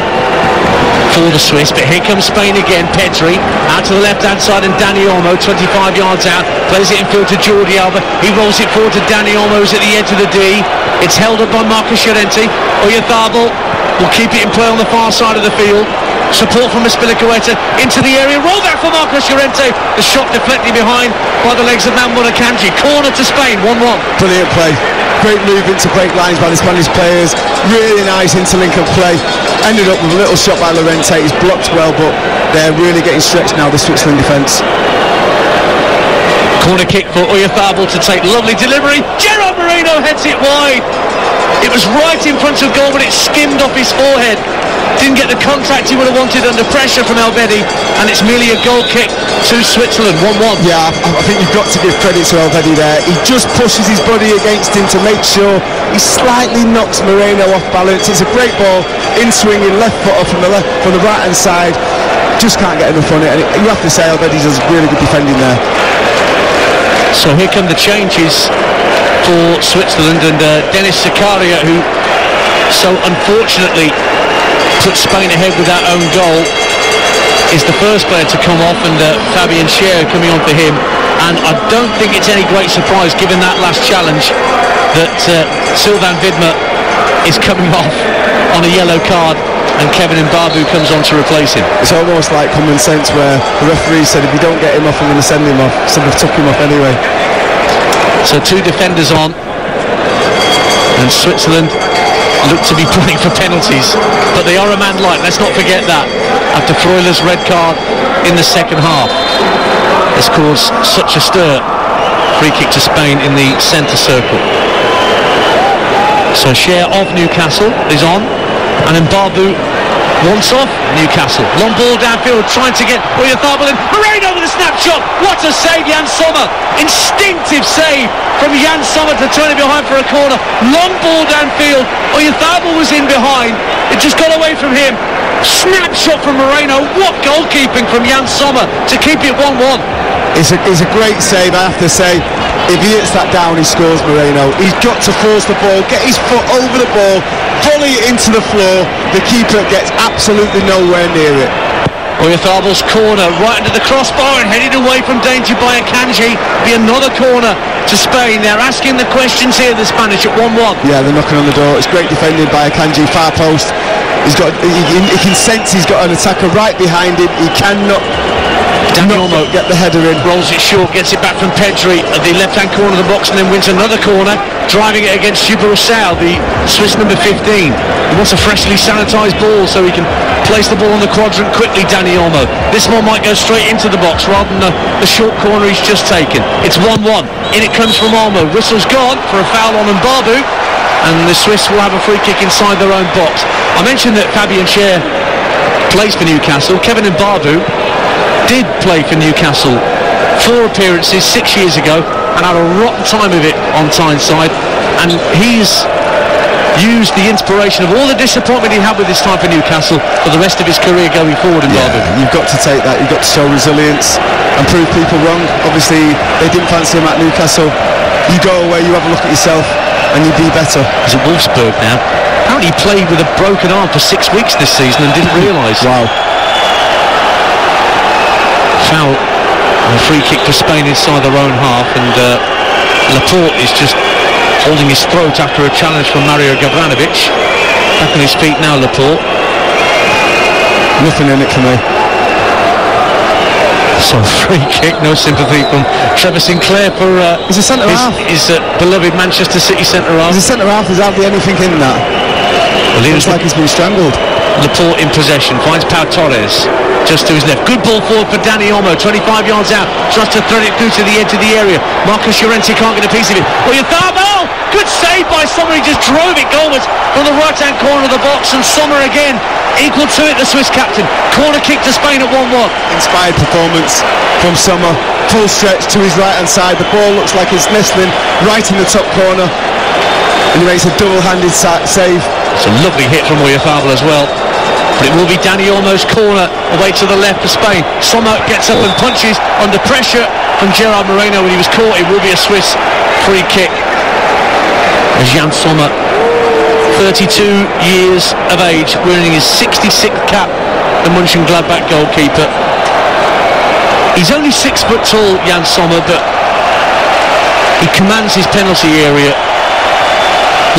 for the Swiss. But here comes Spain again. Pedri out to the left-hand side, and Dani Olmo 25 yards out, plays it in field to Jordi Alba. He rolls it forward to Dani Olmo, who's at the edge of the D. It's held up by Marcos Llorente. Oyarzabal will keep it in play on the far side of the field. Support from Azpilicueta into the area. Roll back for Marcos Llorente. The shot deflected behind by the legs of Manuel Akanji. Corner to Spain, 1-1. Brilliant play. Great move into break lines by the Spanish players. Really nice interlink of play. Ended up with a little shot by Llorente. He's blocked well, but they're really getting stretched now, the Switzerland defence. Corner kick for Oyarzabal to take. Lovely delivery. Gerard Moreno heads it wide. It was right in front of goal, but it skimmed off his forehead. Didn't get the contact he would have wanted under pressure from Elvedi, and it's merely a goal kick to Switzerland, 1-1. Yeah, I think you've got to give credit to Elvedi there. He just pushes his body against him to make sure he slightly knocks Moreno off balance. It's a great ball, in swinging, left foot off from the right hand side. Just can't get enough on it, and you have to say Elvedi does really good defending there. So here come the changes for Switzerland, and Denis Zakaria, who so unfortunately put Spain ahead with that own goal, is the first player to come off, and Fabian Schär coming on for him. And I don't think it's any great surprise, given that last challenge, that Sylvain Widmer is coming off on a yellow card, and Kevin Mbabu comes on to replace him. It's almost like common sense, where the referee said, if you don't get him off, I'm going to send him off. So they've took him off anyway. So two defenders on, and Switzerland look to be playing for penalties, but they are a man light, let's not forget that, after Freuler's red card in the second half. It's caused such a stir. Free kick to Spain in the centre circle. So Schär of Newcastle is on, and Mbabu wants off Newcastle. Long ball downfield, trying to get Oyarzabal in. Moreno with a snapshot. What a save, Jan Sommer. Instinctive save from Jan Sommer to turn it behind for a corner. Long ball downfield. Oyarzabal was in behind. It just got away from him. Snapshot from Moreno. What goalkeeping from Jan Sommer to keep it 1-1. It's a great save, I have to say. If he hits that down, he scores, Moreno. He's got to force the ball, get his foot over the ball, volley it into the floor. The keeper gets absolutely nowhere near it. Oyarzabal's corner right under the crossbar and headed away from danger by Akanji. Be another corner to Spain. They're asking the questions here, the Spanish, at 1-1. Yeah, they're knocking on the door. It's great defending by Akanji, far post. He can sense he's got an attacker right behind him. He cannot Dani Olmo get the header in. Rolls it short, gets it back from Pedri at the left-hand corner of the box, and then wins another corner, driving it against Djibril, the Swiss number 15. He wants a freshly sanitised ball so he can place the ball on the quadrant quickly, Dani Olmo. This one might go straight into the box rather than the short corner he's just taken. It's 1-1. In it comes from Olmo. Whistle's gone for a foul on Mbabu, and the Swiss will have a free kick inside their own box. I mentioned that Fabian Schär plays for Newcastle. Kevin Mbabu did play for Newcastle 4 appearances 6 years ago and had a rotten time of it on Tyneside, and he's used the inspiration of all the disappointment he had with his time for Newcastle for the rest of his career going forward. You've got to take that, you've got to show resilience and prove people wrong. Obviously they didn't fancy him at Newcastle. You go away, you have a look at yourself and you be better. He's at Wolfsburg now. Apparently he played with a broken arm for 6 weeks this season and didn't realise. Wow. Foul, a free kick for Spain inside their own half, and Laporte is just holding his throat after a challenge from Mario Gavranovic. Back on his feet now, Laporte. Nothing in it for me. So free kick, no sympathy from Trevor Sinclair for he's a centre half. His beloved Manchester City centre half. He's a centre half. There's hardly anything in that. Well, looks like he's been strangled. Laporte in possession, finds Pau Torres just to his left. Good ball forward for Dani Olmo, 25 yards out, tries to thread it through to the edge of the area. Marcos Llorente can't get a piece of it. Oyarzabal! Good save by Sommer. He just drove it goalwards from the right-hand corner of the box, and Sommer again equal to it, the Swiss captain. Corner kick to Spain at 1-1. Inspired performance from Sommer. Full stretch to his right-hand side. The ball looks like it's nestling right in the top corner, and he makes a double-handed save. It's a lovely hit from Oyarzabal as well. But it will be Dani Olmo's corner away to the left for Spain. Sommer gets up and punches under pressure from Gerard Moreno when he was caught. It will be a Swiss free kick. As Jan Sommer, 32 years of age, wearing his 66th cap, the Mönchengladbach goalkeeper. He's only 6 foot tall, Jan Sommer, but he commands his penalty area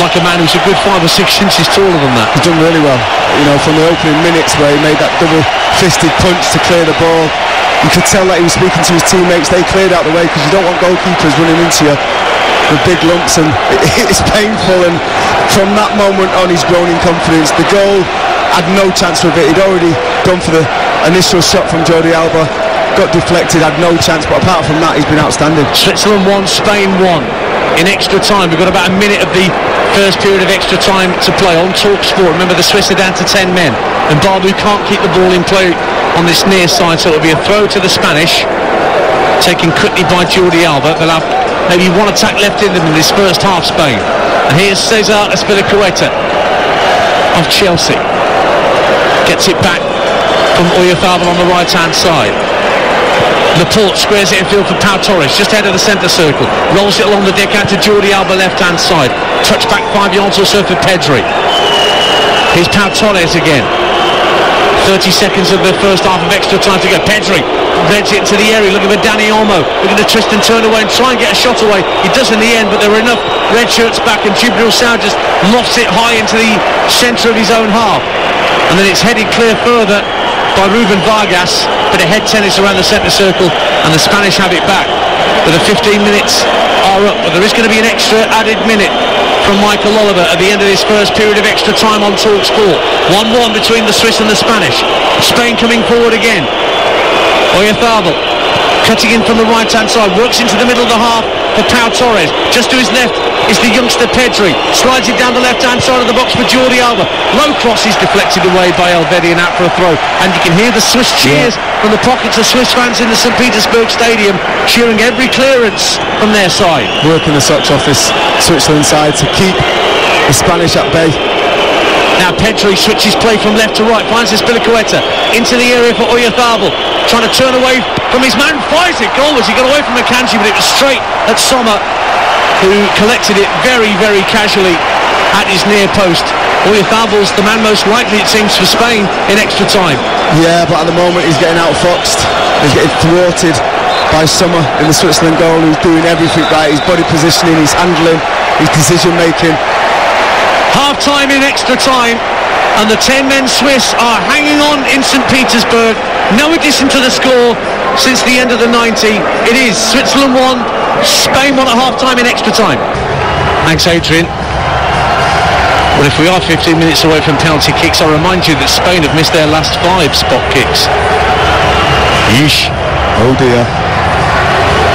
like a man who's a good 5 or 6 inches taller than that. He's done really well. from the opening minutes where he made that double-fisted punch to clear the ball. You could tell that he was speaking to his teammates. They cleared out the way because you don't want goalkeepers running into you with big lumps, and it's painful. And from that moment on, he's grown in confidence. The goal had no chance with it. He'd already gone for the initial shot from Jordi Alba, got deflected, had no chance, but apart from that, he's been outstanding. Switzerland 1, Spain 1 in extra time. We've got about a minute of the first period of extra time to play on TalkSport. Remember, the Swiss are down to 10 men, and Babu can't keep the ball in play on this near side, so it'll be a throw to the Spanish, taken quickly by Jordi Alba. They'll have maybe one attack left in them in this first half, Spain. And here's Cesar Azpilicueta of Chelsea. Gets it back from Oyarzabal on the right-hand side. Laporte squares it in field for Pau Torres, just ahead of the centre circle. Rolls it along the deck out to Jordi Alba, left-hand side. Touch back 5 yards or so for Pedri. Here's Pau Torres again. 30 seconds of the first half of extra time to go. Pedri reds it into the area, looking for Dani Olmo, looking to twist and turn away and try and get a shot away. He does in the end, but there were enough red shirts back, and Djibril Sow just lofts it high into the centre of his own half. And then it's headed clear further by Ruben Vargas, bit of head tennis around the centre circle, and the Spanish have it back. But the 15 minutes are up, but there is going to be an extra added minute from Michael Oliver at the end of this first period of extra time on TalkSport. 1-1 between the Swiss and the Spanish. Spain coming forward again. Oyarzabal cutting in from the right-hand side, works into the middle of the half for Pau Torres. Just to his left is the youngster Pedri. Slides it down the left-hand side of the box for Jordi Alba. Low cross is deflected away by Elvedi and out for a throw. And you can hear the Swiss cheers from the pockets of Swiss fans in the St. Petersburg Stadium, cheering every clearance from their side. Working the socks off this Switzerland side to keep the Spanish at bay. Now Pedri switches play from left to right, finds Azpilicueta into the area for Oyarzabal, trying to turn away from his man, fires it goalwards. He got away from Akanji, but it was straight at Sommer, who collected it very, very casually at his near post. Oyarzabal's the man most likely, it seems, for Spain in extra time. Yeah, but at the moment he's getting outfoxed. He's getting thwarted by Sommer in the Switzerland goal, who's doing everything right. His body positioning, his handling, his decision making. Half-time in extra time, and the 10-men Swiss are hanging on in St. Petersburg. No addition to the score since the end of the 90. It is Switzerland 1, Spain 1 at half-time in extra time. Thanks, Adrian. Well, if we are 15 minutes away from penalty kicks, I'll remind you that Spain have missed their last 5 spot kicks. Yeesh. Oh dear.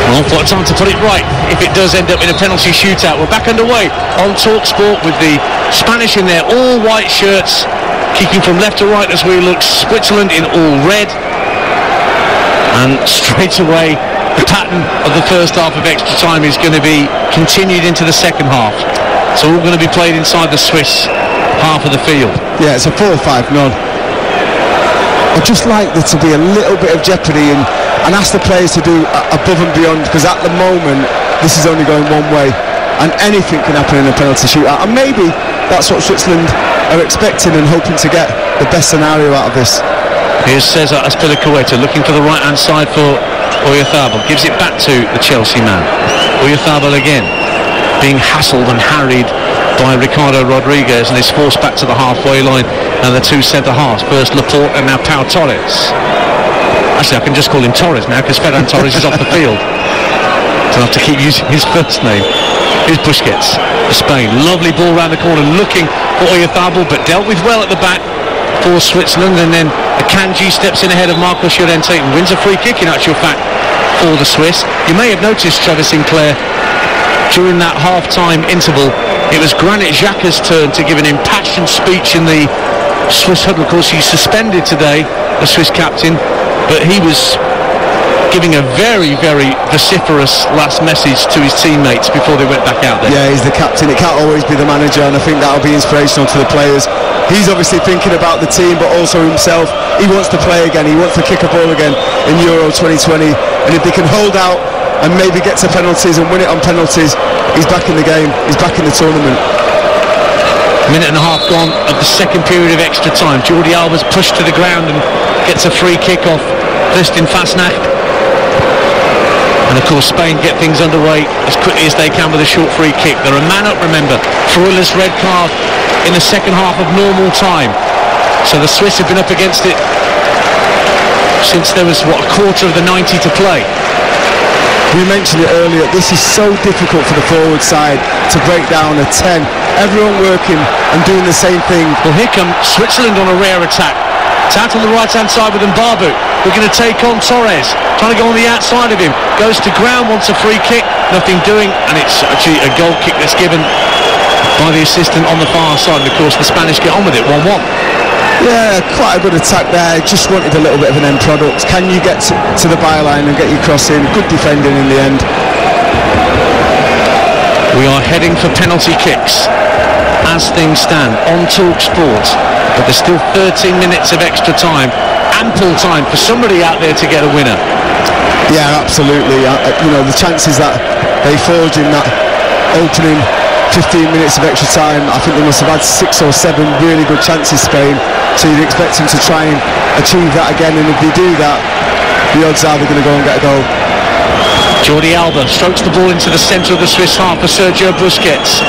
Well, what time to put it right if it does end up in a penalty shootout. We're back underway on TalkSport with the Spanish in their all-white shirts, kicking from left to right as we look. Switzerland in all red. And straight away, the pattern of the first half of extra time is going to be continued into the second half. So all going to be played inside the Swiss half of the field. Yeah, it's a 4-5 nod. I'd just like there to be a little bit of jeopardy and ask the players to do above and beyond, because at the moment this is only going one way and anything can happen in a penalty shootout, and maybe that's what Switzerland are expecting and hoping to get the best scenario out of this. Here's Cesar Azpilicueta looking for the right hand side for Oyarzabal, gives it back to the Chelsea man. Oyarzabal again being hassled and harried by Ricardo Rodriguez, and is forced back to the halfway line, and the two centre halves, first Laporte and now Pau Torres. Actually, I can just call him Torres now because Ferran Torres is off the field. So I'll have to keep using his first name. Here's Busquets for Spain. Lovely ball round the corner, looking for Oyarzabal, but dealt with well at the back for Switzerland. And then Akanji steps in ahead of Marcos Llorente and wins a free kick, in actual fact, for the Swiss. You may have noticed, Trevor Sinclair, during that half-time interval, it was Granit Xhaka's turn to give an impassioned speech in the Swiss huddle. Of course, he's suspended today, the Swiss captain, but he was giving a very, very vociferous last message to his teammates before they went back out there. Yeah, he's the captain. It can't always be the manager, and I think that'll be inspirational to the players. He's obviously thinking about the team, but also himself. He wants to play again. He wants to kick a ball again in Euro 2020, and if they can hold out and maybe get to penalties and win it on penalties, he's back in the game. He's back in the tournament. Minute and a half gone of the second period of extra time. Jordi Alba's pushed to the ground and gets a free kick off Kristin Fasnacht. And of course Spain get things underway as quickly as they can with a short free kick. They're a man up, remember. Freuler's red card in the second half of normal time. So the Swiss have been up against it since there was, a quarter of the 90 to play. We mentioned it earlier, this is so difficult for the forward side to break down a 10. Everyone working and doing the same thing. Well, here come Switzerland on a rare attack. It's out on the right-hand side with Mbabu. We're going to take on Torres, trying to go on the outside of him. Goes to ground, wants a free kick, nothing doing, and it's actually a goal kick that's given by the assistant on the far side. And of course, the Spanish get on with it, 1-1. Yeah, quite a good attack there. Just wanted a little bit of an end product. Can you get to the byline and get your cross in? Good defending in the end. We are heading for penalty kicks as things stand on TalkSport, but there's still 13 minutes of extra time. Ample time for somebody out there to get a winner. Yeah, absolutely. The chances that they forged in that opening 15 minutes of extra time, I think they must have had 6 or 7 really good chances, Spain. So you'd expect them to try and achieve that again, and if they do that, the odds are they're going to go and get a goal. Jordi Alba strokes the ball into the centre of the Swiss half for Sergio Busquets.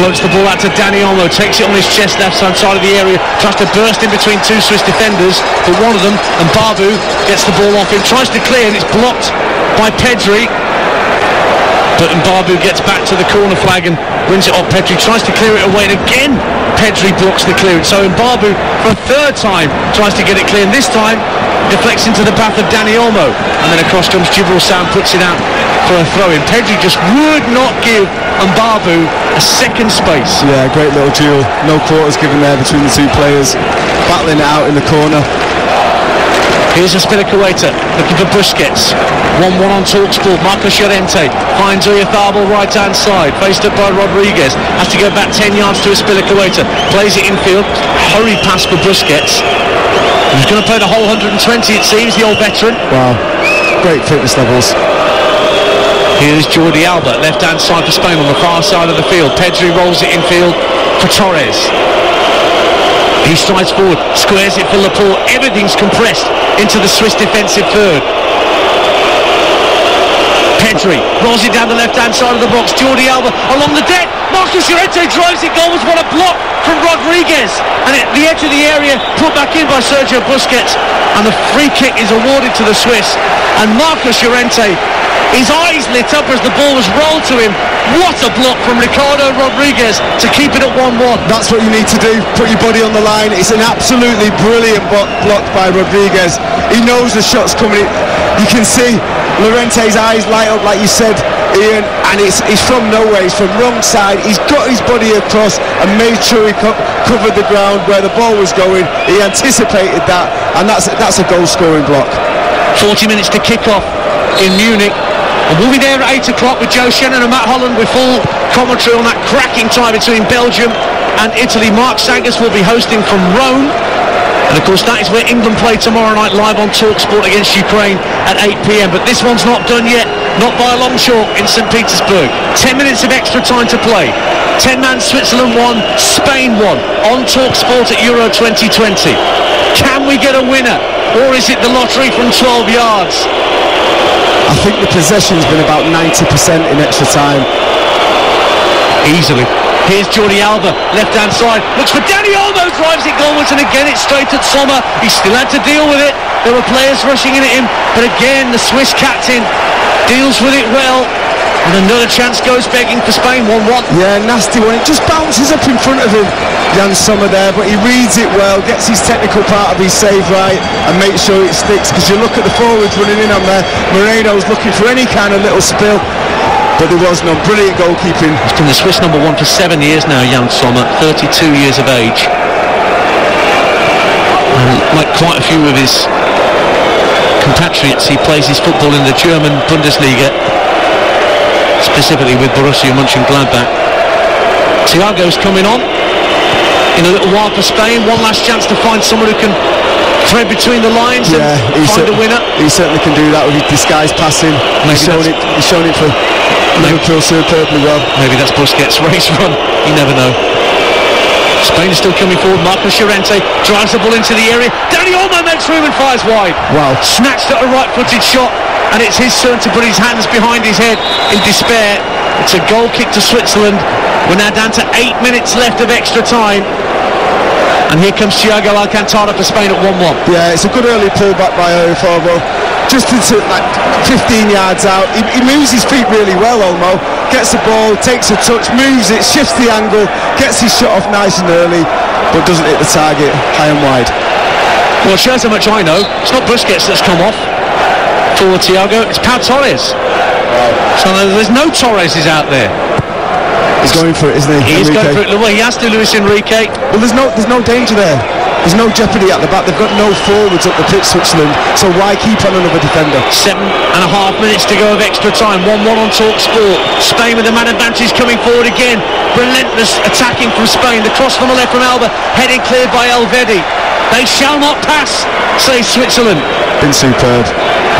Floats the ball out to Dani Olmo, takes it on his chest, left-hand side of the area, tries to burst in between 2 Swiss defenders, but one of them, Mbabu, gets the ball off him, tries to clear, and it's blocked by Pedri. But Mbabu gets back to the corner flag and wins it off. Pedri tries to clear it away, and again Pedri blocks the clearance. So Mbabu, for a third time, tries to get it clear, and this time deflects into the path of Dani Olmo, and then across comes Djibril Sow, puts it out for a throw-in. Pedri just would not give Mbabu a second space. Yeah, great little duel. No quarters given there between the two players. Battling it out in the corner. Here's Azpilicueta looking for Busquets. 1-1 on TalkSport. Marcos Llorente finds Oyarzabal right-hand side, faced up by Rodriguez. Has to go back 10 yards to Azpilicueta. Plays it infield. Hurried pass for Busquets. He's going to play the whole 120, it seems, the old veteran. Wow, great fitness levels. Here's Jordi Alba, left-hand side for Spain on the far side of the field. Pedri rolls it infield for Torres. He strides forward, squares it for Laporte. Everything's compressed into the Swiss defensive third. Pedri rolls it down the left-hand side of the box. Jordi Alba along the deck. Marcos Llorente drives it goal. What a block from Rodriguez. And at the edge of the area, put back in by Sergio Busquets. And the free kick is awarded to the Swiss. And Marcos Llorente, his eyes lit up as the ball was rolled to him. What a block from Ricardo Rodriguez to keep it at 1-1. That's what you need to do, put your body on the line. It's an absolutely brilliant block by Rodriguez. He knows the shot's coming. You can see Llorente's eyes light up, like you said, Ian, and he's from nowhere. He's from wrong side. He's got his body across and made sure he covered the ground where the ball was going. He anticipated that, and that's a goal-scoring block. 40 minutes to kick off in Munich. And we'll be there at 8 o'clock with Joe Shannon and Matt Holland with full commentary on that cracking tie between Belgium and Italy. Mark Sagas will be hosting from Rome. And of course that is where England play tomorrow night live on TalkSport against Ukraine at 8 p.m. But this one's not done yet, not by a long chalk in St. Petersburg. 10 minutes of extra time to play. 10-man Switzerland 1, Spain 1 on TalkSport at Euro 2020. Can we get a winner, or is it the lottery from 12 yards? I think the possession's been about 90% in extra time. Easily. Here's Jordi Alba, left-hand side, looks for Dani Olmo, drives it goalwards, and again it's straight at Sommer. He still had to deal with it. There were players rushing in at him, but again the Swiss captain deals with it well. And another chance goes begging for Spain, 1-1. Yeah, nasty one. It just bounces up in front of him, Jan Sommer there, but he reads it well, gets his technical part of his save right, and makes sure it sticks, because you look at the forwards running in on there. Moreno's looking for any kind of little spill, but there was no. Brilliant goalkeeping. He's been the Swiss number 1 for 7 years now, Jan Sommer, 32 years of age. And like quite a few of his compatriots, he plays his football in the German Bundesliga, specifically with Borussia Mönchengladbach. Thiago's coming on in a little while for Spain. One last chance to find someone who can thread between the lines and find a winner. He certainly can do that with his disguise passing. He's shown it for Liverpool superbly well. Maybe that's Busquets' race run. You never know. Spain is still coming forward. Marcos Llorente drives the ball into the area. Dani Olmo makes room and fires wide. Wow. Snatched at a right-footed shot, and it's his turn to put his hands behind his head in despair. It's a goal kick to Switzerland. We're now down to 8 minutes left of extra time. And here comes Thiago Alcantara for Spain at 1-1. Yeah, it's a good early pullback by Oyarzabal. Just into like 15 yards out. He moves his feet really well, Olmo. Gets the ball, takes a touch, moves it, shifts the angle, gets his shot off nice and early, but doesn't hit the target high and wide. Well, it shows how much I know. It's not Busquets that's come off for Thiago, it's Pau Torres. So there's no Torreses out there. He's going for it, isn't he? He's going for it. Well, he has to, Luis Enrique. Well, there's no danger there. There's no jeopardy at the back. They've got no forwards up the pitch, Switzerland. So why keep on another defender? 7.5 minutes to go of extra time. 1-1 on TalkSport. Spain with the man advantage coming forward again. Relentless attacking from Spain. The cross from the left from Alba, heading cleared by Elvedi. They shall not pass, says Switzerland. Been superb.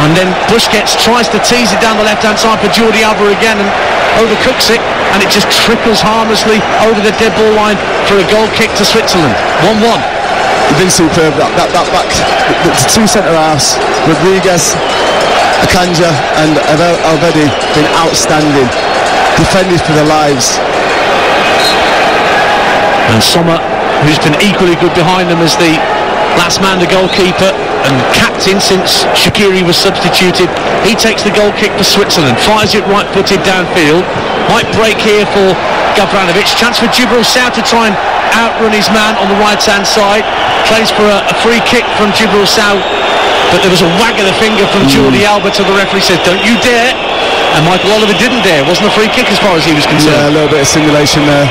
And then Busquets tries to tease it down the left-hand side for Jordi Alba again and overcooks it, and it just trickles harmlessly over the dead ball line for a goal kick to Switzerland. 1-1. They've been superb. That back, the two centre-halves, Rodriguez, Akanja and Elvedi, been outstanding. Defended for their lives. And Sommer, who's been equally good behind them as the last man, the goalkeeper and captain since Shaqiri was substituted, he takes the goal kick for Switzerland, fires it right-footed downfield. Might break here for Gavranovic. Chance for Djibril Sow to try and outrun his man on the right-hand side. Plays for a free kick from Djibril Sow, but there was a wag of the finger from Jordi Alba to the referee, said don't you dare, and Michael Oliver didn't dare. Wasn't a free kick as far as he was concerned. Yeah, a little bit of simulation there.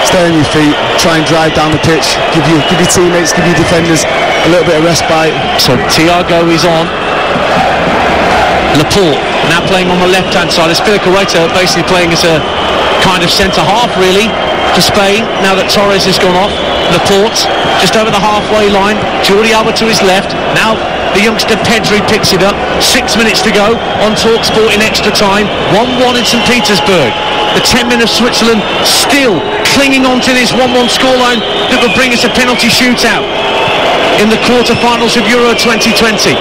Stay on your feet, try and drive down the pitch, give your teammates, give your defenders a little bit of respite. So Thiago is on. Laporte now playing on the left-hand side. Azpilicueta basically playing as a kind of centre-half really for Spain now that Torres has gone off. Laporte just over the halfway line. Jordi Alba to his left. Now the youngster Pedri picks it up. 6 minutes to go on TalkSport in extra time. 1-1 in St. Petersburg. The 10 men of Switzerland still clinging on to this 1-1 scoreline that will bring us a penalty shootout in the quarter-finals of Euro 2020.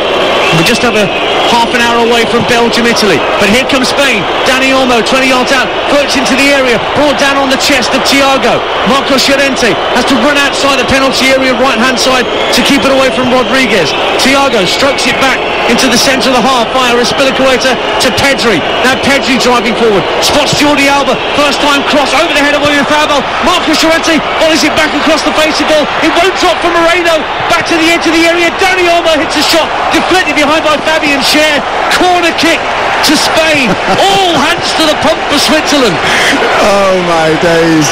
We're just over half an hour away from Belgium, Italy. But here comes Spain. Dani Olmo, 20 yards out, floats into the area, brought down on the chest of Thiago. Marcos Llorente has to run outside the penalty area right-hand side to keep it away from Rodriguez. Thiago strokes it back into the centre of the half via Azpilicueta to Pedri. Now Pedri driving forward, spots Jordi Alba, first time cross over the head of Oyarzabal. Marcos Llorente volleys it back across the face of the ball. It won't drop from Moreno, back to the edge of the area. Dani Olmo hits a shot, deflected behind by Fabian Schär. Corner kick to Spain. All hands to the pump for Switzerland. Oh my days.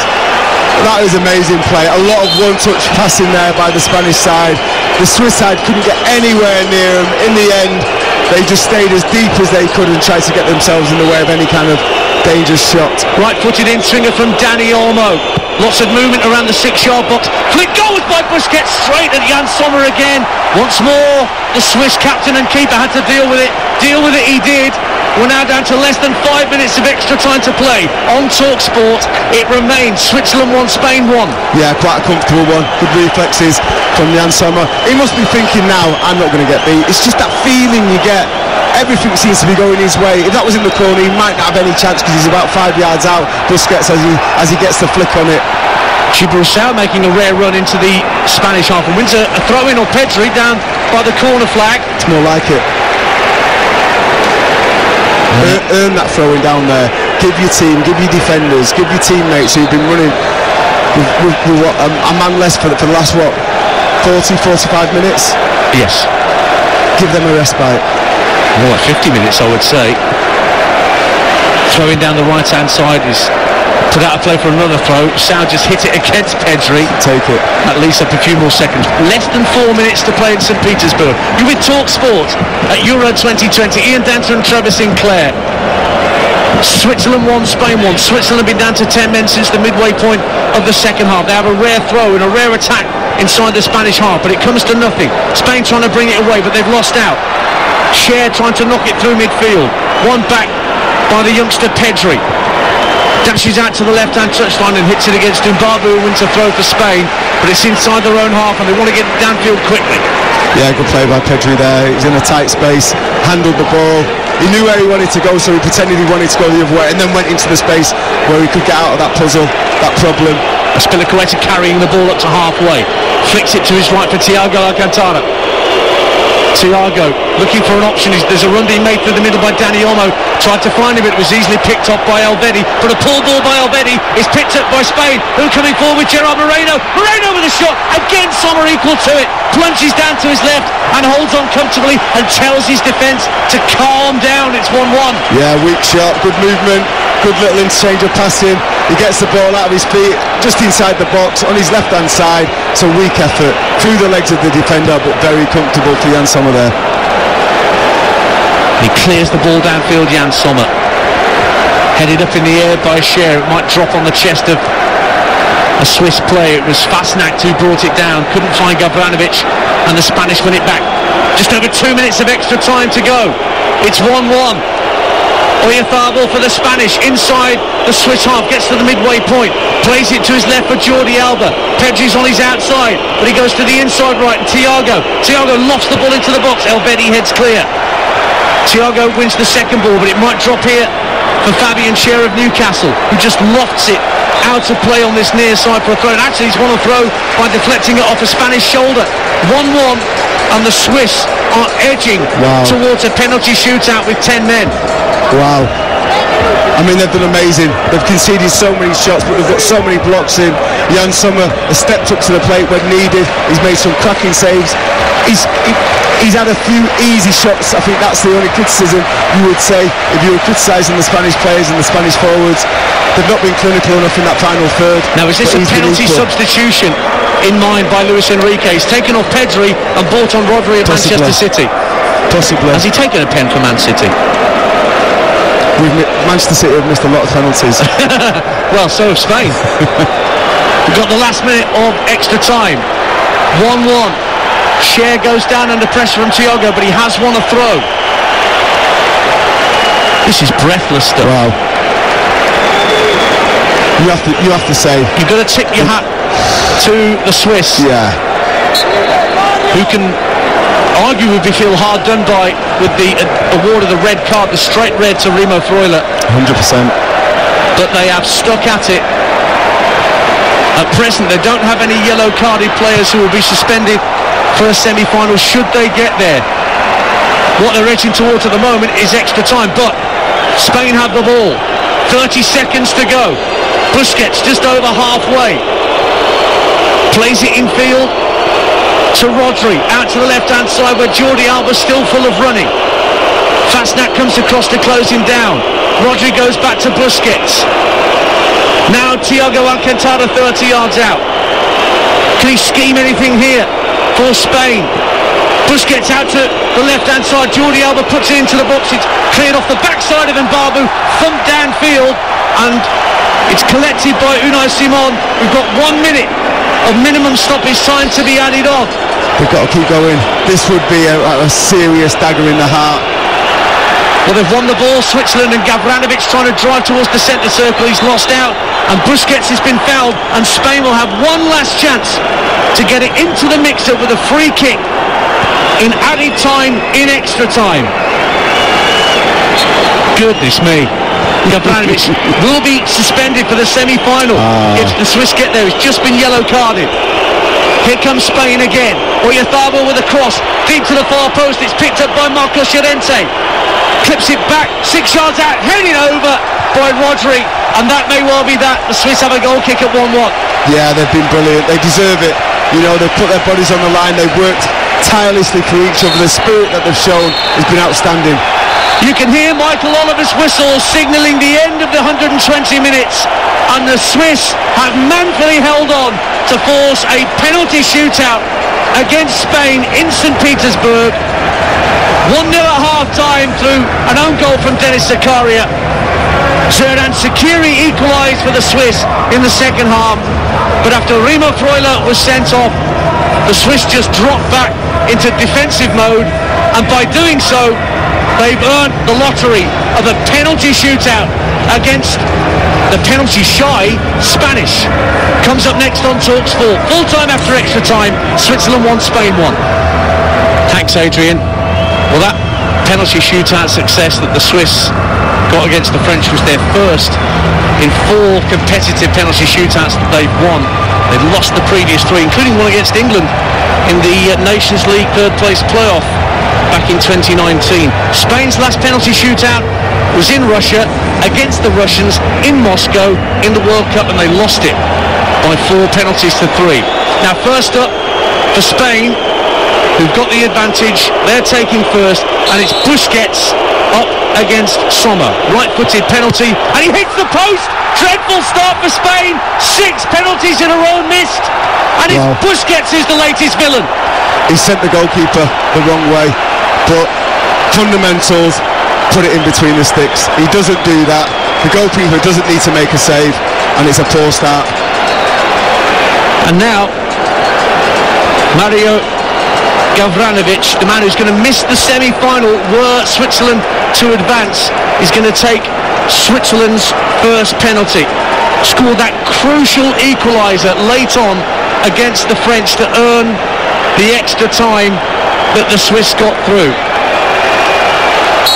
That was amazing play. A lot of one-touch passing there by the Spanish side. The Swiss side couldn't get anywhere near them. In the end, they just stayed as deep as they could and tried to get themselves in the way of any kind of dangerous shot. Right-footed in swinger from Dani Olmo. Lots of movement around the 6-yard box. Flick goals by Busquets straight at Jan Sommer again. Once more, the Swiss captain and keeper had to deal with it. Deal with it he did. We're now down to less than 5 minutes of extra time to play. On TalkSport, it remains Switzerland 1, Spain 1. Yeah, quite a comfortable one. Good reflexes from Jan Sommer. He must be thinking now, I'm not going to get beat. It's just that feeling you get. Everything seems to be going his way. If that was in the corner, he might not have any chance because he's about 5 yards out. Busquets as he gets the flick on it. Djibril Sow making a rare run into the Spanish half and wins a throw-in, or Pedri down by the corner flag. It's more like it. Earn that throwing down there. Give your team, give your defenders, give your teammates who've been running with what, a man less for the last 40, 45 minutes. Yes. Give them a respite. More like 50 minutes, I would say. Throwing down the right-hand side is put out a play for another throw. Sow just hit it against Pedri. Take it. That leaves up a few more seconds. Less than 4 minutes to play in St. Petersburg. You're with TalkSport at Euro 2020. Ian Danter and Trevor Sinclair. Switzerland 1, Spain 1. Switzerland have been down to 10 men since the midway point of the second half. They have a rare throw and a rare attack inside the Spanish half, but it comes to nothing. Spain trying to bring it away, but they've lost out. Schär trying to knock it through midfield. One back by the youngster Pedri. Dashes out to the left-hand touchline and hits it against Mbabu, who wins a throw for Spain, but it's inside their own half and they want to get it downfield quickly. Yeah, good play by Pedri there. He's in a tight space, handled the ball, He knew where he wanted to go, so he pretended he wanted to go the other way, and then went into the space where he could get out of that puzzle, that problem. Azpilicueta carrying the ball up to halfway, flicks it to his right for Thiago Alcantara. Thiago looking for an option. There's a run being made through the middle by Dani Olmo. Tried to find him, but it was easily picked up by Elvedi. But a pull ball by Elvedi is picked up by Spain, who are coming forward with Gerard Moreno. Moreno with a shot. Again, Sommer equal to it. Plunges down to his left and holds on comfortably and tells his defence to calm down. It's 1-1. Yeah, weak shot, good movement, good little interchange of passing. He gets the ball out of his feet, just inside the box, on his left-hand side. It's a weak effort through the legs of the defender, but very comfortable for Yann Sommer there. He clears the ball downfield, Yann Sommer. Headed up in the air by Scher. It might drop on the chest of a Swiss player. It was Fasnacht who brought it down. Couldn't find Gavranovic, and the Spanish win it back. Just over 2 minutes of extra time to go. It's 1-1. Oyarzabal for the Spanish inside the Swiss half, gets to the midway point, plays it to his left for Jordi Alba. Pedri's on his outside, but he goes to the inside right, and Thiago lofts the ball into the box. Elvedi heads clear. Thiago wins the second ball, but it might drop here for Fabian Scher of Newcastle, who just lofts it out of play on this near side for a throw. And actually he's won a throw by deflecting it off a Spanish shoulder. 1-1, and the Swiss are edging towards a penalty shootout with 10 men. Wow. I mean, they've done amazing. They've conceded so many shots, but they've got so many blocks in. Yann Sommer has stepped up to the plate when needed. He's made some cracking saves. He's had a few easy shots. I think that's the only criticism you would say if you were criticising the Spanish players and the Spanish forwards. They've not been clinical enough in that final third. Now, is this a penalty substitution in mind by Luis Enrique? He's taken off Pedri and brought on Rodri at Manchester City. Possibly. Has he taken a pen for Man City? Manchester City have missed a lot of penalties. Well, so have Spain. We've got the last minute of extra time. 1-1. Scher goes down under pressure from Thiago, but he has won a throw. This is breathless stuff. Wow. You have to say, you've got to tip your hat to the Swiss. Yeah. Who can arguably feel hard done by with the award of the red card, the straight red to Remo Freuler. 100%. But they have stuck at it. At present, they don't have any yellow-carded players who will be suspended for a semi-final should they get there. What they're edging towards at the moment is extra time, but Spain have the ball. 30 seconds to go. Busquets just over halfway. Plays it infield to Rodri, out to the left-hand side where Jordi Alba's still full of running. Fasnacht comes across to close him down. Rodri goes back to Busquets. Now Thiago Alcantara 30 yards out. Can he scheme anything here for Spain? Busquets out to the left-hand side. Jordi Alba puts it into the box. It's cleared off the backside of Mbabu, thumped downfield, and it's collected by Unai Simon. We've got 1 minute of minimum stoppage time to be added on. They've got to keep going. This would be a serious dagger in the heart. Well, they've won the ball, Switzerland, and Gavranovic trying to drive towards the centre circle. He's lost out, and Busquets has been fouled, and Spain will have one last chance to get it into the mix-up with a free kick in added time, in extra time. Goodness me. Gavranovic will be suspended for the semi-final if the Swiss get there. He's just been yellow-carded. Here comes Spain again. Oyarzabal with a cross deep to the far post. It's picked up by Marcos Llorente. Clips it back 6 yards out, headed over by Rodri, and that may well be that. The Swiss have a goal kick at 1-1. Yeah, they've been brilliant. They deserve it. You know, they've put their bodies on the line. They've worked tirelessly for each other. The spirit that they've shown has been outstanding. You can hear Michael Oliver's whistle signalling the end of the 120 minutes, and the Swiss have manfully held on to force a penalty shootout against Spain in St. Petersburg. 1-0 at half-time through an own goal from Denis Zakaria. Xherdan Shaqiri equalised for the Swiss in the second half, but after Remo Freuler was sent off, the Swiss just dropped back into defensive mode, and by doing so, they've earned the lottery of a penalty shootout against the penalty-shy Spanish. Comes up next on TalkSport. Full time after extra time, Switzerland 1, Spain 1. Thanks, Adrian. Well, that penalty shootout success that the Swiss got against the French was their first in 4 competitive penalty shootouts that they've won. They'd lost the previous 3, including one against England in the Nations League third place playoff back in 2019. Spain's last penalty shootout was in Russia against the Russians in Moscow in the World Cup, and they lost it by 4 penalties to 3. Now, first up for Spain, who've got the advantage, they're taking first, and it's Busquets up against Sommer. Right-footed penalty, and he hits the post. Dreadful start for Spain. 6 penalties in a row missed, and it's Busquets who's the latest villain. He sent the goalkeeper the wrong way, but fundamentals, put it in between the sticks. He doesn't do that. The goalkeeper doesn't need to make a save, and it's a poor start. And now Mario Gavranovic, the man who's going to miss the semi-final were Switzerland to advance, is going to take Switzerland's first penalty. Scored that crucial equaliser late on against the French to earn the extra time that the Swiss got through.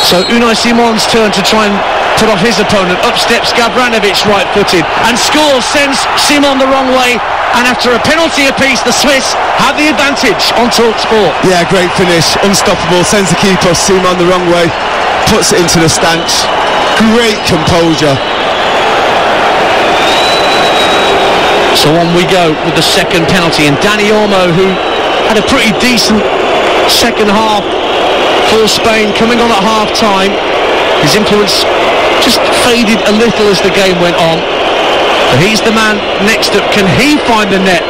So Unai Simon's turn to try and put off his opponent. Up steps Gavranovic, right-footed, and scores, sends Simon the wrong way. And after a penalty apiece, the Swiss have the advantage on TalkSport. Yeah, great finish, unstoppable, sends the keeper Simon the wrong way, puts it into the stance. Great composure. So on we go with the second penalty, and Dani Olmo, who had a pretty decent second half for Spain, coming on at half-time. His influence just faded a little as the game went on. But he's the man next up. Can he find the net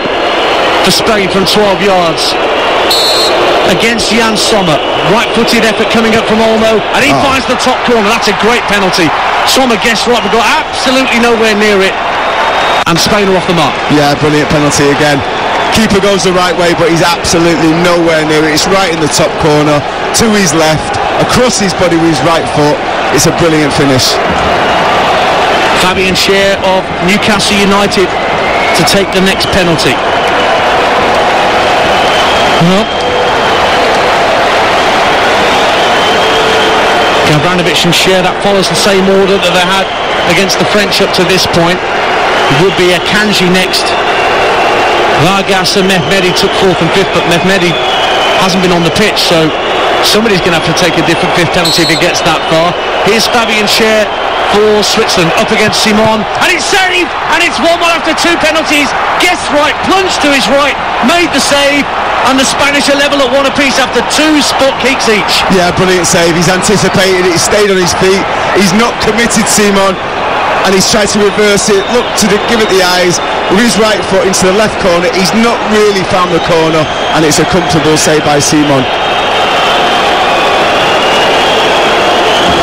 for Spain from 12 yards? Against Jan Sommer. Right-footed effort coming up from Olmo, and he finds the top corner. That's a great penalty. Sommer guessed right, but got absolutely nowhere near it. And Spain are off the mark. Yeah, brilliant penalty again. Keeper goes the right way, but he's absolutely nowhere near it. It's right in the top corner, to his left, across his body with his right foot. It's a brilliant finish. Fabian Schär of Newcastle United to take the next penalty. Gavranovic and Schär, that follows the same order that they had against the French up to this point. It would be Akanji next. Vargas and Mehmedi took 4th and 5th, but Mehmedi hasn't been on the pitch, so somebody's going to have to take a different 5th penalty if it gets that far. Here's Fabian Schär for Switzerland, up against Simon, and it's saved, and it's 1-1 after 2 penalties. Guessed right, plunged to his right, made the save, and the Spanish are level at 1 apiece after 2 spot kicks each. Yeah, brilliant save. He's anticipated it, he stayed on his feet, he's not committed, Simon, and he's tried to reverse it, look to give it the eyes with his right foot into the left corner. He's not really found the corner, and it's a comfortable save by Simon.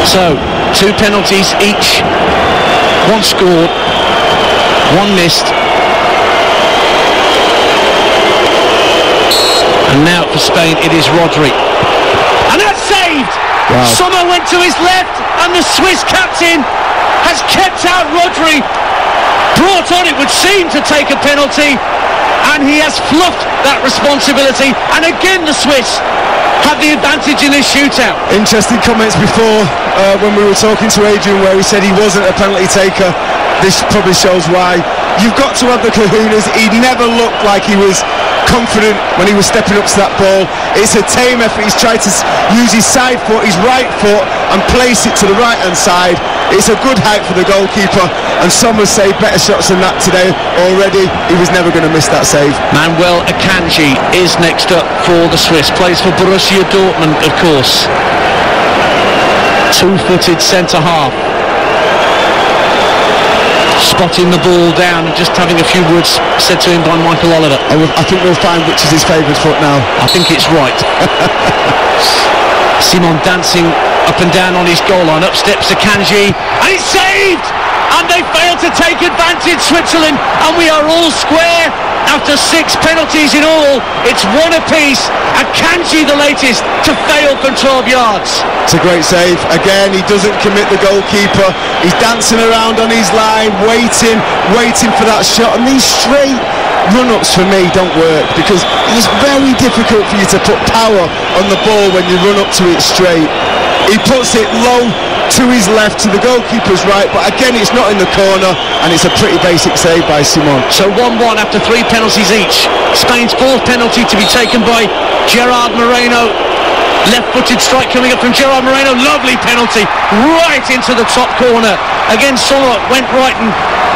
So 2 penalties each, 1 scored, 1 missed. And now for Spain it is Rodri, and that's saved. Wow. Sommer went to his left, and the Swiss captain has kept out Rodri, brought on, it would seem, to take a penalty, and he has fluffed that responsibility, and again the Swiss have the advantage in this shootout. Interesting comments before when we were talking to Adrian, where he said he wasn't a penalty taker. This probably shows why. You've got to have the kahunas. He never looked like he was confident when he was stepping up to that ball. It's a tame effort. He's tried to use his side foot, his right foot, and place it to the right hand side. It's a good height for the goalkeeper, and some have saved better shots than that today already. He was never going to miss that save. Manuel Akanji is next up for the Swiss, plays for Borussia Dortmund, of course. 2-footed centre half, spotting the ball down and just having a few words said to him by Michael Oliver. I think we'll find which is his favourite foot now. I think it's right. Simon dancing up and down on his goal line. Up steps Akanji, and it's saved! And they fail to take advantage, Switzerland, and we are all square after 6 penalties in all. It's 1 apiece. Akanji the latest to fail from 12 yards. It's a great save. Again, he doesn't commit the goalkeeper. He's dancing around on his line, waiting for that shot, and he's straight run-ups for me don't work, because it's very difficult for you to put power on the ball when you run up to it straight. He puts it low to his left, to the goalkeeper's right, but again it's not in the corner, and it's a pretty basic save by Simon. So 1-1 after 3 penalties each. Spain's 4th penalty to be taken by Gerard Moreno. Left-footed strike coming up from Gerard Moreno. Lovely penalty right into the top corner. Again, Sommer went right and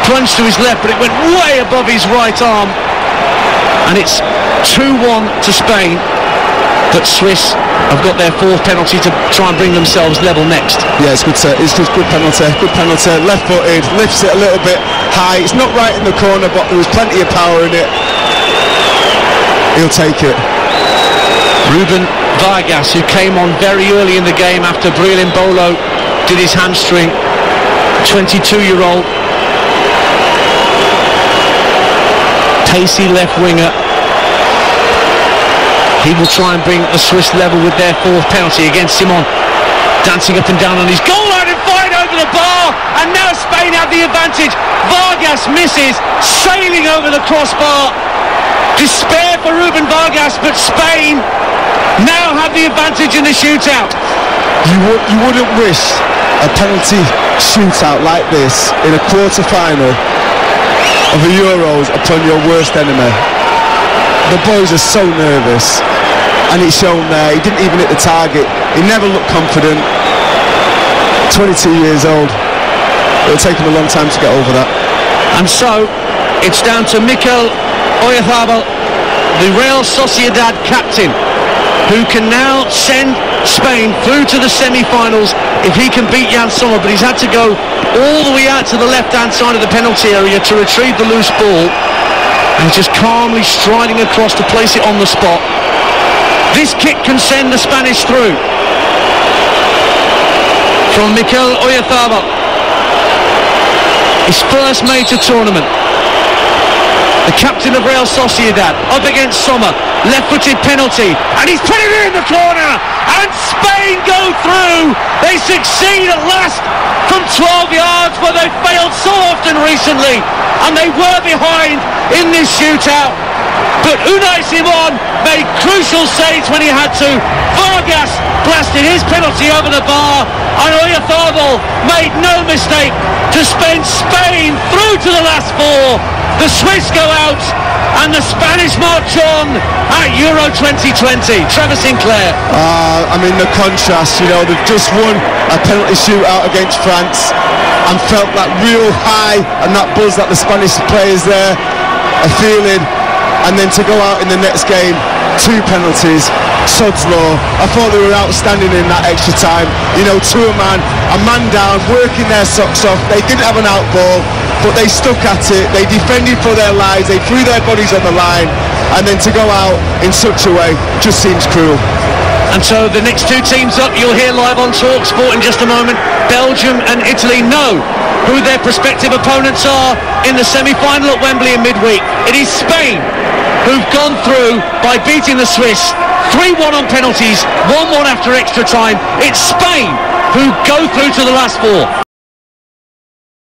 plunged to his left, but it went way above his right arm. And it's 2-1 to Spain. But Swiss have got their 4th penalty to try and bring themselves level next. Yeah, it's good penalty. Good penalty. Left-footed, lifts it a little bit high. It's not right in the corner, but there was plenty of power in it. He'll take it. Ruben Vargas, who came on very early in the game after Breel Embolo did his hamstring, 22-year-old, pacey left winger. He will try and bring the Swiss level with their 4th penalty against Simon, dancing up and down on his goal line and fired over the bar, and now Spain have the advantage. Vargas misses, sailing over the crossbar. Despair for Ruben Vargas, but Spain now have the advantage in the shootout. You wouldn't wish a penalty shootout like this in a quarter-final of the Euros upon your worst enemy. The boys are so nervous, and it's shown there. He didn't even hit the target. He never looked confident. 22 years old. It'll take him a long time to get over that. And so it's down to Mikel Oyarzabal, the Real Sociedad captain, who can now send Spain through to the semi-finals if he can beat Jan Sommer. But he's had to go all the way out to the left-hand side of the penalty area to retrieve the loose ball, and he's just calmly striding across to place it on the spot. This kick can send the Spanish through. From Mikel Oyarzabal, his first major tournament. The captain of Real Sociedad up against Sommer, left-footed penalty, and he's put it in the corner, and Spain go through. They succeed at last from 12 yards, where they failed so often recently, and they were behind in this shootout. But Unai Simon made crucial saves when he had to. Vargas blasted his penalty over the bar, and Oyarzabal made no mistake to send Spain through to the last 4. The Swiss go out, and the Spanish march on at Euro 2020. Trevor Sinclair. I mean, the contrast, they've just won a penalty shootout against France and felt that real high and that buzz that the Spanish players there are feeling, and then to go out in the next game, 2 penalties, sod's law. I thought they were outstanding in that extra time. 2 a man down, working their socks off. They didn't have an out ball, but they stuck at it. They defended for their lives. They threw their bodies on the line, and then to go out in such a way just seems cruel. And so the next 2 teams up, you'll hear live on TalkSport in just a moment. Belgium and Italy know who their prospective opponents are in the semi-final at Wembley in midweek. It is Spain who've gone through by beating the Swiss 3-1 on penalties, 1-1 after extra time. It's Spain who go through to the last 4.